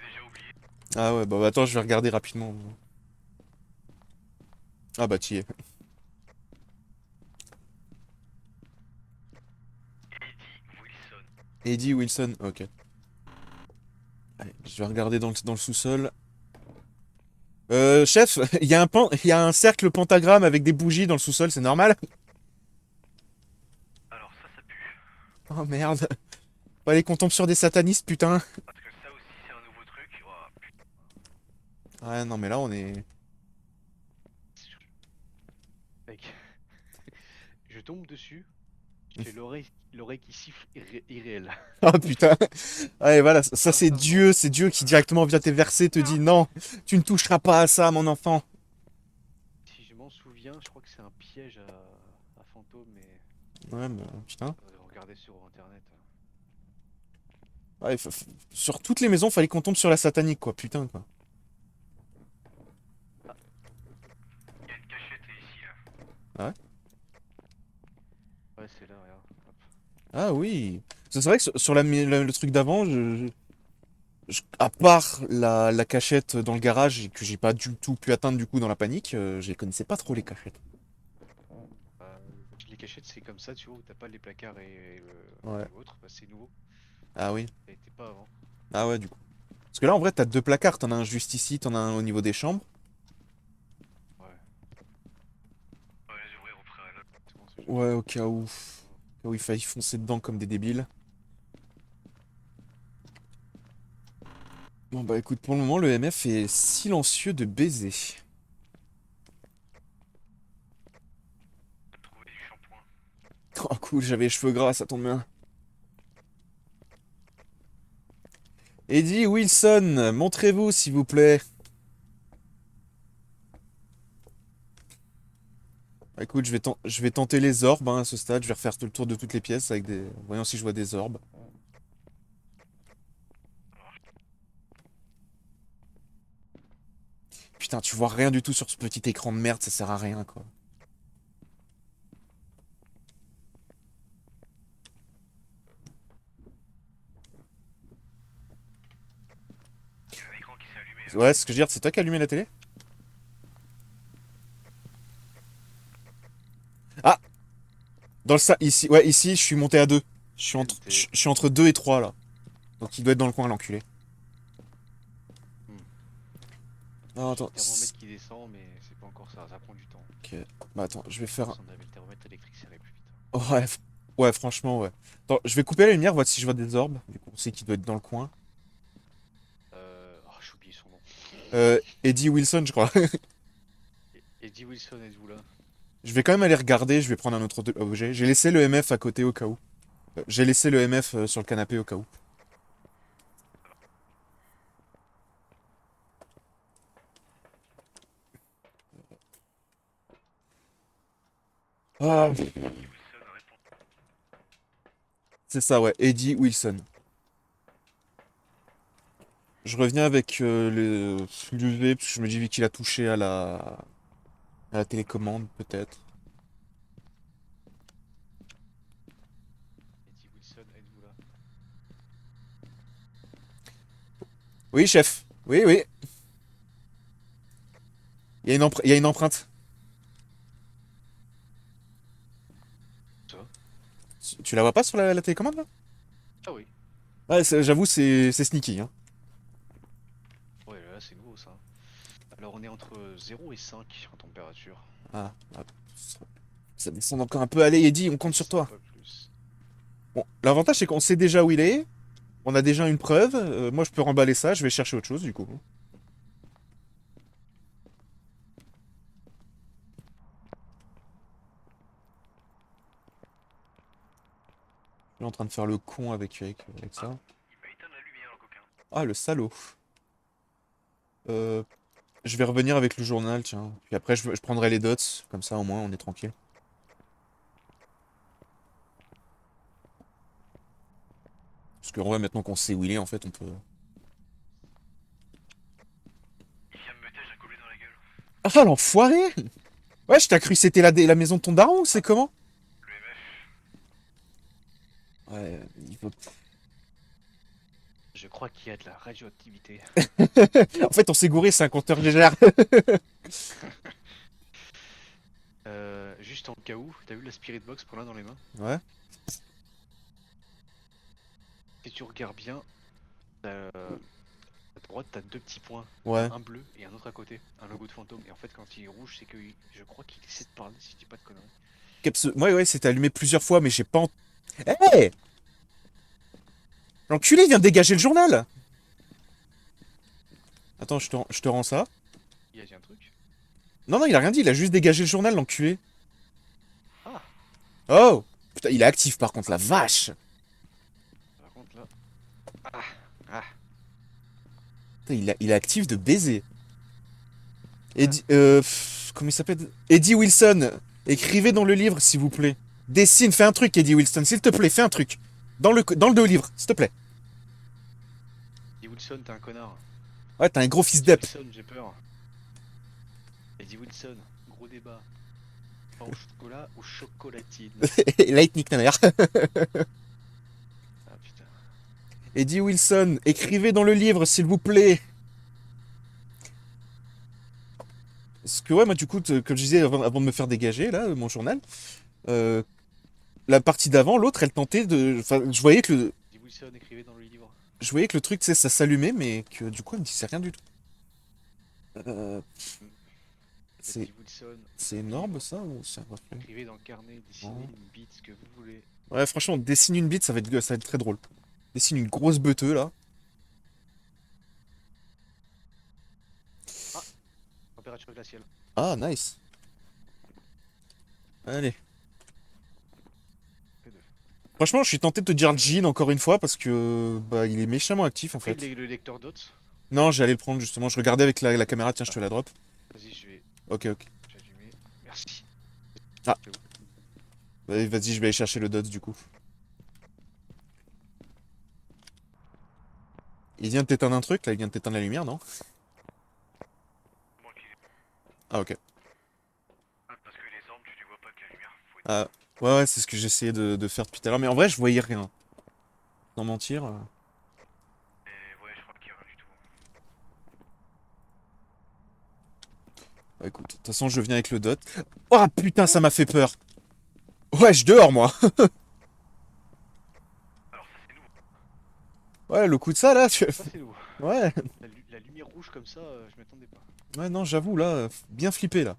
déjà oublié. Ah ouais, bah attends, je vais regarder rapidement. Ah bah t'y es. Eddie Wilson. Eddie Wilson, ok. Allez, je vais regarder dans le sous-sol. Chef, il y a un cercle pentagramme avec des bougies dans le sous-sol, c'est normal? Alors ça pue. Oh merde. Fallait qu'on tombe sur des satanistes, putain. Parce que ça aussi c'est un nouveau truc. Oh, putain. Ouais, non mais là on est... mec. Je tombe dessus. J'ai l'oreille qui siffle irréel. Oh putain. Ouais, voilà, ça c'est Dieu qui directement vient tes versets te dit non, tu ne toucheras pas à ça, mon enfant. Si je m'en souviens, je crois que c'est un piège à fantôme, mais Ouais, mais putain. regardez sur internet. Ouais, sur toutes les maisons, fallait qu'on tombe sur la satanique, quoi, putain, quoi. Il y a une cachette ici là. Ah ouais? Ah oui. C'est vrai que sur le truc d'avant, à part la cachette dans le garage et que j'ai pas du tout pu atteindre du coup dans la panique, je les connaissais pas trop les cachettes. Euh, les cachettes, c'est comme ça, tu vois, où t'as pas les placards Ouais. et autres, bah, c'est nouveau. Ah oui. Ça était pas avant. Ah ouais, du coup. Parce que là, en vrai, t'as deux placards. T'en as un juste ici, t'en as un au niveau des chambres. Ouais, Ouais, les ouvrir au préalable. c'est bon, c'est Ouais, au cas où. Au cas où il faille foncer dedans comme des débiles. Bon bah écoute, pour le moment, le MF est silencieux de baiser. Trouver du shampoing. Oh cool, j'avais les cheveux gras, ça tombe bien. Eddie Wilson, montrez-vous s'il vous plaît. Bah, écoute, je vais tenter les orbes hein, à ce stade. Je vais refaire le tour de toutes les pièces avec des. Voyons si je vois des orbes. Putain, tu vois rien du tout sur ce petit écran de merde, ça sert à rien quoi. Il y a un écran qui s'est allumé là. Ouais, c'est ce que je veux dire, c'est toi qui as allumé la télé? Ah! Dans le sa... Ici, ouais, ici, je suis monté à 2. Je suis entre 2 et 3 là. Donc il doit être dans le coin, l'enculé. Hmm. Non, J'ai attends. le thermomètre qui descend, mais c'est pas encore ça, ça prend du temps. Ok. Bah attends, je vais faire. Si on avait le thermomètre électrique, ça irait plus vite. Ouais, ouais, franchement, ouais. Attends, je vais couper la lumière, voir si je vois des orbes. Du coup, on sait qu'il doit être dans le coin. Oh, j'ai oublié son nom. Eddie Wilson, je crois. Eddie Wilson, êtes-vous là? Je vais quand même aller regarder, je vais prendre un autre objet. J'ai laissé le MF à côté au cas où. J'ai laissé le MF sur le canapé au cas où. Ah, Wilson répond. c'est ça, ouais. Eddie Wilson. Je reviens avec l'UV, parce que je me dis, vu qu'il a touché à la télécommande, peut-être. Eddie Wilson, êtes-vous là? Oui, chef. Oui, oui. Il y a une empreinte. Ça? Tu la vois pas sur la télécommande, là? Ah oui. Ouais, j'avoue, c'est sneaky, hein. Ouais, là, c'est nouveau ça. Alors, on est entre 0 et 5 en température. Ah, ah, ça descend encore un peu. Allez, Eddie, on compte sur Descend toi. pas plus. Bon, l'avantage, c'est qu'on sait déjà où il est. On a déjà une preuve. Moi, je peux remballer ça. Je vais chercher autre chose, du coup. Je suis en train de faire le con avec ça. Il va éteindre la lumière, le coquin. Ah, le salaud. Euh, je vais revenir avec le journal, tiens. Puis après, je prendrai les dots. Comme ça, au moins, on est tranquille. Parce qu'en vrai, maintenant qu'on sait où il est, en fait, on peut... Il vient de me tèche un collier dans la gueule. Ah, l'enfoiré! Ouais, je t'ai cru que c'était la maison de ton daron, ou c'est comment? Le MF. Ouais, il faut... Je crois qu'il y a de la radioactivité. En fait, on s'est gouré, c'est un compteur GGR. Juste en cas où, t'as vu la Spirit Box qu'on a dans les mains? Ouais. Si tu regardes bien, à droite, t'as deux petits points. Ouais. Un bleu et un autre à côté. Un logo de fantôme. Et en fait, quand il est rouge, c'est que je crois qu'il essaie de parler, si je dis pas de conneries. Ouais, ouais, c'était allumé plusieurs fois, mais j'ai pas... Hé! L'enculé vient de dégager le journal! Attends, je te rends ça. Il a dit un truc? Non, non, il a rien dit, il a juste dégagé le journal, l'enculé. Ah! Oh! Putain, il est actif par contre, la vache! Par contre, là. Ah! Ah! Putain, il est actif de baiser. Eddie, comment il s'appelle? Eddie Wilson! Écrivez dans le livre, s'il vous plaît. Dessine, fais un truc, Eddie Wilson, s'il te plaît, fais un truc. Dans le livre, s'il te plaît. Eddie Wilson, t'es un connard. Ouais, t'as un gros fils Eddie d'ep. Wilson, j'ai peur. Eddie Wilson, gros débat. Pain au chocolat ou chocolatine? Là, il te nique ta mère. Eddie Wilson, écrivez dans le livre, s'il vous plaît. Parce que ouais, moi du coup, comme je disais avant de me faire dégager, là, mon journal, euh, la partie d'avant, l'autre, elle tentait de... Enfin, Eddie Wilson, écrivez dans le livre. je voyais que le truc, tu sais, ça s'allumait, mais que du coup, elle me disait rien du tout. C'est Eddie Wilson, c'est énorme, ça, ou c'est un reflet? écrivez dans le carnet, dessinez Non. une bite, ce que vous voulez. Ouais, franchement, dessine une bite, ça va être très drôle. Dessine une grosse beuteux, là. Température glaciale. Ah, nice. Allez. Que de- Franchement, je suis tenté de te dire Jean encore une fois, parce que bah, il est méchamment actif, en Pris fait. le lecteur dots. Non, j'allais le prendre, justement. Je regardais avec la caméra, tiens, je te la drop. Vas-y, Ok, ok. je vais allumer. Merci. Ah. C'est où Vas-y, je vais aller chercher le dots, du coup. Il vient de t'éteindre un truc, là, il vient de t'éteindre la lumière, non? Moi qui... Ah, ok. Ah, parce que les orbes, tu les vois pas avec la lumière. Faut être... Ah, ouais, c'est ce que j'essayais de faire depuis tout à l'heure. Mais en vrai, je voyais rien. Sans mentir. Et ouais, je crois qu'il y a rien du tout. Bah, écoute, de toute façon, je viens avec le dot. Oh putain, ça m'a fait peur. Ouais, je dehors, moi. Alors ça c'est nous. Ouais, le coup de ça, là. Ça, c'est nouveau. Ouais. La lumière rouge comme ça, je m'attendais pas. Ouais, non, j'avoue, là, bien flippé, là.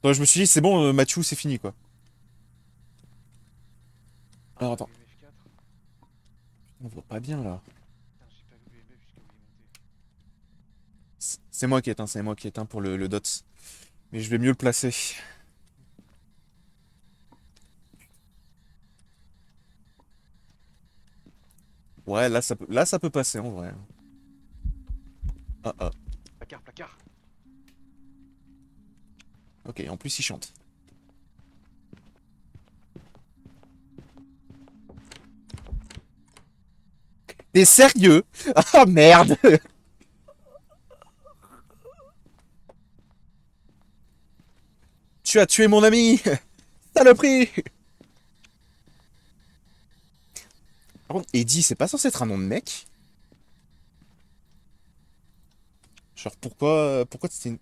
Ouais, je me suis dit, c'est bon, Mathieu, c'est fini, quoi. Alors, attends. UMF4. On voit pas bien, là. Putain, j'ai pas vu UMF jusqu'à où il est monté. C'est moi qui éteins pour le dot. Mais je vais mieux le placer. Ouais, là, ça peut passer, en vrai. Ah, ah. Placard, placard. Ok, en plus, il chante. T'es sérieux? Ah, merde! Tu as tué mon ami! Saloperie! Par contre, Eddie, c'est pas censé être un nom de mec? Genre, pourquoi c'était une...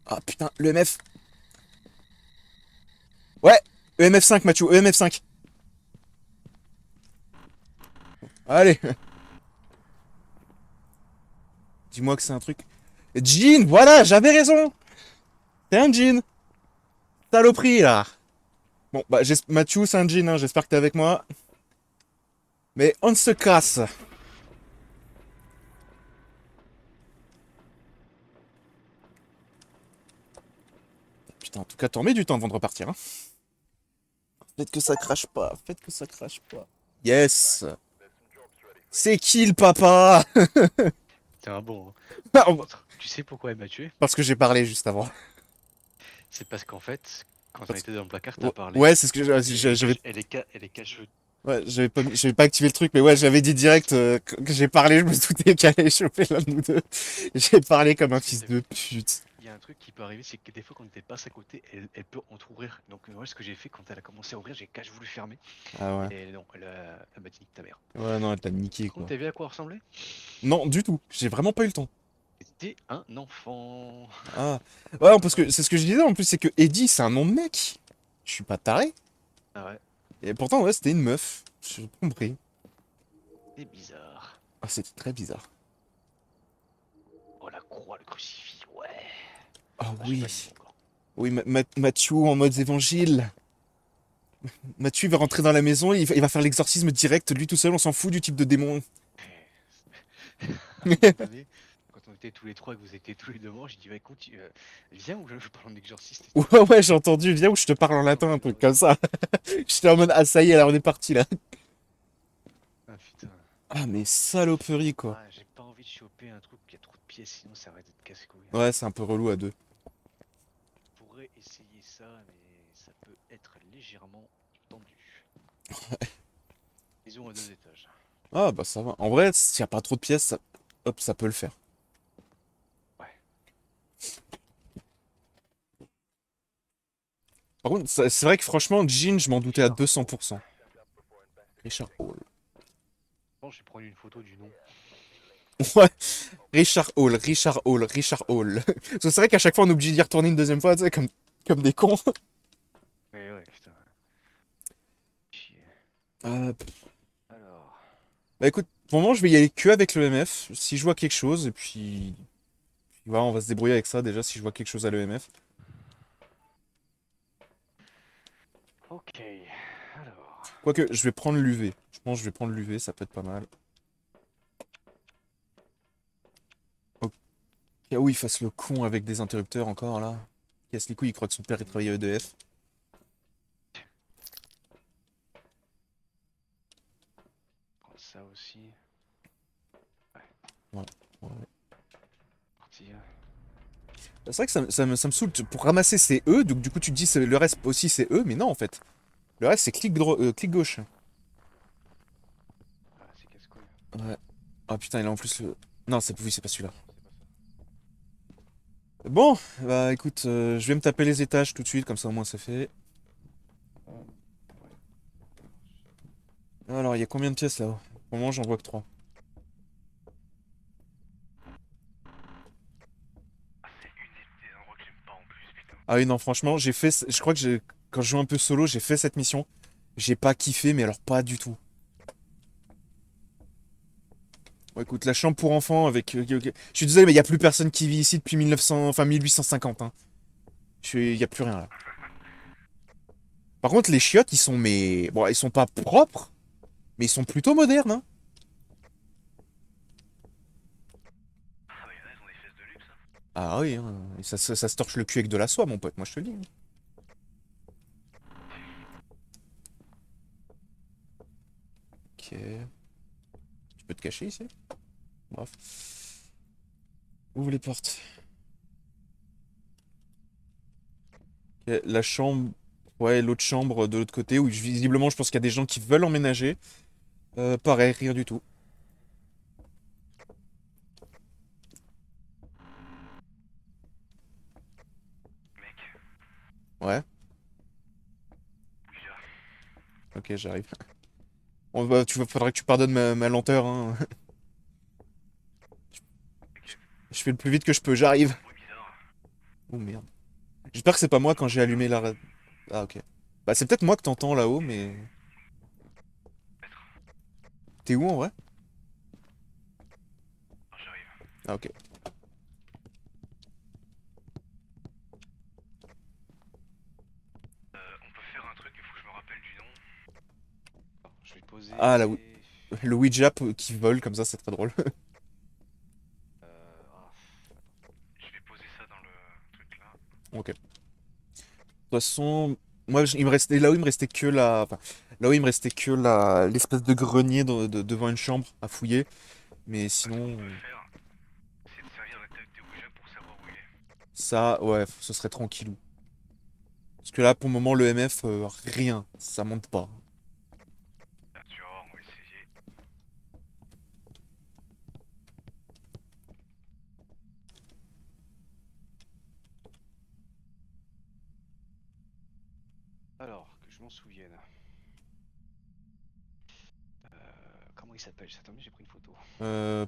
Ah, putain, le MF! Ouais! EMF5, Mathieu, EMF5! Allez! Dis-moi que c'est un truc... Jean, voilà, j'avais raison! C'est un jean! Saloperie, là! Bon, bah, Mathieu, c'est un jean, hein, j'espère que t'es avec moi. Mais on se casse! Putain, en tout cas, t'en mets du temps avant de repartir, hein. Faites que ça crache pas, faites que ça crache pas. Yes! C'est qui le papa? C'est un bon. Hein. Ah, Par contre, tu sais pourquoi elle m'a tué? parce que j'ai parlé juste avant. C'est parce qu'en fait, quand on était dans le placard, t'as Ouais, parlé. ouais, c'est ce que j'avais. Elle est cachée. Ouais, j'avais pas activé le truc, mais ouais, j'avais dit direct que j'ai parlé, je me doutais qu'elle allait choper l'un de nous deux. J'ai parlé comme un fils de pute. Il y a un truc qui peut arriver, c'est que des fois, quand on était passe à côté, elle peut entrouvrir. Donc, moi, ce que j'ai fait quand elle a commencé à ouvrir, j'ai cache voulu fermer. Ah ouais. Et non, elle m'a dit nique ta mère. Ouais, non, elle t'a niqué, Par contre, quoi. t'as vu à quoi elle ressemblait? Non, du tout. J'ai vraiment pas eu le temps. C'était un enfant. Ah. Ouais, parce que c'est ce que je disais en plus, c'est que Eddie, c'est un nom de mec. Je suis pas taré. Ah ouais, Et pourtant, ouais, c'était une meuf. J'ai pas compris. c'est bizarre. Ah, c'était très bizarre. Oh, la croix, le crucifix, ouais. Ah Ah, j'ai oui. pas dit encore. Oui, Mathieu en mode évangile. Mathieu va rentrer dans la maison, il va faire l'exorcisme direct, lui tout seul, on s'en fout du type de démon. Vous savez, quand on était tous les trois et que vous étiez tous les deux morts, j'ai dit, bah écoute, viens ou je parle en exorciste. Ouais, ouais, j'ai entendu, viens où je te parle en latin, un truc comme ça. J'étais en mode, ah ça y est, là on est parti là. Ah putain. Ah mais saloperie quoi. Ah, j'ai pas envie de choper un truc qui a trop de pièces, sinon ça va être casse-couille. Ouais, c'est un peu relou à deux. Je pourrais essayer ça, mais ça peut être légèrement tendu. Maison à 2 étages. Ah bah ça va. En vrai, s'il y a pas trop de pièces, hop, ça peut le faire. Ouais. Par contre, c'est vrai que franchement, Jean, je m'en doutais à 200%. Richard Hall. Bon, je vais prendre une photo du nom. Ouais, Richard Hall, Richard Hall, Richard Hall. Parce que c'est vrai qu'à chaque fois on est obligé d'y retourner une deuxième fois, tu sais, comme des cons. Mais ouais, putain. Chier. Pff, Alors. bah écoute, pour le moment je vais y aller que avec l'EMF. Si je vois quelque chose, et puis voilà, on va se débrouiller avec ça déjà si je vois quelque chose à l'EMF. Ok. Alors. Quoique, je vais prendre l'UV. Je pense que je vais prendre l'UV, ça peut être pas mal. Ok, ah oui, il fasse le con avec des interrupteurs encore là. Casse les couilles, il croit que son père il travaille à EDF. Prendre ça aussi. Ouais, ouais. Partir. C'est vrai que ça me saoule. Pour ramasser c'est E, donc du coup tu te dis le reste aussi c'est E, mais non en fait. Le reste c'est clic gauche. Ah, c'est casse-couille. Ouais. Ah putain, il a en plus le. Non, oui, c'est pas celui-là. Non, c'est pas ça. Bon, bah écoute, je vais me taper les étages tout de suite, comme ça au moins c'est fait. Alors, il y a combien de pièces là-haut? Pour le moment, j'en vois que 3. Ah, c'est une des endroits que j'aime pas en plus, putain. Ah oui, non, franchement, je crois que quand je joue un peu solo, j'ai fait cette mission. J'ai pas kiffé, mais alors pas du tout. Bon, écoute, la chambre pour enfants avec. Ok. Je suis désolé, mais il y a plus personne qui vit ici depuis 1900, enfin 1850. Hein. Il y a plus rien là. Par contre, les chiottes, ils sont mais bon, ils sont pas propres, mais ils sont plutôt modernes. Hein. Ah, bah, y'en a, ils ont des fesses de luxe, hein. Ah oui, hein. Et ça se torche le cul avec de la soie, mon pote. Moi, je te le dis. Hein. Ok. Tu peux te cacher ici? Bref. Ouvre les portes. Ok, la chambre. Ouais, l'autre chambre de l'autre côté, où visiblement je pense qu'il y a des gens qui veulent emménager. Pareil, rien du tout. Mec, Ouais, bouge là. ok, j'arrive. Faudrait que tu pardonnes ma lenteur, hein. T'inquiète, Je fais le plus vite que je peux, j'arrive. un bruit bizarre. Oh merde. J'espère que c'est pas moi quand j'ai allumé la. Ah, ok. Bah, c'est peut-être moi que t'entends là-haut, mais. Maître, T'es où en vrai? alors j'arrive. Ah, ok. On peut faire un truc, il faut que je me rappelle du nom. Alors, je vais poser. Ah, là, oui. Le Ouija qui vole comme ça, c'est très drôle. Ah, Je vais poser ça dans le truc là. Ok. De toute façon, moi, il me restait là où il me restait que la. Enfin, là où il me restait que l'espèce de grenier devant une chambre à fouiller. Mais Ce qu'on sinon, peut faire, c'est de servir la tête de Ouija pour savoir où il est. ça, ouais, ce serait tranquillou. Parce que là, pour le moment, le MF, rien. Ça monte pas. Là, tu vas voir, on va essayer. alors, que je m'en souvienne. Comment il s'appelle? Attendez, j'ai pris une photo. Euh,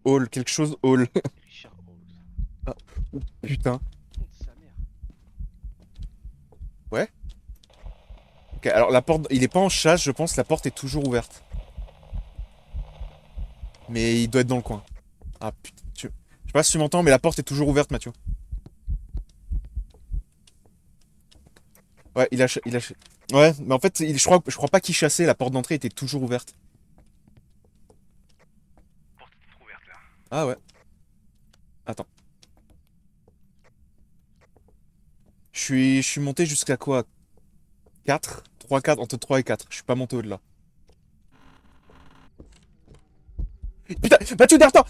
Hall, quelque chose, Hall. Richard Rose. Ah, oh, putain. Honte sa mère. Ouais. Ok, alors la porte, il est pas en chasse, je pense. La porte est toujours ouverte. Mais il doit être dans le coin. Ah putain. Je sais pas si tu m'entends, mais la porte est toujours ouverte, Mathieu. Ouais, Ouais, mais en fait, je crois pas qu'il chassait. La porte d'entrée était toujours ouverte. Porte est trop ouverte là. Ah ouais. Attends. Je suis monté jusqu'à quoi? 4 3 4 entre 3 et 4. Je suis pas monté au-delà. Putain, Mathieu, derrière toi!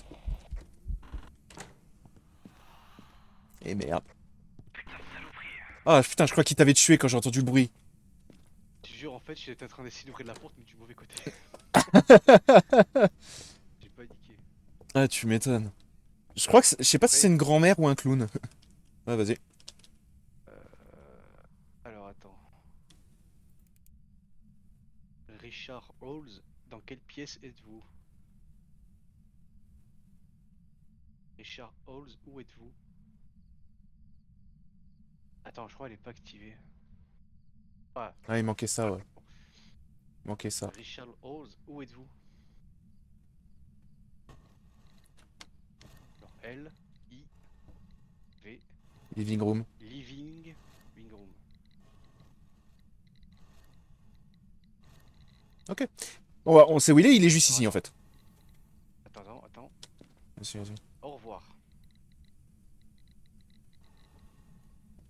Eh merde. Putain de saloperie. Ah putain, je crois qu'il t'avait tué quand j'ai entendu le bruit. Je te jure, en fait, j'étais en train d'essayer d'ouvrir la porte, mais du mauvais côté. J'ai paniqué. Ah, tu m'étonnes. Je sais pas si c'est Après, une grand-mère ou un clown. Ouais, vas-y. alors attends. Richard Halls, dans quelle pièce êtes-vous? Richard Halls, où êtes-vous? Attends, je crois qu'elle est pas activée. Ah, Ah, il manquait ça, voilà. ouais. Il manquait ça. Richard Halls, où êtes-vous? Alors, L, I, V, Living room. living room. Bon, on sait où il est juste Alors, ici en fait. Attends. Vas-y, vas-y. Au revoir.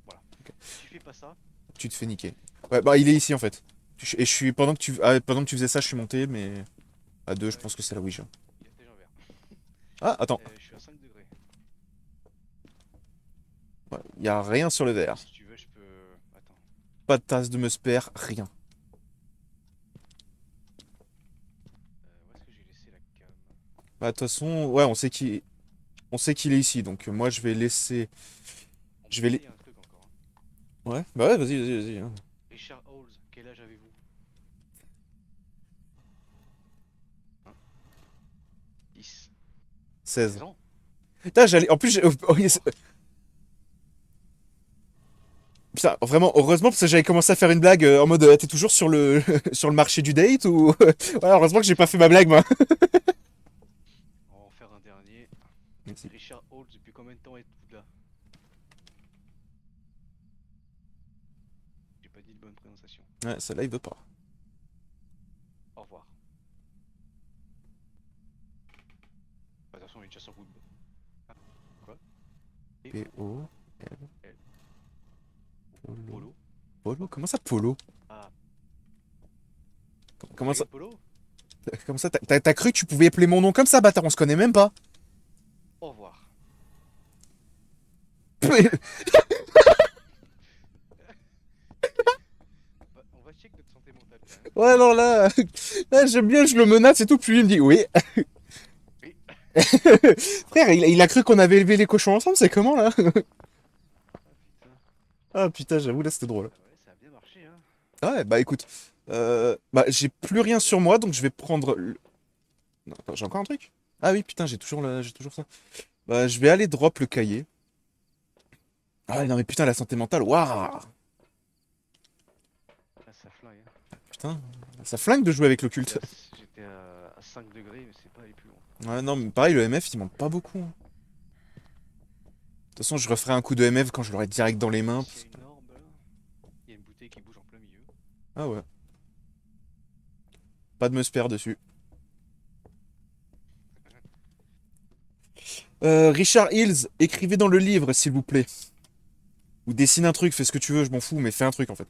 Voilà. Ok. Si tu fais pas ça, Tu te fais niquer. Ouais, bah il est ici en fait. Et je suis pendant que tu faisais ça, je suis monté, mais à 2, je pense que c'est la Ouija. il y a déjà un verre. Ah, attends. Je suis à 5 degrés. Ouais, y a rien sur le verre. Si tu veux, je peux. Attends. Pas de tasse de Musper, rien. Où est-ce que j'ai laissé la cam? Bah de toute façon, ouais, on sait qu'il est ici, donc moi je vais laisser. On Je peut vais essayer un truc encore. Hein. Ouais, bah ouais, vas-y. Hein. Richard Halls, quel âge avez-vous? Hein? 10. 16. 16 ans? Putain, j'allais. En plus, putain, vraiment, heureusement, parce que j'avais commencé à faire une blague en mode t'es toujours sur le sur le marché du date ou. Ouais, heureusement que j'ai pas fait ma blague, moi. On va en faire un dernier. Merci. Richard Halls, depuis combien de temps êtes-vous là? J'ai pas dit de bonne prononciation. Ouais, celle-là, il veut pas. Au revoir. Bah, de toute façon, on est déjà sur Good. Ah, quoi? P-O. L. Polo. Polo? Polo? Comment ça, Polo? Ah, Comment ça? Polo? Comment ça? T'as cru que tu pouvais appeler mon nom comme ça, bâtard? On se connaît même pas. Au revoir. On va check notre santé mentale quand même. Ouais, non, là j'aime bien, je le menace et tout, puis lui il me dit oui. Oui. Frère, il a cru qu'on avait élevé les cochons ensemble, c'est comment là? Ah putain. Ah putain, j'avoue, là c'était drôle. Ah ouais, ça a bien marché hein. Ah ouais, bah écoute, bah j'ai plus rien sur moi, donc je vais prendre. Non, attends, j'ai encore un truc? Ah oui, putain, j'ai toujours ça. Bah je vais aller drop le cahier. Ah non mais putain, la santé mentale, waouh! Ah, ça flingue. Hein. Putain, ça flingue de jouer avec l'occulte. J'étais à 5 degrés, mais c'est pas aller plus loin. Ouais, non, mais pareil, le MF, il manque pas beaucoup. Hein. De toute façon, je referai un coup de MF quand je l'aurai direct dans les mains. Il y a une orbe là. Il y a une bouteille qui bouge en plein milieu. Ah ouais. Pas de Musper dessus. Richard Hills, écrivez dans le livre, s'il vous plaît. Ou dessine un truc, fais ce que tu veux, je m'en fous, mais fais un truc en fait.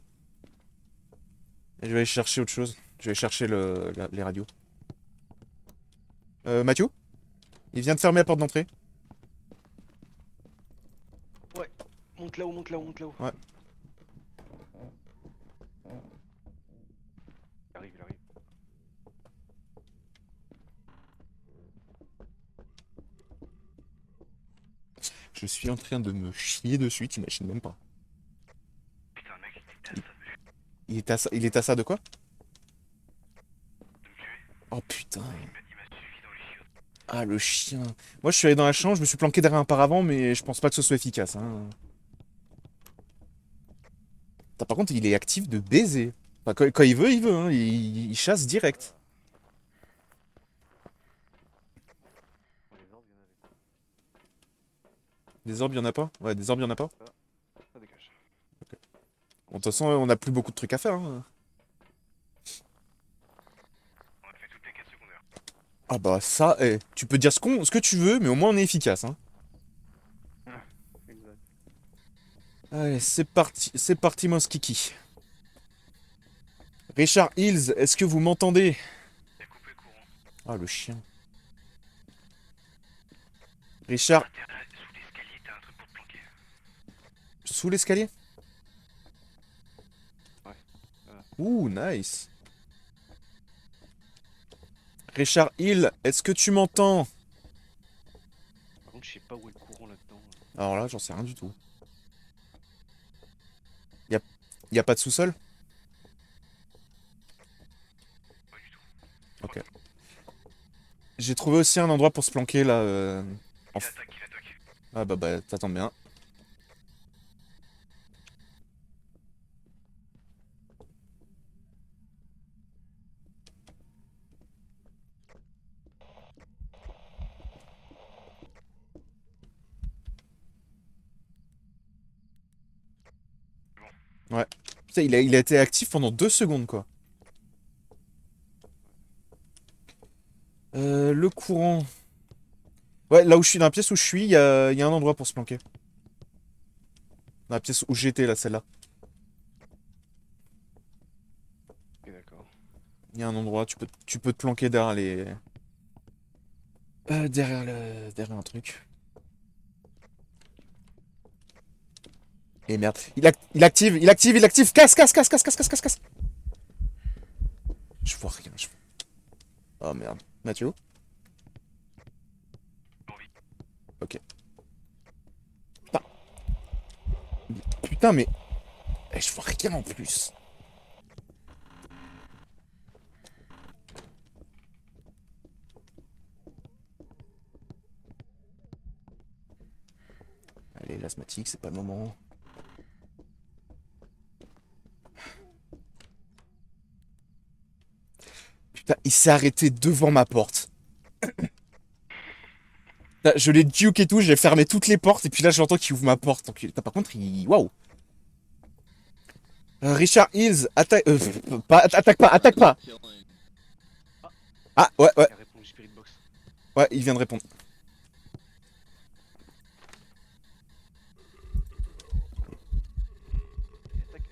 Et je vais aller chercher autre chose. Je vais aller chercher les radios. Mathieu? Il vient de fermer la porte d'entrée. Ouais, monte là-haut, monte là-haut, monte là-haut. Ouais. Il arrive, il arrive. Je suis en train de me chier dessus, t'imagines même pas. Putain, mec, il était à ça Il est à ça de quoi? de me tuer. Oh putain. Il m'a suivi dans les chiottes. Ah le chien. Moi je suis allé dans la chambre, je me suis planqué derrière un paravent, mais je pense pas que ce soit efficace. Hein. Putain, par contre, il est actif de baiser. Enfin, quand il veut, hein. Il chasse direct. Les orbes, il y en avait pas. Des orbes, y en a pas? Ouais, des orbes, y en a pas? Ça dégage. Bon, de toute façon, on a plus beaucoup de trucs à faire. Hein. On a fait toutes les quêtes secondaires. Ah bah ça, tu peux dire ce que tu veux, mais au moins on est efficace. Hein. Exact. Allez, c'est parti mon skiki. Richard Hills, est-ce que vous m'entendez? Il a coupé le courant. Ah le chien. Richard, Ah, t'es sous l'escalier, t'as un truc pour te planquer. sous l'escalier? Ouais, voilà. Ouh, nice. Richard Hill, est-ce que tu m'entends? Par contre, je sais pas où est le courant là-dedans. Alors là, j'en sais rien du tout. Y a pas de sous-sol? Pas du tout. Ok. J'ai trouvé aussi un endroit pour se planquer là. Il attaque, il attaque. Ah bah, t'attends bien. Ouais. Putain, il a été actif pendant 2 secondes, quoi. Le courant. Ouais, là où je suis, dans la pièce où je suis, il y a un endroit pour se planquer. Dans la pièce où j'étais, là, celle-là. Ok, d'accord. Il y a un endroit, tu peux te planquer derrière les... derrière un truc. Et merde. Il active. Casse. Je vois rien. Oh merde. Mathieu? Ok. Putain. Putain, mais... je vois rien en plus. Allez, l'asthmatique, c'est pas le moment. Putain, il s'est arrêté devant ma porte. Putain, je l'ai duke et tout, j'ai fermé toutes les portes, et puis là j'entends qu'il ouvre ma porte. Donc, par contre, Waouh. Richard Hills, attaque... attaque pas. Ah, ouais. Il a répondu Spirit Box. Ouais, il vient de répondre. Attaque.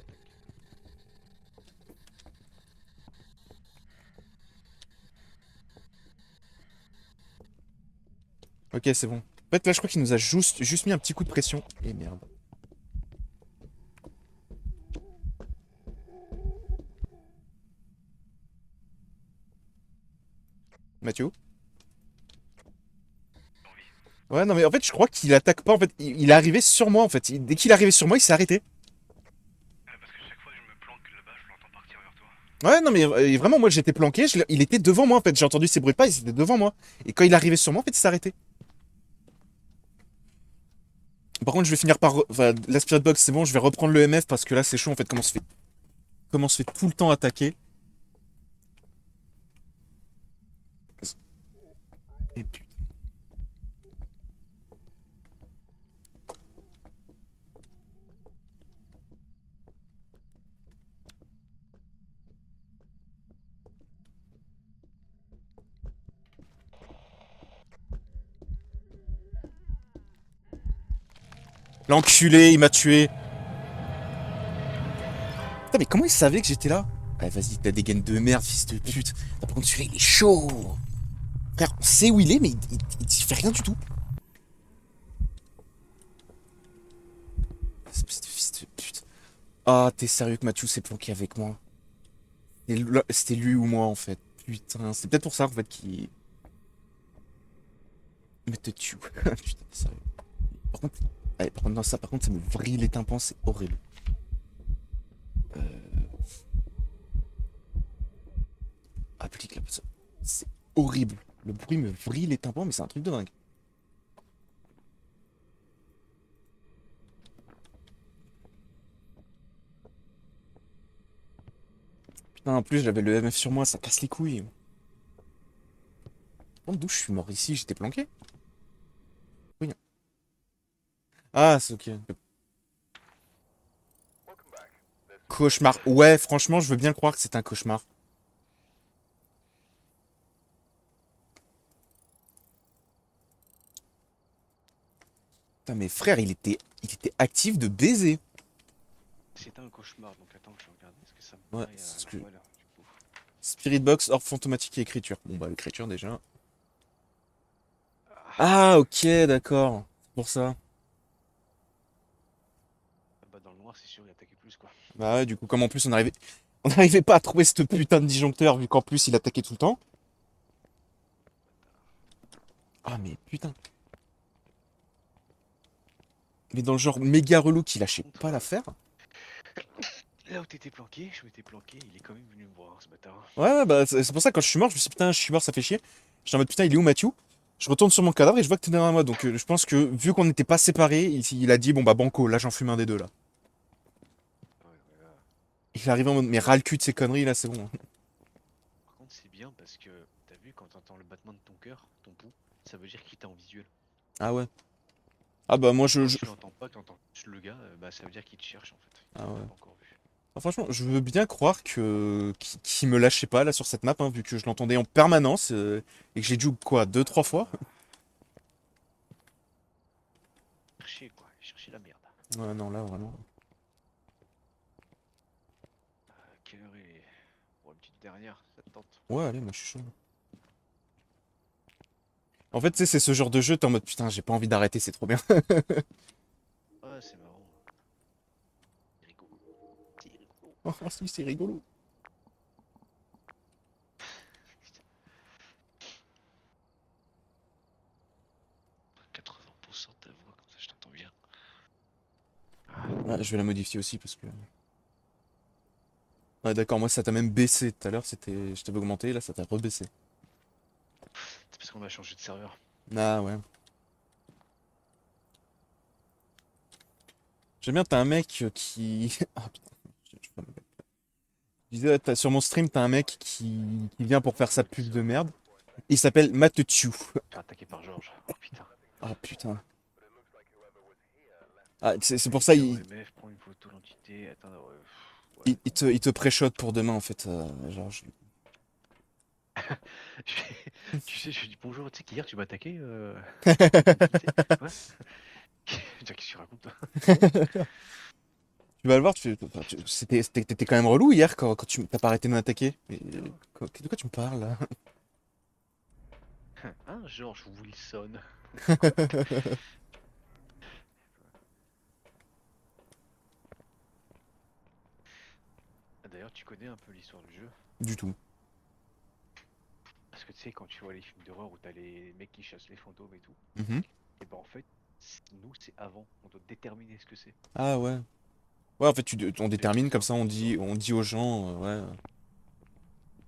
Ok, c'est bon. En fait, là, je crois qu'il nous a juste mis un petit coup de pression. Et merde. Mathieu? Ouais, non, mais en fait, je crois qu'il attaque pas. En fait, il est arrivé sur moi, en fait. Dès qu'il est arrivé sur moi, il s'est arrêté. Parce que chaque fois que je me planque là-bas, je l'entends partir vers toi. Ouais, non, mais vraiment, moi, j'étais planqué. Il était devant moi, en fait. J'ai entendu ses bruits de pas, il était devant moi. Et quand il est arrivé sur moi, en fait, il s'est arrêté. Par contre, je vais finir par... Enfin, la Spirit Box, c'est bon, je vais reprendre le MF parce que là, c'est chaud, en fait, comment on se fait tout le temps attaquer. Et putain. L'enculé, il m'a tué. Putain, mais comment il savait que j'étais là? Ouais, vas-y, t'as des gaines de merde, fils de pute. Par contre, celui-là, il est chaud. Frère, on sait où il est, mais il fait rien du tout. Espèce de fils de pute. Ah, t'es sérieux que Mathieu s'est planqué avec moi? C'était lui ou moi, en fait. Putain, c'est peut-être pour ça, en fait, qu'il... Mais te tue. Putain, t'es sérieux. Par contre... Allez, par contre, non, ça, par contre, ça me vrille les tympans, c'est horrible. Euh... Applique la... C'est horrible. Le bruit me vrille les tympans, mais c'est un truc de dingue. Putain, en plus, j'avais le MF sur moi, ça casse les couilles. Oh, d'où je suis mort ici? J'étais planqué? Oui, non. Ah, c'est ok. Cauchemar. Ouais, franchement, je veux bien croire que c'est un cauchemar. Putain, mais frère, il était actif de baiser. C'était un cauchemar, donc attends, je vais regarder ce que ça me Ouais, paraît. c'est ce que... Voilà, du coup. Spirit Box, orbe fantomatique et écriture. Bon, bah, écriture déjà. Ah, ok, d'accord. C'est pour ça. Ah bah, dans le noir, c'est sûr, il attaquait plus, quoi. Bah ouais, du coup, comme en plus on n'arrivait pas à trouver ce putain de disjoncteur vu qu'en plus il attaquait tout le temps. Ah mais putain. Mais dans le genre méga relou qui lâchait pas l'affaire. Là où t'étais planqué, je m'étais planqué, il est quand même venu me voir, ce bâtard. Ouais, ouais, bah c'est pour ça que quand je suis mort, je me suis dit putain, je suis mort, ça fait chier. J'étais en mode putain, il est où Mathieu? Je retourne sur mon cadavre et je vois que t'es derrière moi. Donc je pense que vu qu'on n'était pas séparés, il a dit bon bah banco, là j'en fume un des deux là. Ouais, ouais, là. Il est arrivé en mode mais ras le cul de ces conneries là, c'est bon. Par contre, c'est bien parce que t'as vu quand t'entends le battement de ton cœur, ton pouls, ça veut dire qu'il t'a en visuel. Ah ouais. Ah bah moi Quand tu l'entends pas, que t'entends juste le gars, bah ça veut dire qu'il te cherche en fait. Ah Il ouais. t'a pas encore vu. Ah, franchement, je veux bien croire que qu'il me lâchait pas là sur cette map, hein, vu que je l'entendais en permanence et que j'ai dû quoi, deux, trois fois. Chercher quoi, chercher la merde. Ouais, non, là vraiment. Quelle heure il est? Pour une petite dernière, ça te tente? Ouais, allez, moi je suis chaud. En fait, tu sais, c'est ce genre de jeu, t'es en mode putain, j'ai pas envie d'arrêter, c'est trop bien. Ouais, c'est marrant. C'est rigolo. C'est rigolo. Oh, si, c'est rigolo. Putain. 80% de ta voix, comme ça je t'entends bien. Ouais, je vais la modifier aussi parce que. Ouais, d'accord, moi ça t'a même baissé tout à l'heure, c'était. Je t'avais augmenté, là ça t'a rebaissé. C'est parce qu'on a changé de serveur. Ah ouais. J'aime bien, t'as un mec qui. Ah putain, je peux pas me mettre. Je disais, sur mon stream, t'as un mec qui vient pour faire sa pub de merde. Il s'appelle Matetiu. T'es attaqué par Georges. Oh putain. Ah putain. Ah, c'est pour ça, MF, prends une photo, l'entité. Attends, ouais. il te pré-shot pour demain en fait. Genre, Tu sais, je dis bonjour, tu sais qu'hier tu m'as attaqué Ouais. Qu'est-ce que tu racontes toi? Tu vas le voir, t'étais quand même relou hier quand tu t'as pas arrêté de m'attaquer. Mais, de quoi tu me parles là? Hein, Georges Wilson. Ah, d'ailleurs, tu connais un peu l'histoire du jeu? Du tout. Parce que tu sais, quand tu vois les films d'horreur où t'as les mecs qui chassent les fantômes et tout, Mhm. et ben en fait, nous c'est avant, on doit déterminer ce que c'est. Ah ouais. Ouais, en fait, on Et détermine comme ça, ça, on dit aux gens, ouais,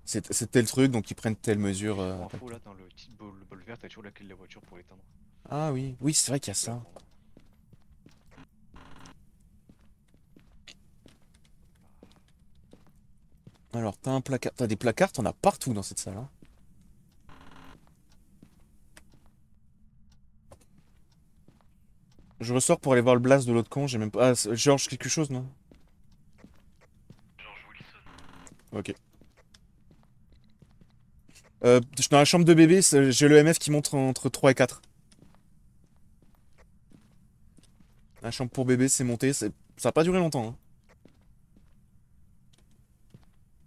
c'est tel truc, donc ils prennent telle et mesure. pour info, là, dans le petit bol vert, t'as toujours la clé de la voiture pour l'éteindre. Ah oui, oui, c'est vrai qu'il y a Tu peux la ça. prendre. Alors, t'as un placard, t'as des placards, t'en as partout dans cette salle, hein. Je ressors pour aller voir le blast de l'autre con, j'ai même pas. Ah, Georges quelque chose, non? George Wilson. Ok. Je suis dans la chambre de bébé, j'ai le MF qui montre entre 3 et 4. La chambre pour bébé, c'est monté, ça a pas duré longtemps, hein.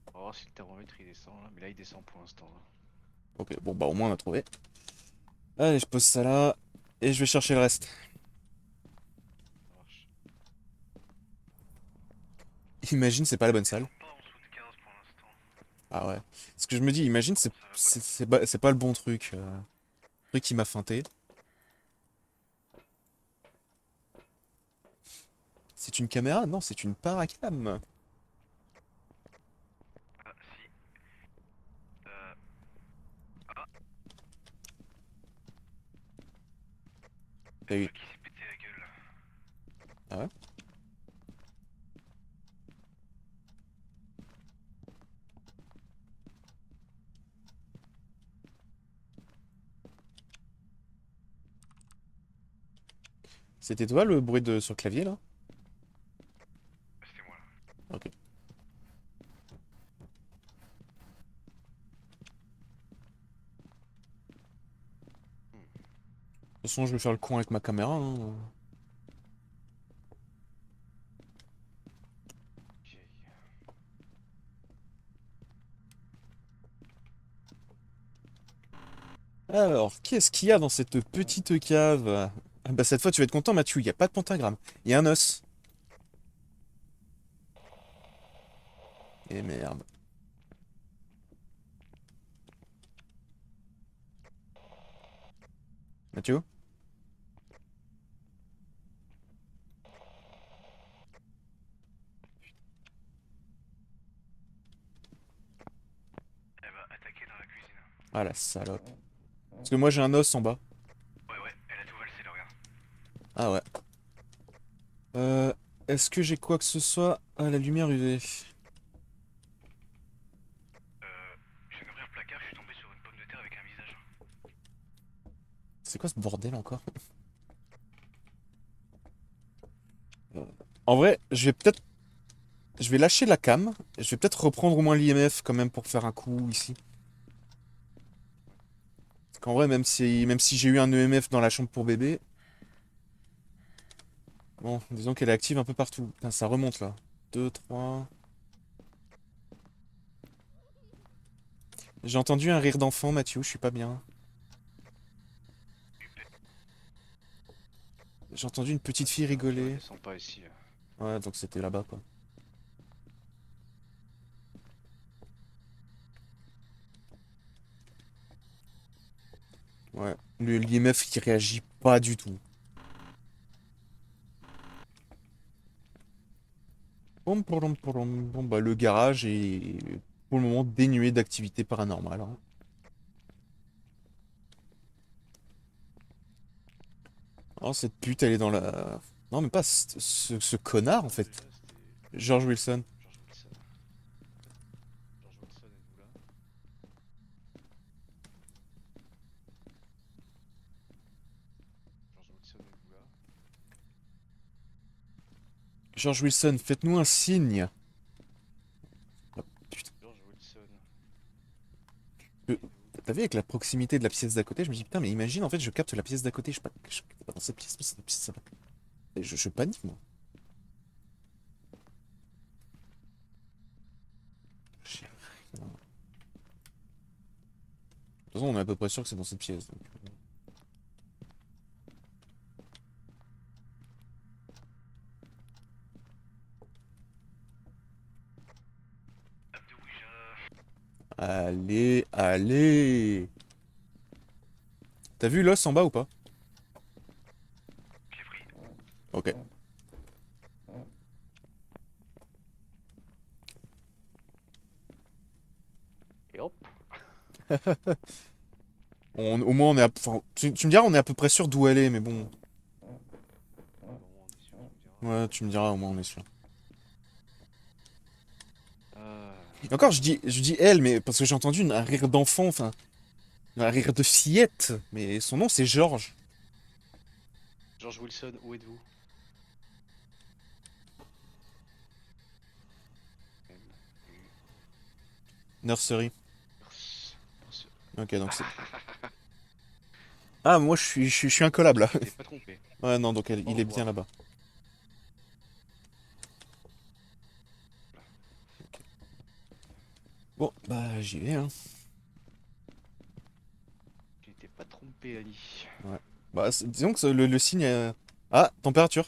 On va voir si le thermomètre il descend là, mais là il descend pour l'instant, hein. Ok, bon bah au moins on a trouvé. Allez, je pose ça là, et je vais chercher le reste. Ça marche. Imagine, c'est pas la bonne Ils salle. sont pas en dessous de 15 pour l'instant. Ah ouais. Ce que je me dis, imagine, Ça va pas c'est pas le bon truc. Le truc qui m'a feinté. C'est une caméra? Non, c'est une paracam. Ah, si. Euh, ah, T'as le eu. truc qui s'est pété la gueule. Ah ouais? C'était toi le bruit de sur le clavier là? C'était moi là. Ok. De toute façon, je vais faire le con avec ma caméra, hein. Ok. Alors, qu'est-ce qu'il y a dans cette petite cave? Ah bah cette fois tu vas être content Mathieu, il n'y a pas de pentagramme. Il y a un os. Et merde. Mathieu? Elle va attaquer dans la cuisine. Ah la salope. Parce que moi j'ai un os en bas. Ouais, elle a tout valsé, là, regarde. Ah ouais. Est-ce que j'ai quoi que ce soit? Ah, la lumière UV. Je viens d'ouvrir le placard, je suis tombé sur une pomme de terre avec un visage. C'est quoi ce bordel encore? En vrai, je vais lâcher la cam. Je vais peut-être reprendre au moins l'IMF quand même pour faire un coup ici. Parce qu'en vrai, même si j'ai eu un EMF dans la chambre pour bébé. Bon, disons qu'elle est active un peu partout. Putain, ça remonte là. 2, 3. J'ai entendu un rire d'enfant, Mathieu, je suis pas bien. J'ai entendu une petite fille rigoler. Descends pas ici. Ouais, donc c'était là-bas quoi. Ouais. L'IMF qui réagit pas du tout. Bon, bah, le garage est pour le moment dénué d'activité paranormale, hein. Oh, cette pute, elle est dans la. Non, mais pas ce connard en fait. Déjà, c'était George Wilson. George Wilson. George Wilson, êtes-vous là? George Wilson, êtes-vous là? George Wilson, faites-nous un signe. Oh, putain. George Wilson. Euh, T'as vu avec la proximité de la pièce d'à côté, je me dis putain, mais imagine en fait, je capte la pièce d'à côté, je suis pas dans cette pièce, mais c'est la pièce, ça va. Et je panique moi. J'ai rien. De toute façon, on est à peu près sûr que c'est dans cette pièce. Donc. Table de Ouija. Allez, allez. T'as vu l'os en bas ou pas? Je l'ai pris. Ok. Et hop. Au moins, on est enfin, tu me diras, on est à peu près sûr d'où elle est, mais bon. Au moment où on est sûr, tu me diras. Ouais, tu me diras, au moins, on est sûr. Ah, Et encore, je dis elle, mais parce que j'ai entendu un rire d'enfant, enfin, un rire de fillette, mais son nom c'est George. George Wilson, où êtes-vous? M, U, Nursery. Nurse. Ok, donc c'est. Ah, moi je suis incollable là. Tu t'es pas trompé. Ouais, non, donc Au il est bien revoir. là-bas. Bon, bah j'y vais, hein. Tu t'es pas trompé, Ali. Ouais. Bah, disons que le signe. Ah, température.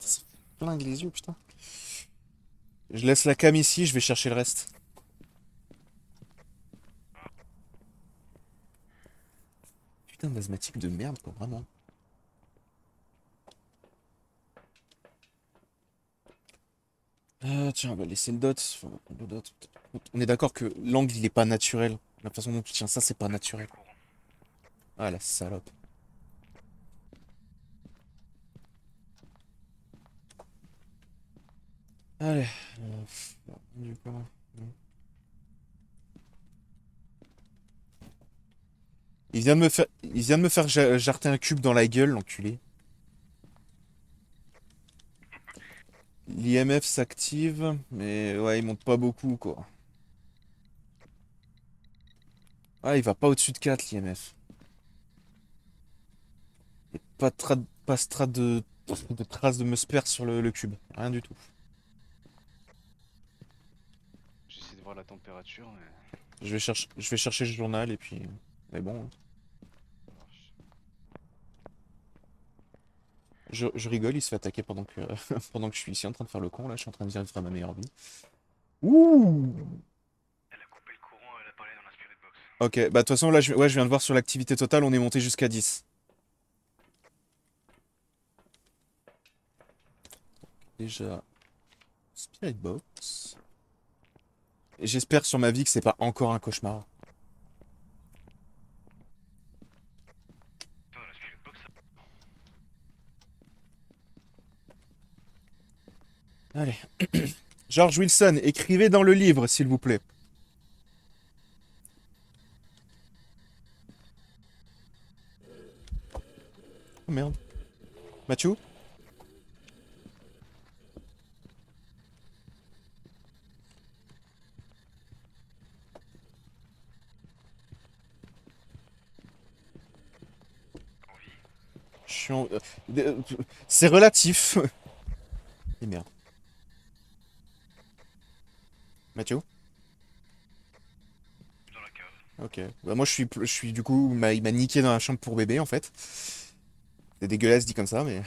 Le Ça reste. flingue les yeux, putain. Je laisse la cam ici, je vais chercher le reste. Putain d'asthmatique de merde, quoi, vraiment. Tiens, on va laisser le dot. Enfin, le dot. On est d'accord que l'angle il est pas naturel. La façon dont tu tiens ça, c'est pas naturel. Courant. Ah la salope. Allez. Du coup, il vient de me faire jarter un cube dans la gueule, l'enculé. L'IMF s'active, mais ouais, il monte pas beaucoup, quoi. Ah, il va pas au-dessus de 4, l'IMF. Et pas de traces de musper sur le cube. Rien du tout. J'essaie de voir la température, mais Je vais chercher le journal et puis. Mais bon, hein. ça marche. Je rigole, il se fait attaquer pendant que je suis ici en train de faire le con, là. Je suis en train de vivre ma meilleure vie. Ouh! Elle a coupé le courant, elle a parlé dans la spirit box. Ok, bah de toute façon, là, ouais, je viens de voir sur l'activité totale, on est monté jusqu'à 10. Déjà, Spirit Box. J'espère sur ma vie que c'est pas encore un cauchemar. Putain, la spirit box. Allez. George Wilson, écrivez dans le livre, s'il vous plaît. Oh merde. Mathieu? Je suis en- C'est relatif. Et merde. Mathieu? Dans la cave. Ok. Bah moi je suis du coup, il m'a niqué dans la chambre pour bébé en fait. C'est dégueulasse dit comme ça, mais...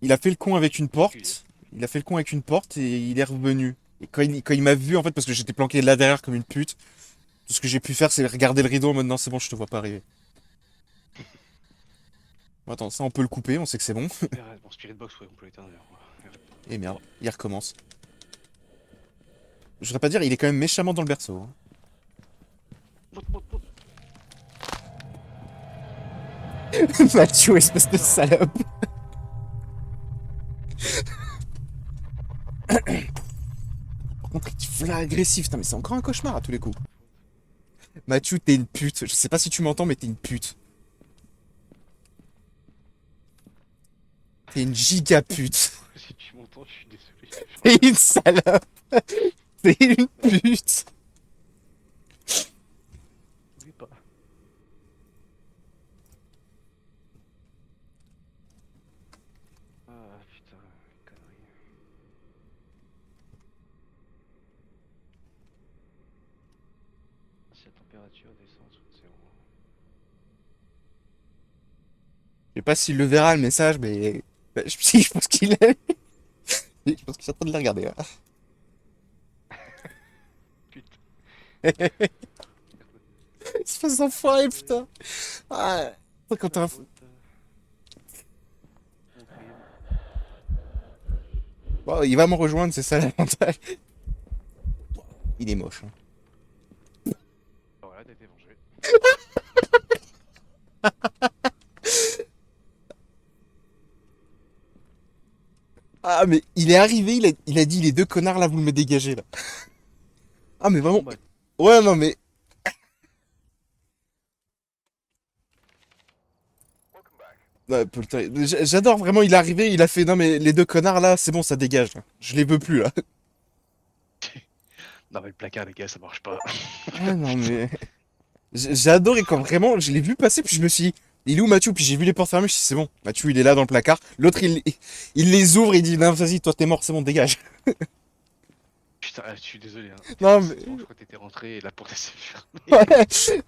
Il a fait le con avec une porte. Il a fait le con avec une porte et il est revenu. Et quand il m'a vu en fait, parce que j'étais planqué là derrière comme une pute, tout ce que j'ai pu faire c'est regarder le rideau en mode non c'est bon je te vois pas arriver. Bon, attends, ça on peut le couper, on sait que c'est bon. Bon, spirit box, ouais, on peut l'éteindre. Et merde, il recommence. Je voudrais pas dire, il est quand même méchamment dans le berceau. Hein. Mathieu, espèce de salope. Par contre, il est v'là agressif. Putain, mais c'est encore un cauchemar à tous les coups. Mathieu, t'es une pute. Je sais pas si tu m'entends, mais t'es une pute. T'es une giga pute. Si tu m'entends, je suis désolé. T'es une salope. T'es une pute. Oui, pas. Ah putain, connerie. Si la température descend sous le zéro. Je sais pas s'il le verra le message, mais. Bah, si, je pense qu'il est. Je pense qu'il est en train de le regarder. Là. Putain. Espèce d'enfoiré, putain. Ah, quand t'as un. Bon, il va me rejoindre, c'est ça l'avantage. Il est moche. Hein. Voilà, t'as été vengé. Ah, mais il est arrivé, il a dit les deux connards là, vous me dégagez là. Ah, mais vraiment. Bon, bah, Ouais, non, mais. Ouais, j'adore vraiment, il est arrivé, il a fait non, mais les deux connards là, c'est bon, ça dégage. Là. Je les veux plus là. non, mais le placard, les gars, ça marche pas. Ah, non, mais. J'ai adoré quand vraiment, je l'ai vu passer, puis je me suis dit, il est où Mathieu? Puis j'ai vu les portes fermées, je me suis dit, c'est bon, Mathieu il est là dans le placard. L'autre il les ouvre et il dit, non, vas-y, toi t'es mort, c'est bon, dégage. Putain, je suis désolé. Hein. Non, C'est mais- bon, je crois que t'étais rentré et la porte s'est fermée. Ouais.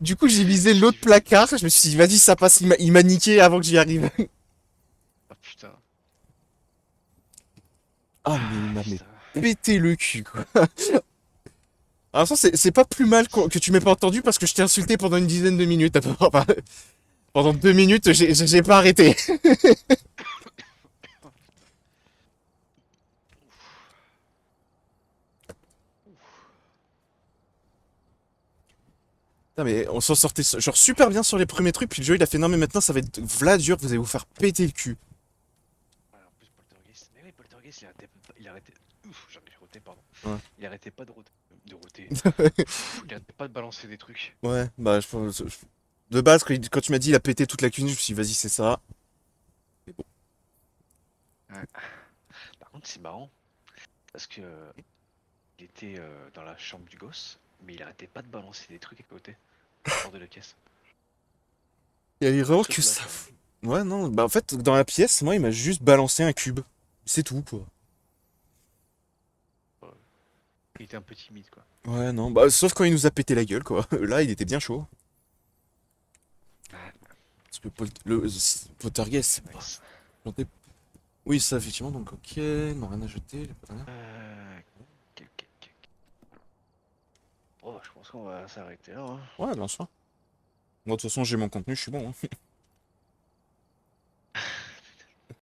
Du coup, j'ai visé l'autre placard, je me suis dit, vas-y, ça passe, il m'a niqué avant que j'y arrive. Ah putain. Ah, mais il m'a Putain. pété le cul, quoi. Alors ça, c'est pas plus mal que tu m'aies pas entendu parce que je t'ai insulté pendant une dizaine de minutes. Enfin, pendant 2 minutes, j'ai pas arrêté. Putain, mais on s'en sortait genre super bien sur les premiers trucs, puis le jeu il a fait non mais maintenant ça va être v'là dur, vous allez vous faire péter le cul. Ouais, en plus, Poltergeist. Mais oui, Poltergeist, il arrêtait. Ouf, j'en ai roté, pardon. Ouais. Il arrêtait pas de roter. Il arrêtait pas de balancer des trucs. Ouais, bah de base quand tu m'as dit il a pété toute la cuisine, je me suis dit vas-y c'est ça. Par contre, c'est marrant. Parce que. Il était dans la chambre du gosse. Mais il arrêtait pas de balancer des trucs à côté. Hors de la caisse. Il y a vraiment Sauf que la ça. chambre. Ouais non, bah en fait dans la pièce, moi il m'a juste balancé un cube. C'est tout quoi. Il était un peu timide, quoi. Ouais non, bah sauf quand il nous a pété la gueule quoi. Là il était bien chaud. Parce que Poltergeist, c'est pas Nice. planté. Oui, ça, effectivement, donc ok, non, rien à jeter, les potes. Quel. Oh, je pense qu'on va s'arrêter là. Hein. Ouais, bien sûr. Moi, de toute façon, j'ai mon contenu, je suis bon. Hein.